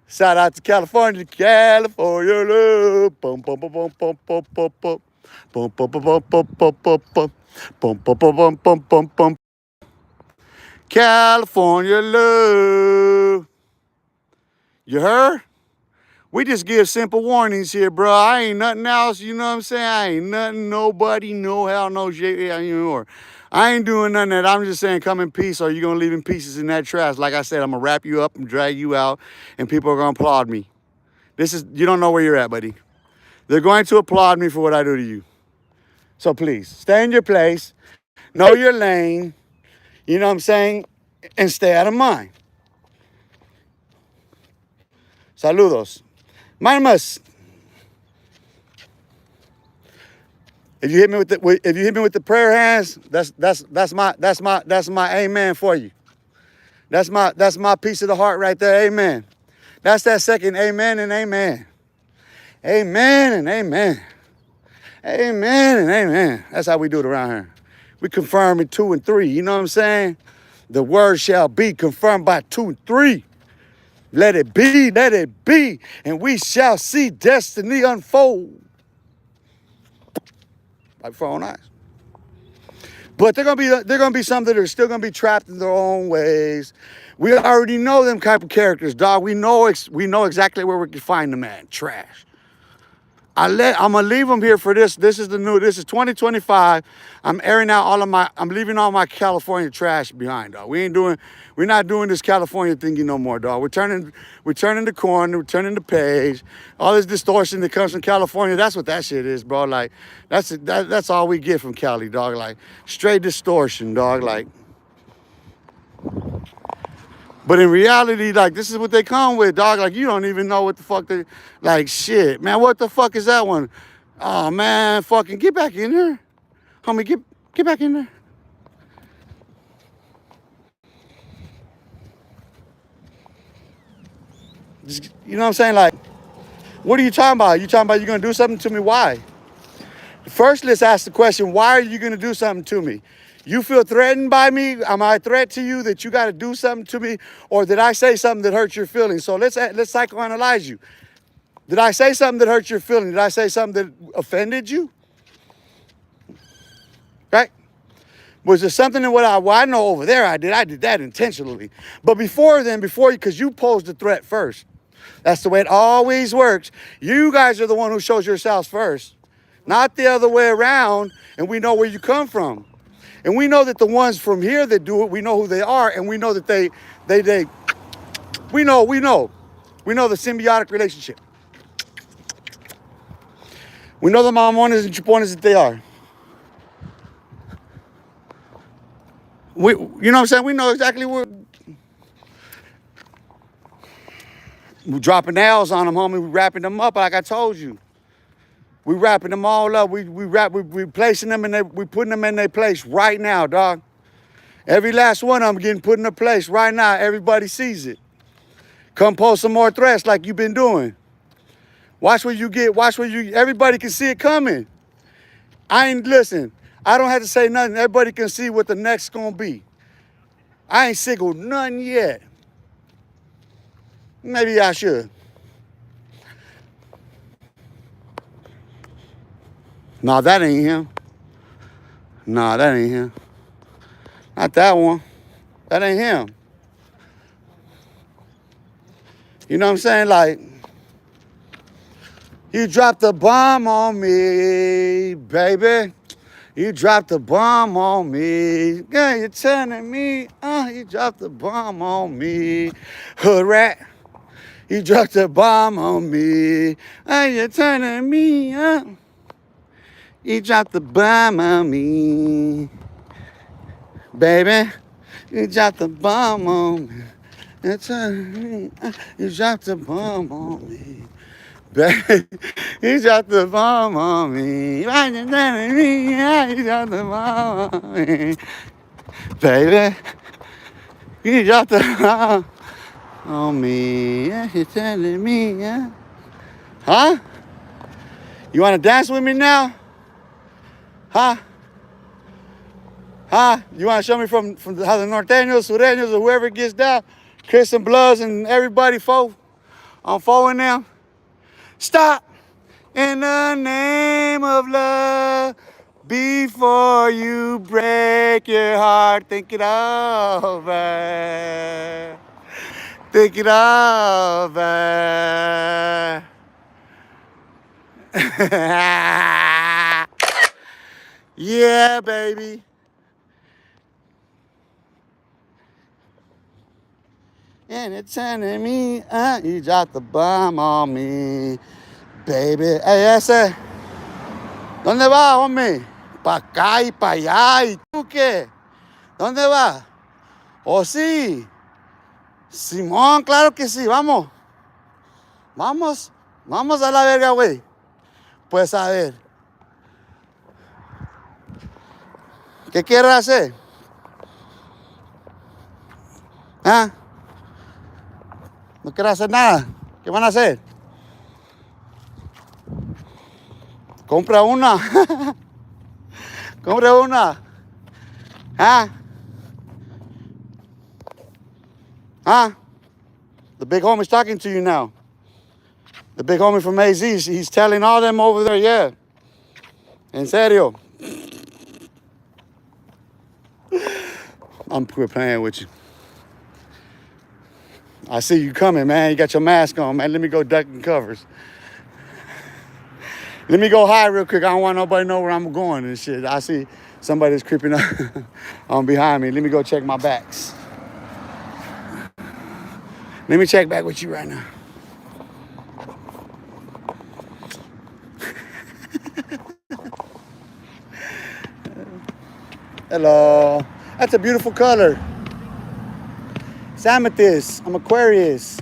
Shout out to California. California love. Bum, bum, bum, bum, bum, bum, bum, bum. Bum, bum, bum, bum, bum, bum, bum, bum. Bum, bum, bum, bum, bum, bum, bum. California love. You heard? We just give simple warnings here, bro. I ain't nothing else, you know what I'm saying? I ain't nothing, nobody, no hell, no shit anymore. I ain't doing none of that. I'm just saying come in peace or you're going to leave in pieces in that trash. Like I said, I'm going to wrap you up and drag you out and people are going to applaud me. You don't know where you're at, buddy. They're going to applaud me for what I do to you. So please, stay in your place, know your lane, you know what I'm saying, and stay out of mine. Saludos. Manos. If you hit me with the prayer hands, that's my amen for you. That's my piece of the heart right there. Amen. That's that second amen and amen. Amen and amen. Amen and amen. That's how we do it around here. We confirm in 2 and 3. You know what I'm saying? The word shall be confirmed by 2 and 3. Let it be, and we shall see destiny unfold. Like before our own eyes. But they're gonna be some that are still gonna be trapped in their own ways. We already know them type of characters, dog. We know exactly where we can find them at. Trash. I'm gonna leave them here for this. This is 2025. I'm leaving all my California trash behind, dog. We're not doing this California thingy no more, dog. We're turning the corner, we're turning the page. All this distortion that comes from California, that's what that shit is, bro. Like, that's all we get from Cali, dog. Like, straight distortion, dog. Like, but in reality, like, this is what they come with, dog. Like, you don't even know what the fuck they, like, shit. Man, what the fuck is that one? Oh, man, fucking get back in there. Homie, get back in there. Just, you know what I'm saying? Like, what are you talking about? You talking about you're going to do something to me? Why? First, let's ask the question, why are you going to do something to me? You feel threatened by me? Am I a threat to you that you got to do something to me? Or did I say something that hurts your feelings? So let's psychoanalyze you. Did I say something that hurt your feelings? Did I say something that offended you? Right? Was there something in what I know over there I did that intentionally. But before, because you posed the threat first. That's the way it always works. You guys are the one who shows yourselves first. Not the other way around, and we know where you come from. And we know that the ones from here that do it, we know who they are, and we know that we know the symbiotic relationship. We know the mamones and chupones that they are. You know what I'm saying? We know exactly where. We're dropping nails on them, homie. We're wrapping them up like I told you. We wrapping them all up. We placing them we putting them in their place right now, dog. Every last one of them getting put in a place right now. Everybody sees it. Come post some more threats like you've been doing. Everybody can see it coming. Listen, I don't have to say nothing. Everybody can see what the next gonna be. I ain't signaled none yet. Maybe I should. No, that ain't him. No, that ain't him. Not that one. That ain't him. You know what I'm saying? Like, you dropped the bomb on me, baby. You dropped the bomb on me. Yeah, you're telling me, you dropped the bomb on me. Hood rat, you dropped the bomb on me. You're telling me, you dropped the bomb on me. Baby, you dropped the bomb on me. You're telling me, you dropped the bomb on me. Baby, you dropped the bomb on me. Why you telling me, you dropped the bomb on me. Baby, you dropped the bomb on me. Yeah, you're telling me, yeah. Huh? You want to dance with me now? Huh? Huh? You want to show me from how the norteños, sureños, or whoever gets down? Chris and Bloods and everybody, I'm following them. Stop! In the name of love, before you break your heart, think it over. Think it over. Yeah, baby. And it's telling me, you dropped the bomb on me, baby. Hey, ese, ¿dónde va, hombre? Pa' acá y pa' allá. ¿Y tú qué? ¿Dónde va? Oh, sí. Simón, claro que sí, vamos. Vamos. Vamos a la verga, güey. Pues a ver. ¿Qué quieres hacer? ¿Ah? No quiero hacer nada. ¿Qué van a hacer? Compra una. Compra una. ¿Ah? ¿Ah? The big homie's talking to you now. The big homie from AZ, he's telling all them over there, yeah. En serio. I'm quit playing with you. I see you coming, man. You got your mask on, man. Let me go duck and covers. Let me go hide real quick. I don't want nobody to know where I'm going and shit. I see somebody's creeping up on behind me. Let me go check my backs. Let me check back with you right now. Hello. That's a beautiful color. It's amethyst. I'm Aquarius.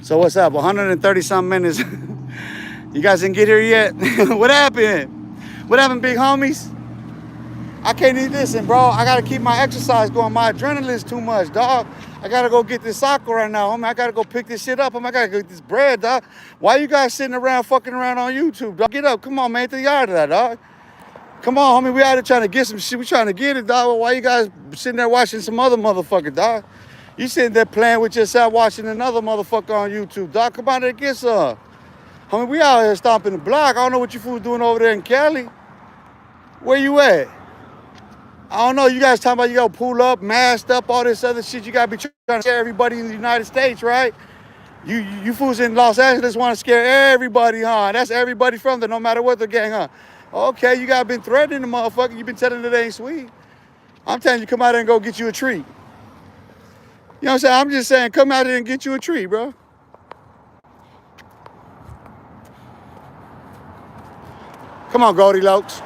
So what's up? 130 some minutes. You guys didn't get here yet? What happened? What happened, big homies? I can't eat this, and bro, I gotta keep my exercise going. My adrenaline's too much, dog. I gotta go get this soccer right now, homie. I gotta go pick this shit up. I gotta get this bread, dog. Why you guys sitting around fucking around on YouTube, dog? Get up, come on, man, to the yard of that, dog. Come on, homie, we out here trying to get some shit. We trying to get it, dog. Why you guys sitting there watching some other motherfucker, dog? You sitting there playing with yourself, watching another motherfucker on YouTube, dog. Come on there and get some. Homie, we out here stomping the block. I don't know what you fools doing over there in Cali. Where you at? I don't know, you guys talking about you gotta pull up, masked up, all this other shit. You gotta be trying to scare everybody in the United States, right? You fools in Los Angeles want to scare everybody, huh? That's everybody from there, no matter what the gang, huh? Okay, you guys been threatening the motherfucker. You been telling it ain't sweet. I'm telling you, come out there and go get you a treat. You know what I'm saying? I'm just saying, come out there and get you a treat, bro. Come on, Goldilocks.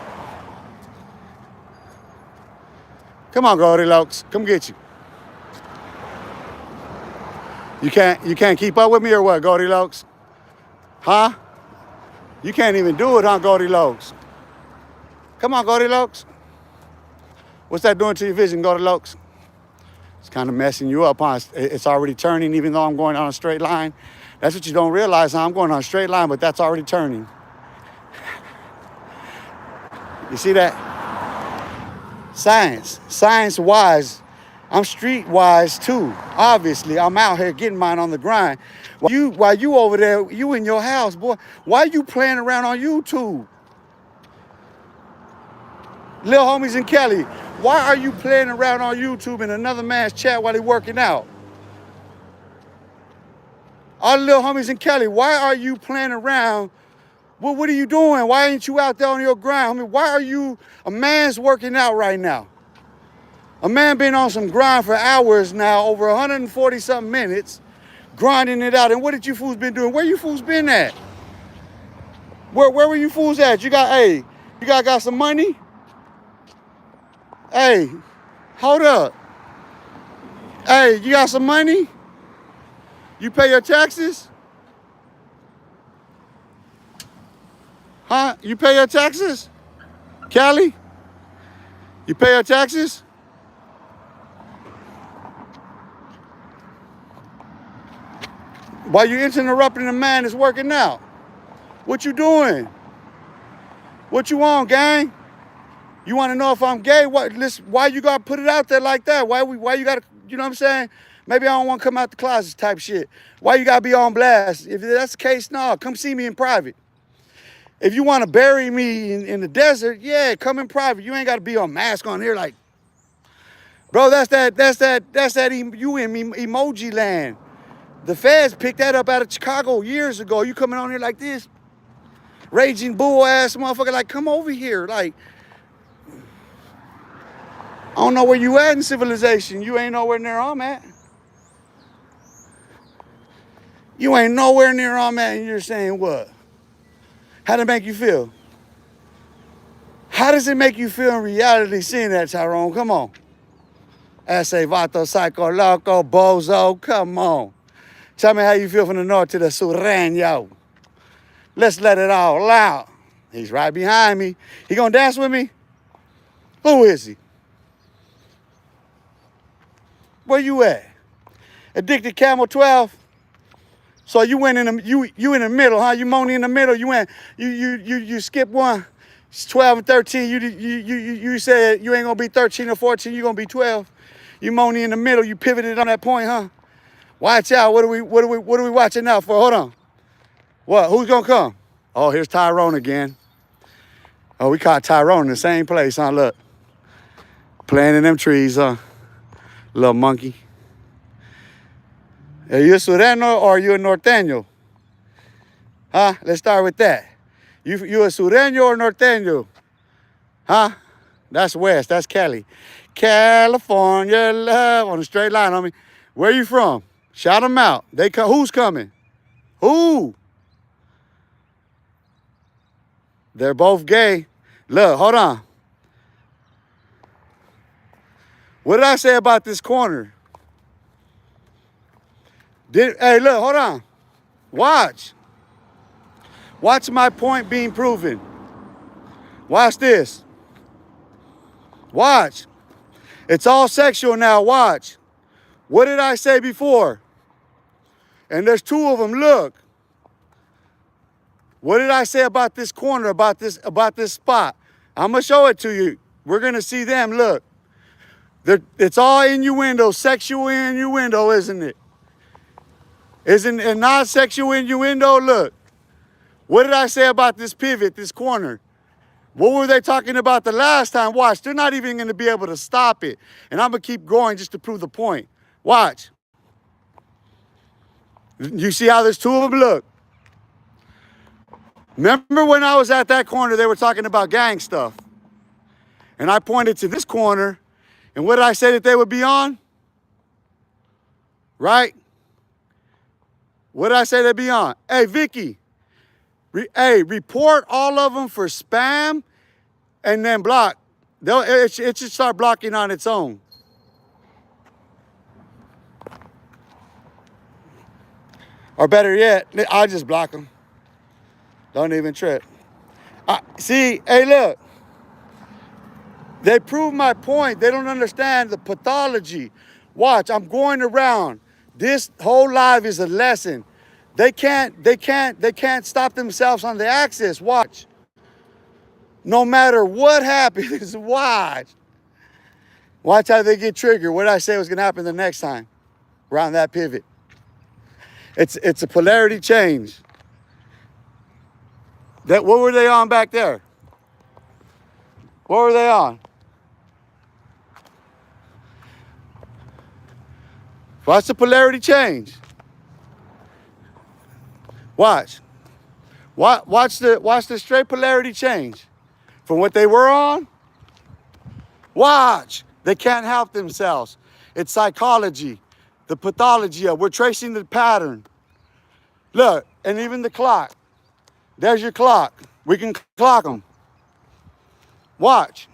Come on, Goldilocks. Come get you. You can't keep up with me or what, Goldilocks? Huh? You can't even do it, huh, Goldilocks? Come on, Goldilocks. What's that doing to your vision, Goldilocks? It's kind of messing you up, huh? It's already turning, even though I'm going on a straight line. That's what you don't realize, huh? I'm going on a straight line, but that's already turning. You see that? Science-wise, I'm street-wise too. Obviously, I'm out here getting mine on the grind. While you over there, you in your house, boy. Why you playing around on YouTube? Little homies in Cali, Why are you playing around on YouTube in another man's chat while he working out? Our little homies in Cali, why are you playing around? What are you doing? Why ain't you out there on your grind? I mean, why are you, a man's working out right now? A man been on some grind for hours now, over 140 something minutes, grinding it out. And what did you fools been doing? Where you fools been at? Where were you fools at? You got some money? Hey, hold up. Hey, you got some money? You pay your taxes? Huh? You pay your taxes? Cali? You pay your taxes? Why you interrupting the man that's working out? What you doing? What you on, gang? You want to know if I'm gay? What? Listen, why you gotta put it out there like that? Why you gotta? You know what I'm saying? Maybe I don't want to come out the closet type shit. Why you gotta be on blast? If that's the case, no, come see me in private. If you want to bury me in the desert, yeah, come in private. You ain't got to be on mask on here like, bro. That's that you in emoji land. The feds picked that up out of Chicago years ago. You coming on here like this, raging bull ass motherfucker. Like, come over here. Like, I don't know where you at in civilization. You ain't nowhere near I'm at. You ain't nowhere near I'm at, and you're saying what? How'd it make you feel? How does it make you feel in reality seeing that, Tyrone? Come on. Ese vato, psycho, loco, bozo, come on. Tell me how you feel from the north to the sureño. Let's let it all out. He's right behind me. He gonna dance with me? Who is he? Where you at? Addicted Camel 12? So you went in the you in the middle, huh? You moaning in the middle. You went you skip one. It's 12 and 13. You said you ain't gonna be 13 or 14. You gonna be 12. You moaning in the middle. You pivoted on that point, huh? Watch out. What are we watching out for? Hold on. What? Who's gonna come? Oh, here's Tyrone again. Oh, we caught Tyrone in the same place, huh? Look, playing in them trees, huh? Little monkey. Are you a Sureno or are you a Norteño? Huh? Let's start with that. You a Sureño or Norteño? Huh? That's West. That's Cali. California love on a straight line, homie. Where you from? Shout them out. They come. Who's coming? Who? They're both gay. Look, hold on. What did I say about this corner? Hey, look, hold on. Watch. Watch my point being proven. Watch this. Watch. It's all sexual now. Watch. What did I say before? And there's two of them. Look. What did I say about this corner, about this spot? I'm going to show it to you. We're going to see them. Look. It's all innuendo, sexual innuendo, isn't it? Isn't it not sexual innuendo? Look. What did I say about this pivot, this corner? What were they talking about the last time? Watch, they're not even going to be able to stop it. And I'm going to keep going just to prove the point. Watch. You see how there's two of them? Look. Remember when I was at that corner, they were talking about gang stuff. And I pointed to this corner. And what did I say that they would be on? Right? What did I say they'd be on? Hey, Vicky. Hey, report all of them for spam and then block. It should start blocking on its own. Or better yet, I'll just block them. Don't even trip. See, hey, look. They prove my point. They don't understand the pathology. Watch, I'm going around. This whole live is a lesson. They can't stop themselves on the axis. Watch. No matter what happens, watch. Watch how they get triggered. What did I say was gonna happen the next time? Around that pivot. It's a polarity change. What were they on back there? What were they on? Watch the polarity change. Watch. Watch the straight polarity change. From what they were on, watch. They can't help themselves. It's psychology, the pathology of, we're tracing the pattern. Look, and even the clock. There's your clock. We can clock them. Watch.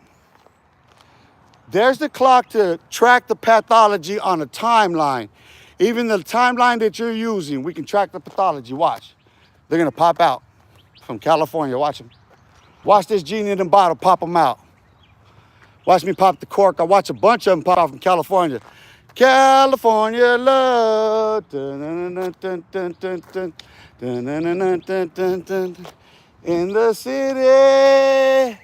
There's the clock to track the pathology on a timeline. Even the timeline that you're using, we can track the pathology. Watch. They're going to pop out from California. Watch them. Watch this genie in the bottle pop them out. Watch me pop the cork. I watch a bunch of them pop out from California. California love. In the city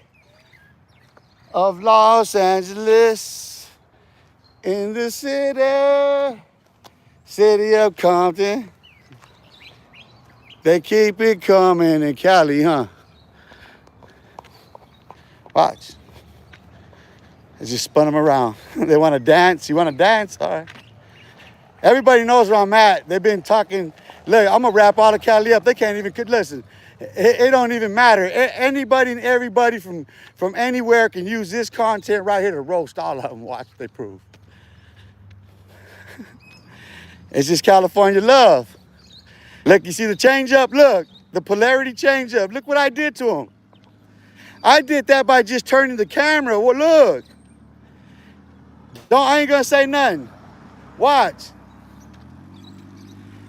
of Los Angeles. In the city of Compton. They keep it coming in Cali, huh? Watch. I just spun them around. They want to dance. You want to dance? All right. Everybody knows where I'm at. They've been talking. Look, I'm going to wrap all of Cali up. They can't even, listen, it don't even matter. Anybody and everybody from anywhere can use this content right here to roast all of them. Watch, they prove. It's just California love. Look, you see the change up? Look, the polarity change up. Look what I did to them. I did that by just turning the camera. Well, look. I ain't gonna say nothing. Watch.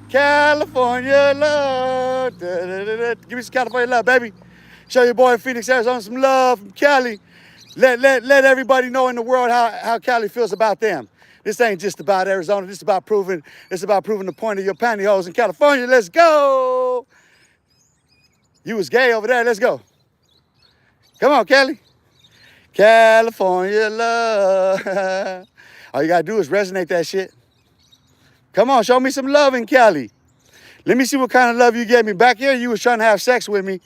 California love. Da, da, da, da. Give me some California love, baby. Show your boy in Phoenix, Arizona some love from Cali. Let everybody know in the world how Cali feels about them. This ain't just about Arizona. This is about proving the point of your pantyhose in California. Let's go. You was gay over there. Let's go. Come on, Cali. California love. All you gotta do is resonate that shit. Come on, show me some love in Cali. Let me see what kind of love you gave me. Back here, you was trying to have sex with me.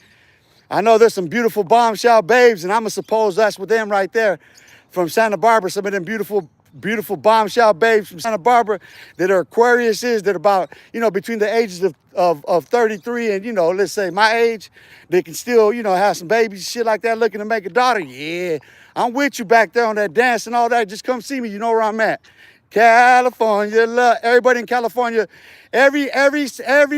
I know there's some beautiful bombshell babes, and I'ma suppose that's with them right there from Santa Barbara. Some of them beautiful bombshell babes from Santa Barbara that are Aquariuses, that are about, between the ages of 33 and, let's say my age. They can still, have some babies, shit like that, looking to make a daughter. Yeah, I'm with you back there on that dance and all that. Just come see me. You know where I'm at. California love. Everybody in California, every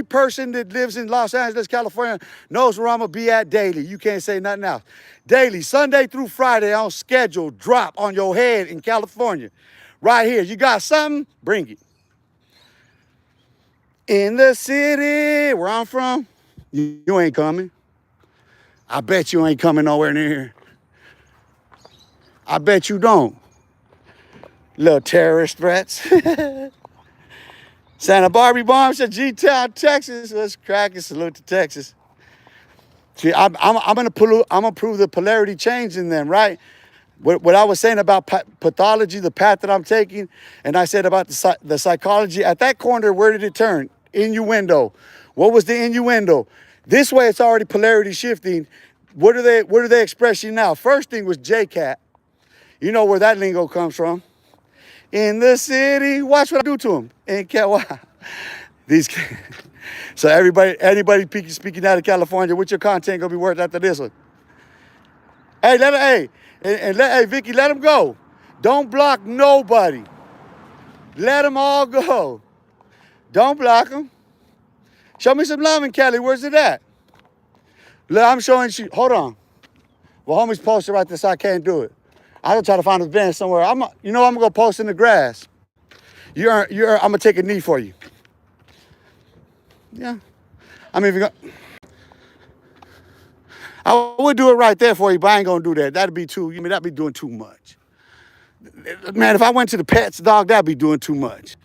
person that lives in Los Angeles, California, knows where I'm gonna be at daily. You can't say nothing else. Daily, Sunday through Friday, on schedule, drop on your head in California. Right here. You got something? Bring it. In the city where I'm from, you ain't coming. I bet you ain't coming nowhere near here. I bet you don't. Little terrorist threats. Santa Barbara bombs at G-Town, Texas. Let's crack it. Salute to Texas. See, I'm gonna prove the polarity change in them, right? What I was saying about pathology, the path that I'm taking, and I said about the psychology. At that corner, where did it turn? Innuendo. What was the innuendo? This way, it's already polarity shifting. What are they expressing now? First thing was J-Cat. You know where that lingo comes from. In the city, watch what I do to them. And these. So anybody speaking out of California, what's your content gonna be worth after this one? Hey, Vicky, let them go. Don't block nobody. Let them all go. Don't block them. Show me some love in Cali. Where's it at? Look, I'm showing you. Hold on. Well, homie's posted right there, so I can't do it. I'm gonna try to find a bench somewhere. I'm gonna go post in the grass. I'm gonna take a knee for you. Yeah. I would do it right there for you, but I ain't gonna do that. That'd be doing too much. Man, if I went to the pets, dog, that'd be doing too much.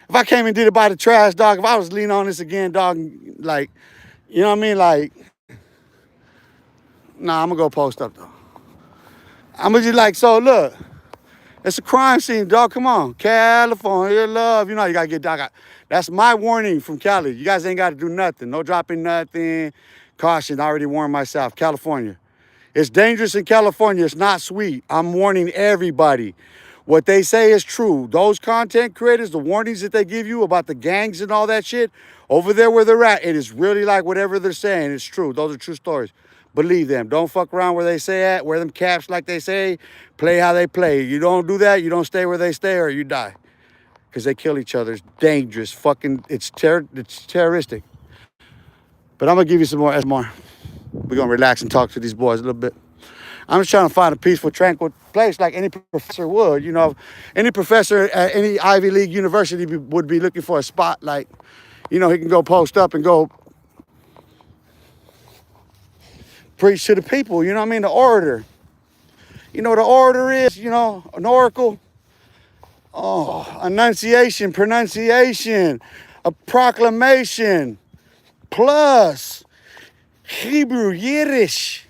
If I came and did it by the trash, dog, if I was leaning on this again, dog, like, you know what I mean? Like, nah, I'm gonna go post up though. I'm gonna just like, so look, it's a crime scene, dog. Come on, California love. You know, you gotta get dog. That's my warning from Cali. You guys ain't gotta do nothing. No dropping nothing. Caution, I already warned myself. California. It's dangerous in California. It's not sweet. I'm warning everybody. What they say is true. Those content creators, the warnings that they give you about the gangs and all that shit, over there where they're at, it is really like whatever they're saying. It's true. Those are true stories. Believe them. Don't fuck around where they say at. Wear them caps like they say. Play how they play. You don't do that, you don't stay where they stay, or you die. Because they kill each other. It's dangerous. Fucking, it's terroristic. But I'm going to give you some more. We're going to relax and talk to these boys a little bit. I'm just trying to find a peaceful, tranquil place like any professor would. You know, any professor at any Ivy League university would be looking for a spot like, you know, he can go post up and go preach to the people. You know what I mean? The orator. You know what an orator is? You know, an oracle. Oh, enunciation, pronunciation, a proclamation, plus Hebrew, Yiddish,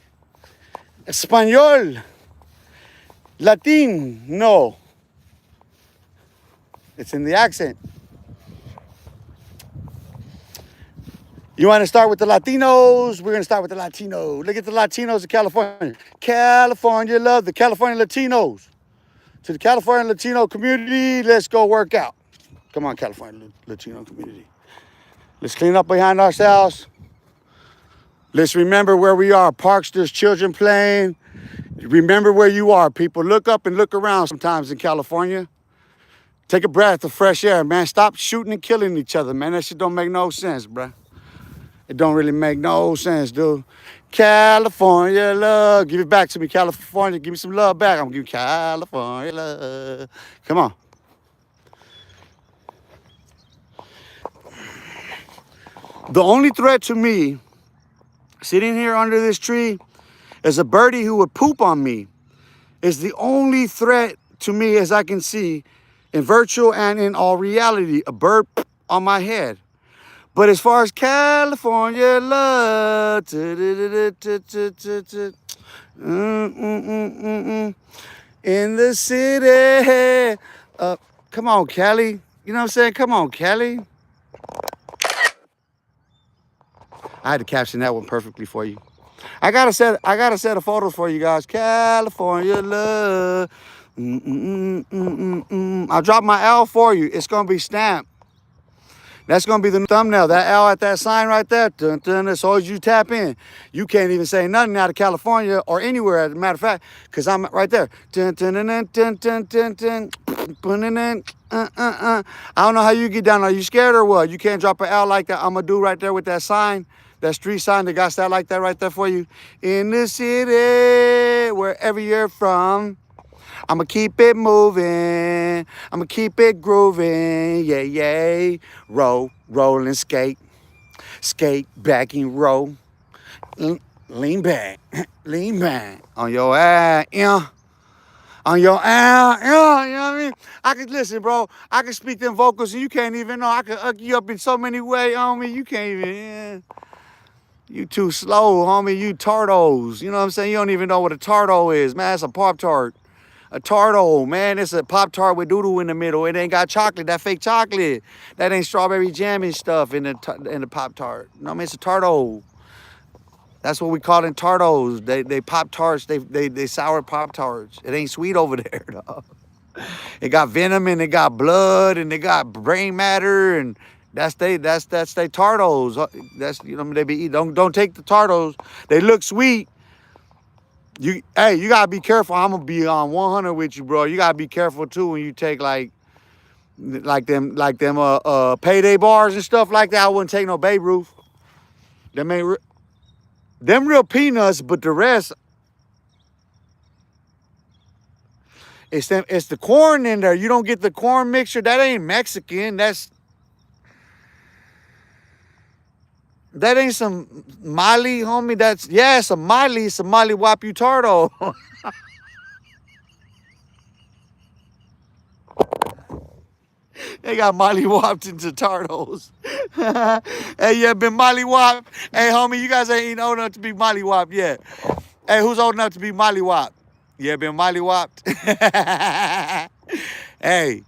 Espanol, Latin. No. It's in the accent. You want to start with the Latinos? We're going to start with the Latinos. Look at the Latinos of California. California love the California Latinos. To the California Latino community, let's go work out. Come on, California Latino community. Let's clean up behind ourselves. Let's remember where we are. Parks, there's children playing. Remember where you are, people. Look up and look around sometimes in California. Take a breath of fresh air, man. Stop shooting and killing each other, man. That shit don't make no sense, bruh. It don't really make no sense, dude. California love. Give it back to me, California. Give me some love back. I'm gonna give you California love. Come on. The only threat to me, sitting here under this tree, is a birdie who would poop on me. Is the only threat to me as I can see in virtual and in all reality. A bird on my head. But as far as California love, in the city, come on, Cali. You know what I'm saying? Come on, Cali. I had to caption that one perfectly for you. I got a set of photos for you guys. California love. I'll drop my L for you. It's gonna be stamped. That's going to be the thumbnail. That L at that sign right there. Dun, dun, as soon as you tap in, you can't even say nothing out of California or anywhere, as a matter of fact, because I'm right there. Dun, dun, dun, dun, dun, dun, dun, dun, dun, I don't know how you get down. Are you scared or what? You can't drop an L like that. I'm going to do right there with that sign, that street sign that got that like that right there for you. In the city, wherever you're from. I'ma keep it moving. I'ma keep it grooving. Yeah, yeah. Roll, roll and skate. Skate back and roll. Lean back. Lean back. On your ass, yeah. On your ass, yeah. You know what I mean? I can listen, bro. I can speak them vocals and you can't even know. I can hook you up in so many ways, homie. You can't even, yeah. You too slow, homie. You tardos. You know what I'm saying? You don't even know what a tardo is. Man, that's a Pop-Tart. A tardo, man, it's a Pop-Tart with doo-doo in the middle. It ain't got chocolate, that fake chocolate. That ain't strawberry jam and stuff in the Pop-Tart. No, I mean, it's a tardo. That's what we call them tardos. They Pop-Tarts, they sour Pop-Tarts. It ain't sweet over there, though. It got venom and it got blood and they got brain matter and that's they tardos. That's, you know, they be eating. Don't take the tardos. They look sweet. You gotta be careful. I'm gonna be on 100 with you, bro. You gotta be careful too when you take like them payday bars and stuff like that. I wouldn't take no Babe Ruth. Them ain't them real peanuts, but the rest, it's the corn in there. You don't get the corn mixture. That ain't Mexican. That ain't some Molly, homie. It's a Molly. It's a Molly Wap Tardo. They got Molly Wopped into Tardos. Hey, you been Molly Wop? Hey, homie, you guys ain't old enough to be Molly Wop yet. Hey, who's old enough to be Molly Wop? You been Molly Wopped? Hey,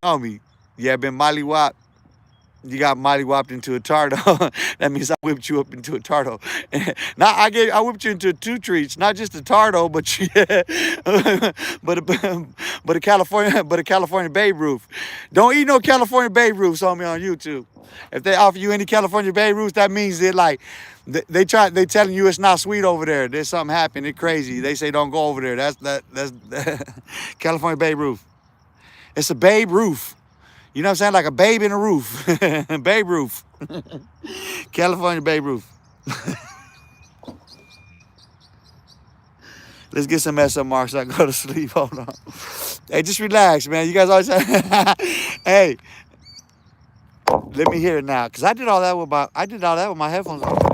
homie, you been Molly Wop? You got mollywopped into a tardo. That means I whipped you up into a tardo. Now I whipped you into two treats, not just a tardo, but but a California Babe Ruth. Don't eat no California Babe Ruths on me on YouTube. If they offer you any California Babe Ruths, that means that like they telling you it's not sweet over there. There's something happened. It's crazy. They say don't go over there. That's California Babe Ruth. It's a Babe Ruth. You know what I'm saying? Like a babe in a roof. Babe Ruth. California Babe Ruth. Let's get some SMR so I can go to sleep. Hold on. Hey, just relax, man. You guys always say, hey, let me hear it now. Cause I did all that with my headphones on.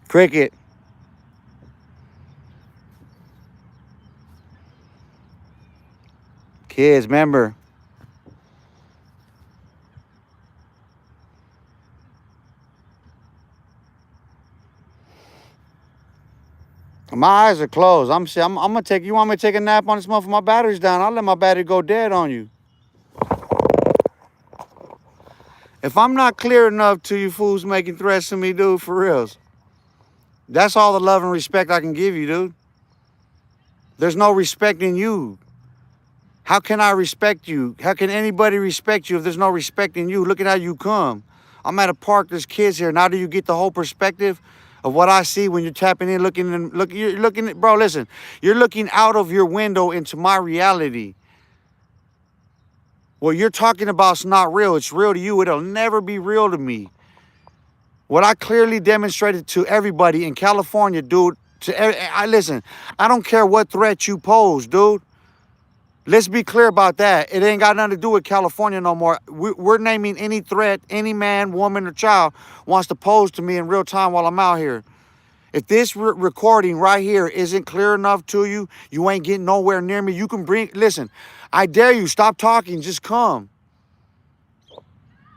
Cricket. Kids, remember. My eyes are closed. I'm gonna take. You want me to take a nap on this month? My battery's down. I'll let my battery go dead on you. If I'm not clear enough to you fools making threats to me, dude, for reals. That's all the love and respect I can give you, dude. There's no respect in you. How can I respect you? How can anybody respect you if there's no respect in you? Look at how you come. I'm at a park, there's kids here. Now do you get the whole perspective of what I see when you're tapping in, you're looking at, bro, listen, you're looking out of your window into my reality. What you're talking about is not real. It's real to you. It'll never be real to me. What I clearly demonstrated to everybody in California, dude, listen, I don't care what threat you pose, dude. Let's be clear about that. It ain't got nothing to do with California no more. We're naming any threat any man, woman, or child wants to pose to me in real time while I'm out here. If this recording right here isn't clear enough to you, you ain't getting nowhere near me. You can listen, I dare you, stop talking, just come.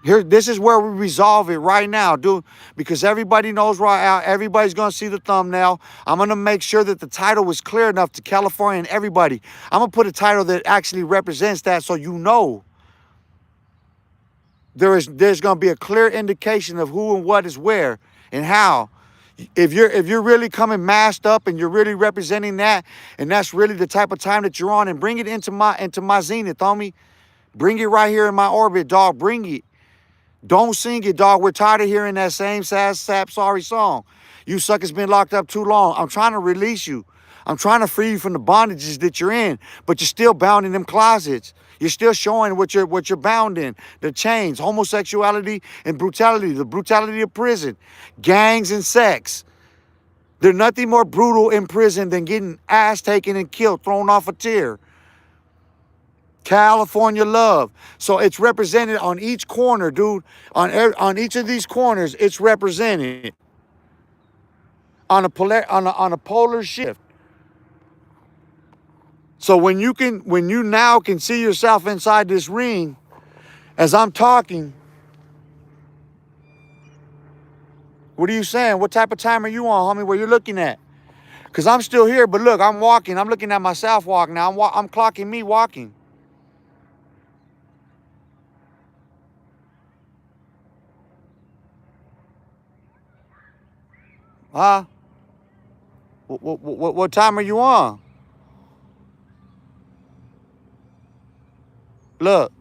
Here, this is where we resolve it right now, dude, because everybody knows right out. Everybody's going to see the thumbnail. I'm going to make sure that the title was clear enough to California and everybody. I'm going to put a title that actually represents that so you know. There's going to be a clear indication of who and what is where and how. If you're really coming masked up and you're really representing that, and that's really the type of time that you're on, and bring it into my zenith, homie. Bring it right here in my orbit, dog. Bring it. Don't sing it, dog. We're tired of hearing that same sad, sap, sorry song. You suckers been locked up too long. I'm trying to release you. I'm trying to free you from the bondages that you're in, but you're still bound in them closets. You're still showing what you're bound in. The chains, homosexuality and brutality, the brutality of prison, gangs and sex. There's nothing more brutal in prison than getting ass taken and killed, thrown off a tier. California love. So it's represented on each corner, dude. On each of these corners, it's represented on a polar shift. So when you now can see yourself inside this ring, as I'm talking, what are you saying? What type of time are you on, homie? Where you're looking at? Because I'm still here, but look, I'm walking. I'm looking at myself walking now. I'm clocking me walking. Huh? What time are you on? Look.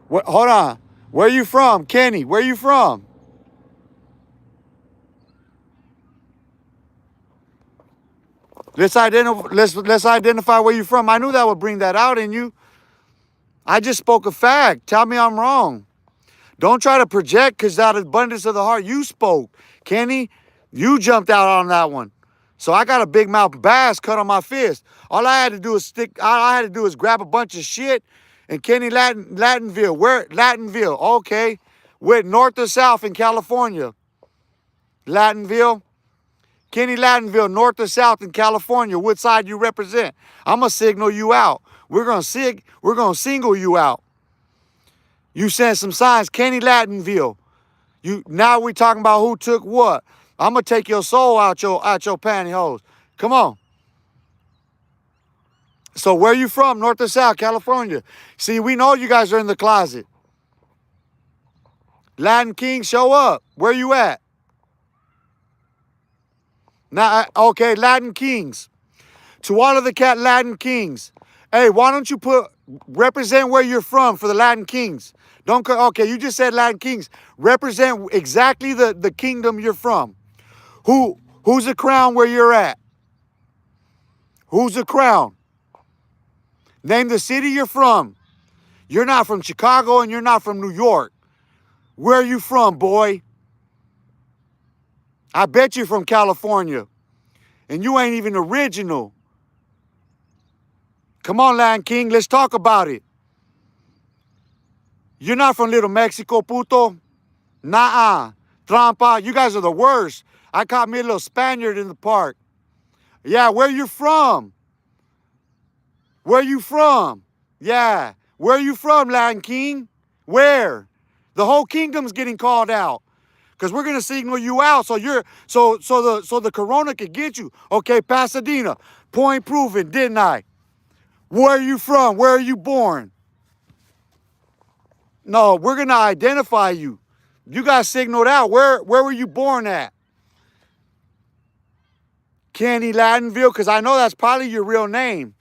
Hold on. Where you from, Kenny? Where you from? Let's identify where you're from. I knew that would bring that out in you. I just spoke a fact. Tell me I'm wrong. Don't try to project because out of abundance of the heart, you spoke. Kenny, you jumped out on that one. So I got a big mouth bass cut on my fist. All I had to do is grab a bunch of shit and Kenny Latinville. Where Latinville? Okay. With north or south in California. Latinville. Kenny Latinville, north or south in California. What side you represent? I'm gonna signal you out. We're gonna single you out. You sent some signs, Kenny Latinville. Now we talking about who took what. I'm gonna take your soul out your pantyhose. Come on. So where you from? North or south? California. See, we know you guys are in the closet. Latin King, show up. Where you at? Now, okay, Latin Kings. To all of the Latin Kings. Hey, why don't you represent where you're from for the Latin Kings? Okay, you just said Latin Kings. Represent exactly the kingdom you're from. Who's the crown where you're at? Who's the crown? Name the city you're from. You're not from Chicago and you're not from New York. Where are you from, boy? I bet you're from California. And you ain't even original. Come on, Latin King, let's talk about it. You're not from Little Mexico, puto. Nah, trampa. You guys are the worst. I caught me a little Spaniard in the park. Yeah, where you from? Where you from? Yeah, where you from, Latin King? Where? The whole kingdom's getting called out. Because we're gonna signal you out so the corona could get you. Okay, Pasadena. Point proven, didn't I? Where are you from? Where are you born? No, we're gonna identify you. You got signaled out. Where were you born at? Kenny Latinville, because I know that's probably your real name.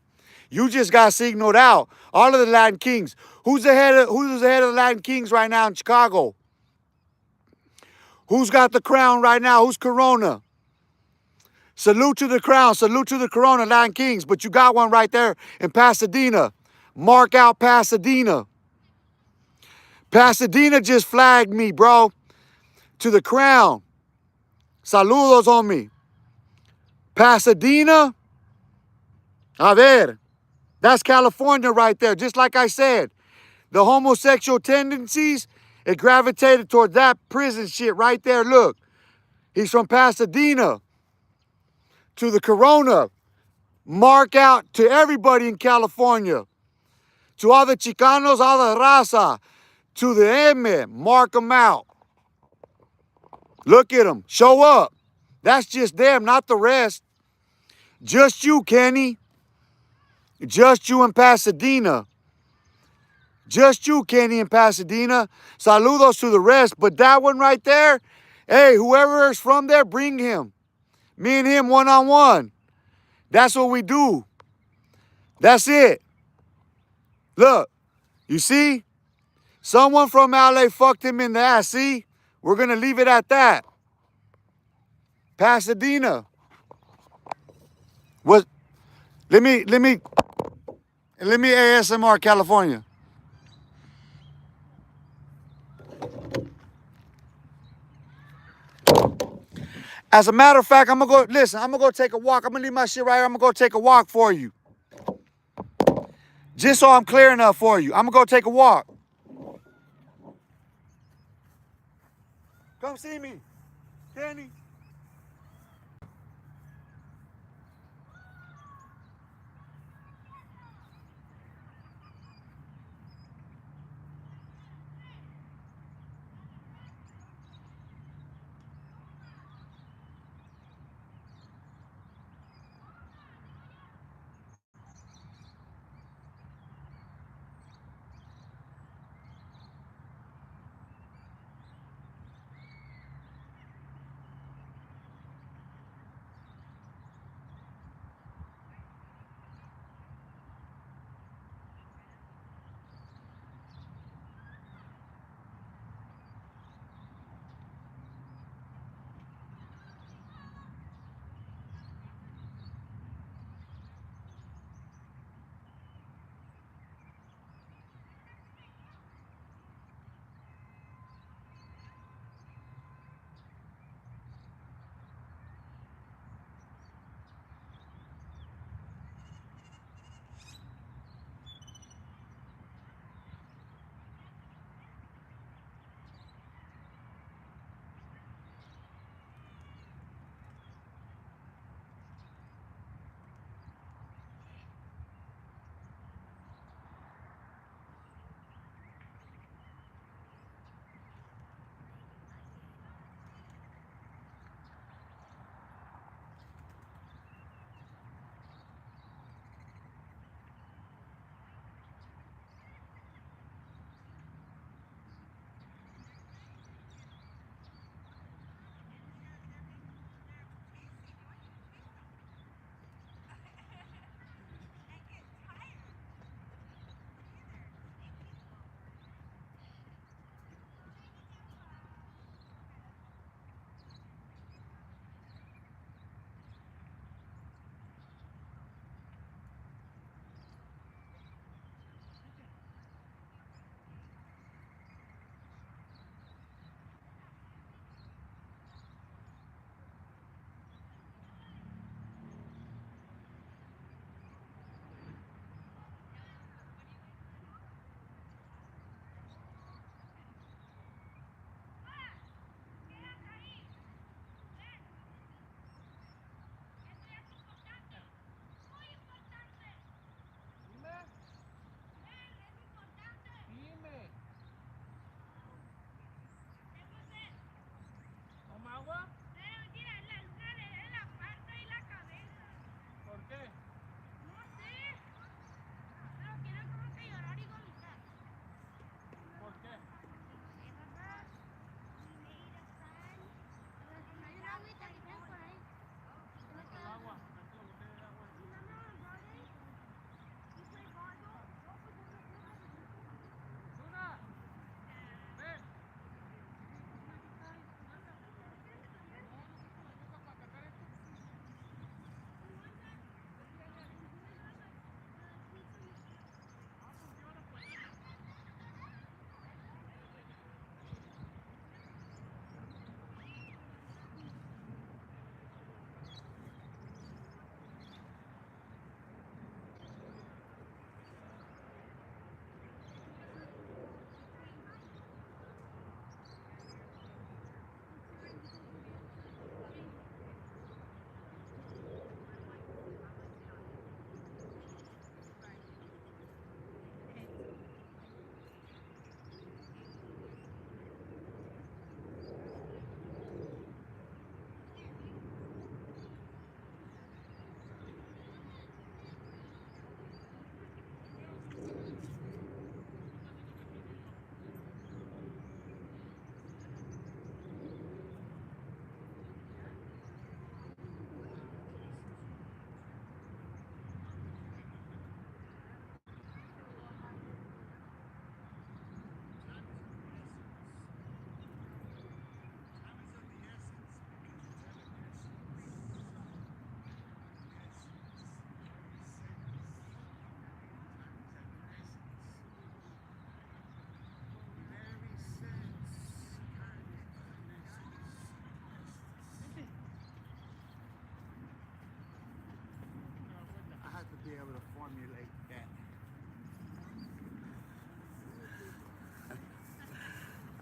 You just got signaled out. All of the Latin Kings. Who's the head of the Latin Kings right now in Chicago? Who's got the crown right now? Who's Corona? Salute to the crown. Salute to the Corona, Latin Kings. But you got one right there in Pasadena. Mark out Pasadena. Pasadena just flagged me, bro. To the crown. Saludos on me. Pasadena. A ver. That's California right there. Just like I said. The homosexual tendencies, it gravitated toward that prison shit right there. Look. He's from Pasadena. To the Corona. Mark out to everybody in California. To all the Chicanos, all the raza. To the M, mark them out. Look at them. Show up. That's just them, not the rest. Just you, Kenny. Just you in Pasadena. Just you, Kenny, in Pasadena. Saludos to the rest. But that one right there, hey, whoever is from there, bring him. Me and him one-on-one. That's what we do. That's it. Look, you see? Someone from LA fucked him in the ass, see? We're going to leave it at that. Pasadena. What? Let me ASMR California. As a matter of fact, I'm going to go take a walk. I'm going to leave my shit right here. I'm going to go take a walk for you. Just so I'm clear enough for you. I'm going to go take a walk. Come see me, Danny.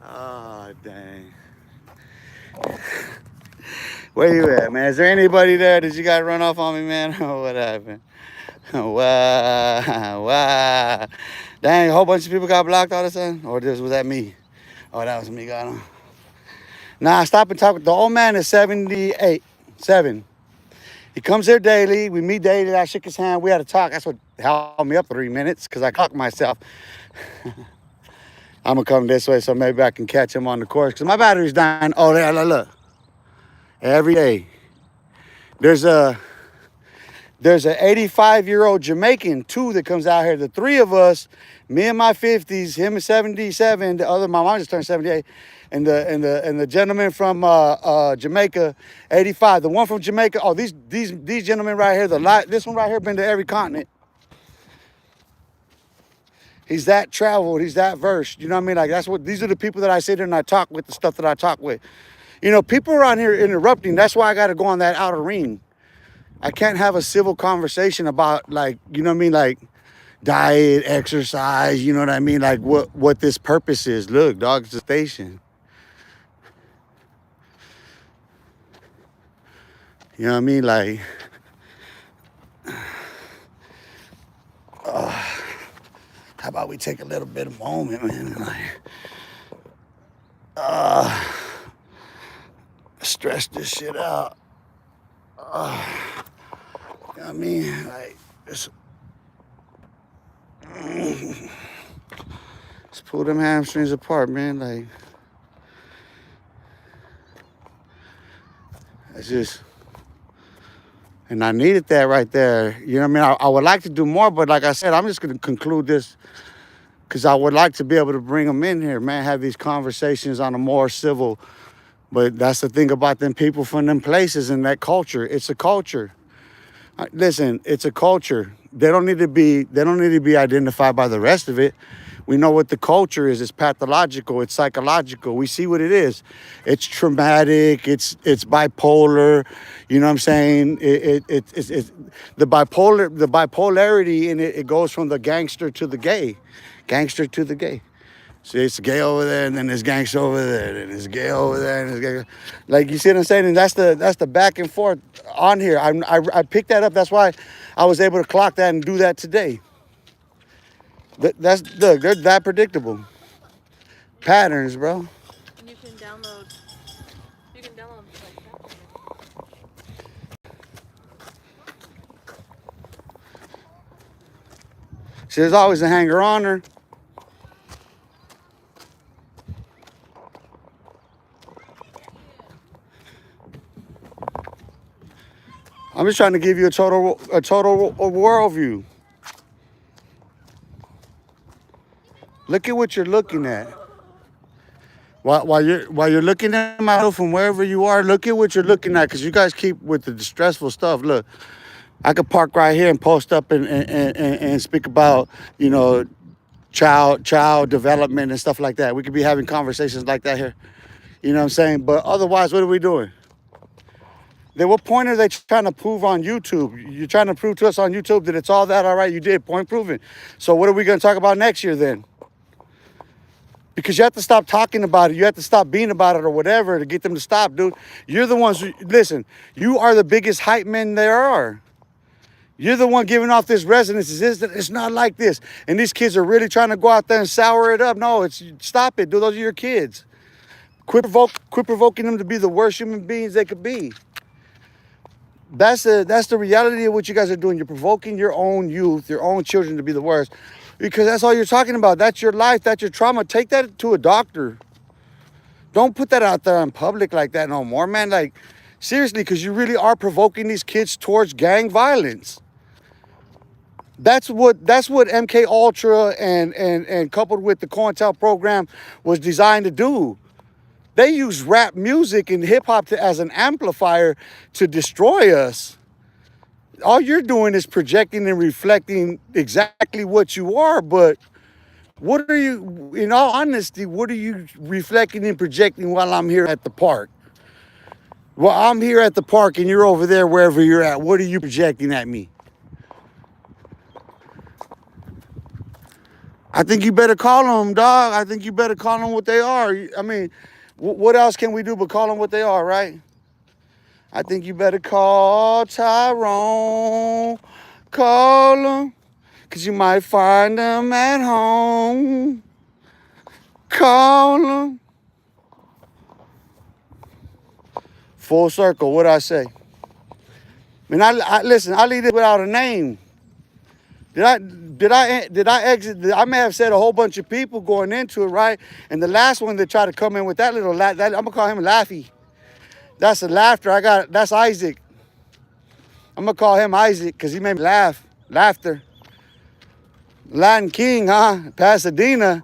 Oh, dang. Where you at, man? Is there anybody there? Did you guys run off on me, man? What happened? Wow. Dang, a whole bunch of people got blocked all of a sudden? Or was that me? Oh, that was me, got him. Nah, stop and talk. The old man is 78, 7. He comes here daily. We meet daily. I shook his hand. We had a talk. That's what held me up 3 minutes because I clocked myself. I'm going to come this way so maybe I can catch him on the course because my battery's dying. Oh, there, look. Every day. There's an 85-year-old Jamaican, too, that comes out here. The three of us, me in my 50s, him at 77, my mom just turned 78, and the gentleman from Jamaica, 85. The one from Jamaica, oh, these gentlemen right here, this one right here been to every continent. He's that traveled, he's that versed. You know what I mean? Like these are the people that I sit here and I talk with, the stuff that I talk with. You know, people around here interrupting. That's why I got to go on that outer ring. I can't have a civil conversation about, like, you know what I mean? Like diet, exercise, you know what I mean? Like what this purpose is. Look, dog, it's a station. You know what I mean? Like, how about we take a little bit of moment, man? Like, stress this shit out. You know what I mean? Like, let's pull them hamstrings apart, man. Like, it's just, and I needed that right there. You know what I mean? I would like to do more, but like I said, I'm just going to conclude this because I would like to be able to bring them in here, man, have these conversations on a more civil. But that's the thing about them people from them places and that culture. It's a culture. Listen, it's a culture. They don't need to be identified by the rest of it. We know what the culture is. It's pathological. It's psychological. We see what it is. It's traumatic. It's bipolar. You know what I'm saying? It's the bipolarity in it. It goes from the gangster to the gay, gangster to the gay. See, it's gay over there, and then there's gangster over there, and there's gay over there, and there's gay. Like, you see what I'm saying? And that's the back and forth on here. I picked that up. That's why I was able to clock that and do that today. Look, they're that predictable. Patterns, bro.
And you can download like that.
See, there's always a hanger-oner. I'm just trying to give you a total worldview. Look at what you're looking at. While you're looking at my house from wherever you are, look at what you're looking at, because you guys keep with the distressful stuff. Look, I could park right here and post up and speak about, you know, child development and stuff like that. We could be having conversations like that here. You know what I'm saying? But otherwise, what are we doing? Then what point are they trying to prove on YouTube? You're trying to prove to us on YouTube that it's all that, all right, you did, point proven. So what are we going to talk about next year then? Because you have to stop talking about it. You have to stop being about it or whatever to get them to stop, dude. You're the ones who, listen, you are the biggest hype men there are. You're the one giving off this resonance. It's not like this. And these kids are really trying to go out there and sour it up. No, stop it, dude. Those are your kids. Quit provoking them to be the worst human beings they could be. That's the reality of what you guys are doing. You're provoking your own youth, your own children to be the worst, because that's all you're talking about. That's your life. That's your trauma. Take that to a doctor. Don't put that out there in public like that no more, man. Like, seriously, because you really are provoking these kids towards gang violence. That's what MK Ultra and coupled with the COINTEL program was designed to do. They use rap music and hip hop as an amplifier to destroy us. All you're doing is projecting and reflecting exactly what you are, but what are you, in all honesty, what are you reflecting and projecting while I'm here at the park? Well, I'm here at the park and you're over there wherever you're at. What are you projecting at me? I think you better call them, dog. I think you better call them what they are. I mean, what else can we do but call them what they are, right? I think you better call Tyrone. Call them, because you might find them at home. Call them. Full circle, what'd I say? I mean, I listen, I leave this without a name. Did I exit? I may have said a whole bunch of people going into it, right? And the last one that tried to come in with that little laugh, I'm gonna call him Laffy. That's a laughter. That's Isaac. I'm gonna call him Isaac because he made me laugh. Laughter. Latin King, huh? Pasadena.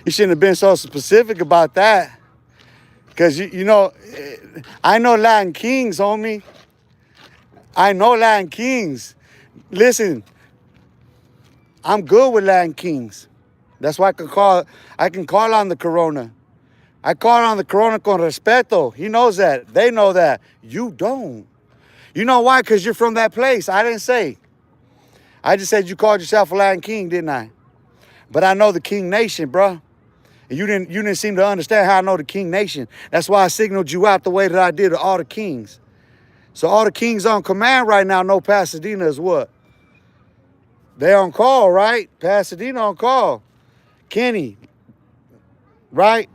You shouldn't have been so specific about that. Because, you know, I know Latin Kings, homie. I know Latin Kings. Listen, I'm good with Latin Kings. That's why I can call on the Corona. I call on the Corona con respeto. He knows that. They know that. You don't. You know why? Because you're from that place. I didn't say. I just said you called yourself a Latin King, didn't I? But I know the King Nation, bro. And you didn't seem to understand how I know the King Nation. That's why I signaled you out the way that I did to all the kings. So all the kings on command right now know Pasadena is what? They on call, right? Pasadena on call. Kenny, right?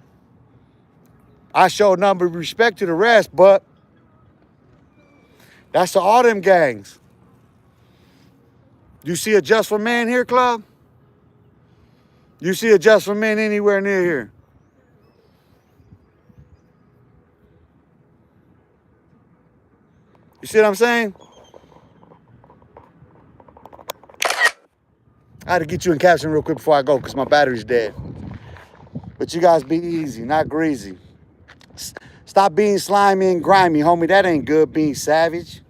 I show a number of respect to the rest, but that's to all them gangs. You see a Just for Men here, club? You see a Just for Men anywhere near here? You see what I'm saying? I had to get you in caption real quick before I go because my battery's dead. But you guys be easy, not greasy. Stop being slimy and grimy, homie. That ain't good, being savage.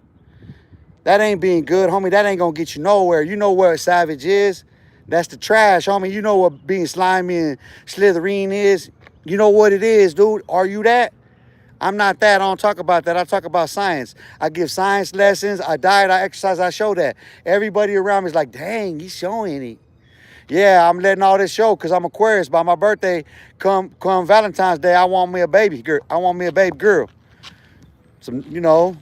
That ain't being good, homie. That ain't gonna get you nowhere. You know what savage is? That's the trash, homie. You know what being slimy and slithering is? You know what it is, dude. Are you that? I'm not that. I don't talk about that. I talk about science. I give science lessons. I diet. I exercise. I show that. Everybody around me is like, dang, he's showing it. Yeah, I'm letting all this show because I'm Aquarius. By my birthday, come Valentine's Day, I want me a baby girl. I want me a baby girl. Some, you know,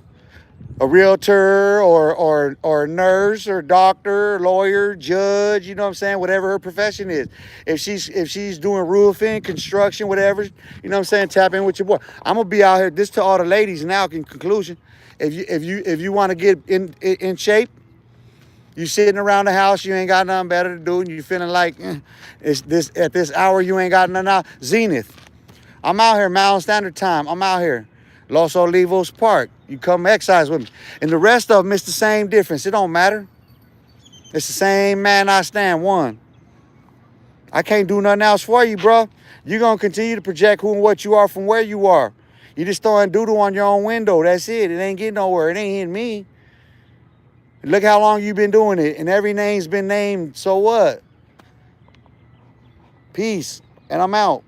a realtor or a nurse or doctor, lawyer, judge, you know what I'm saying? Whatever her profession is. If she's doing roofing, construction, whatever, you know what I'm saying? Tap in with your boy. I'm gonna be out here. This to all the ladies now in conclusion. If you want to get in shape, you sitting around the house, you ain't got nothing better to do, and you feeling like it's this at this hour you ain't got nothing out. Zenith. I'm out here, Mountain Standard Time. I'm out here. Los Olivos Park. You come exercise with me. And the rest of them, it's the same difference. It don't matter. It's the same man I stand one. I can't do nothing else for you, bro. You're going to continue to project who and what you are from where you are. You just throwing doodle on your own window. That's it. It ain't getting nowhere. It ain't hitting me. Look how long you've been doing it. And every name's been named. So what? Peace. And I'm out.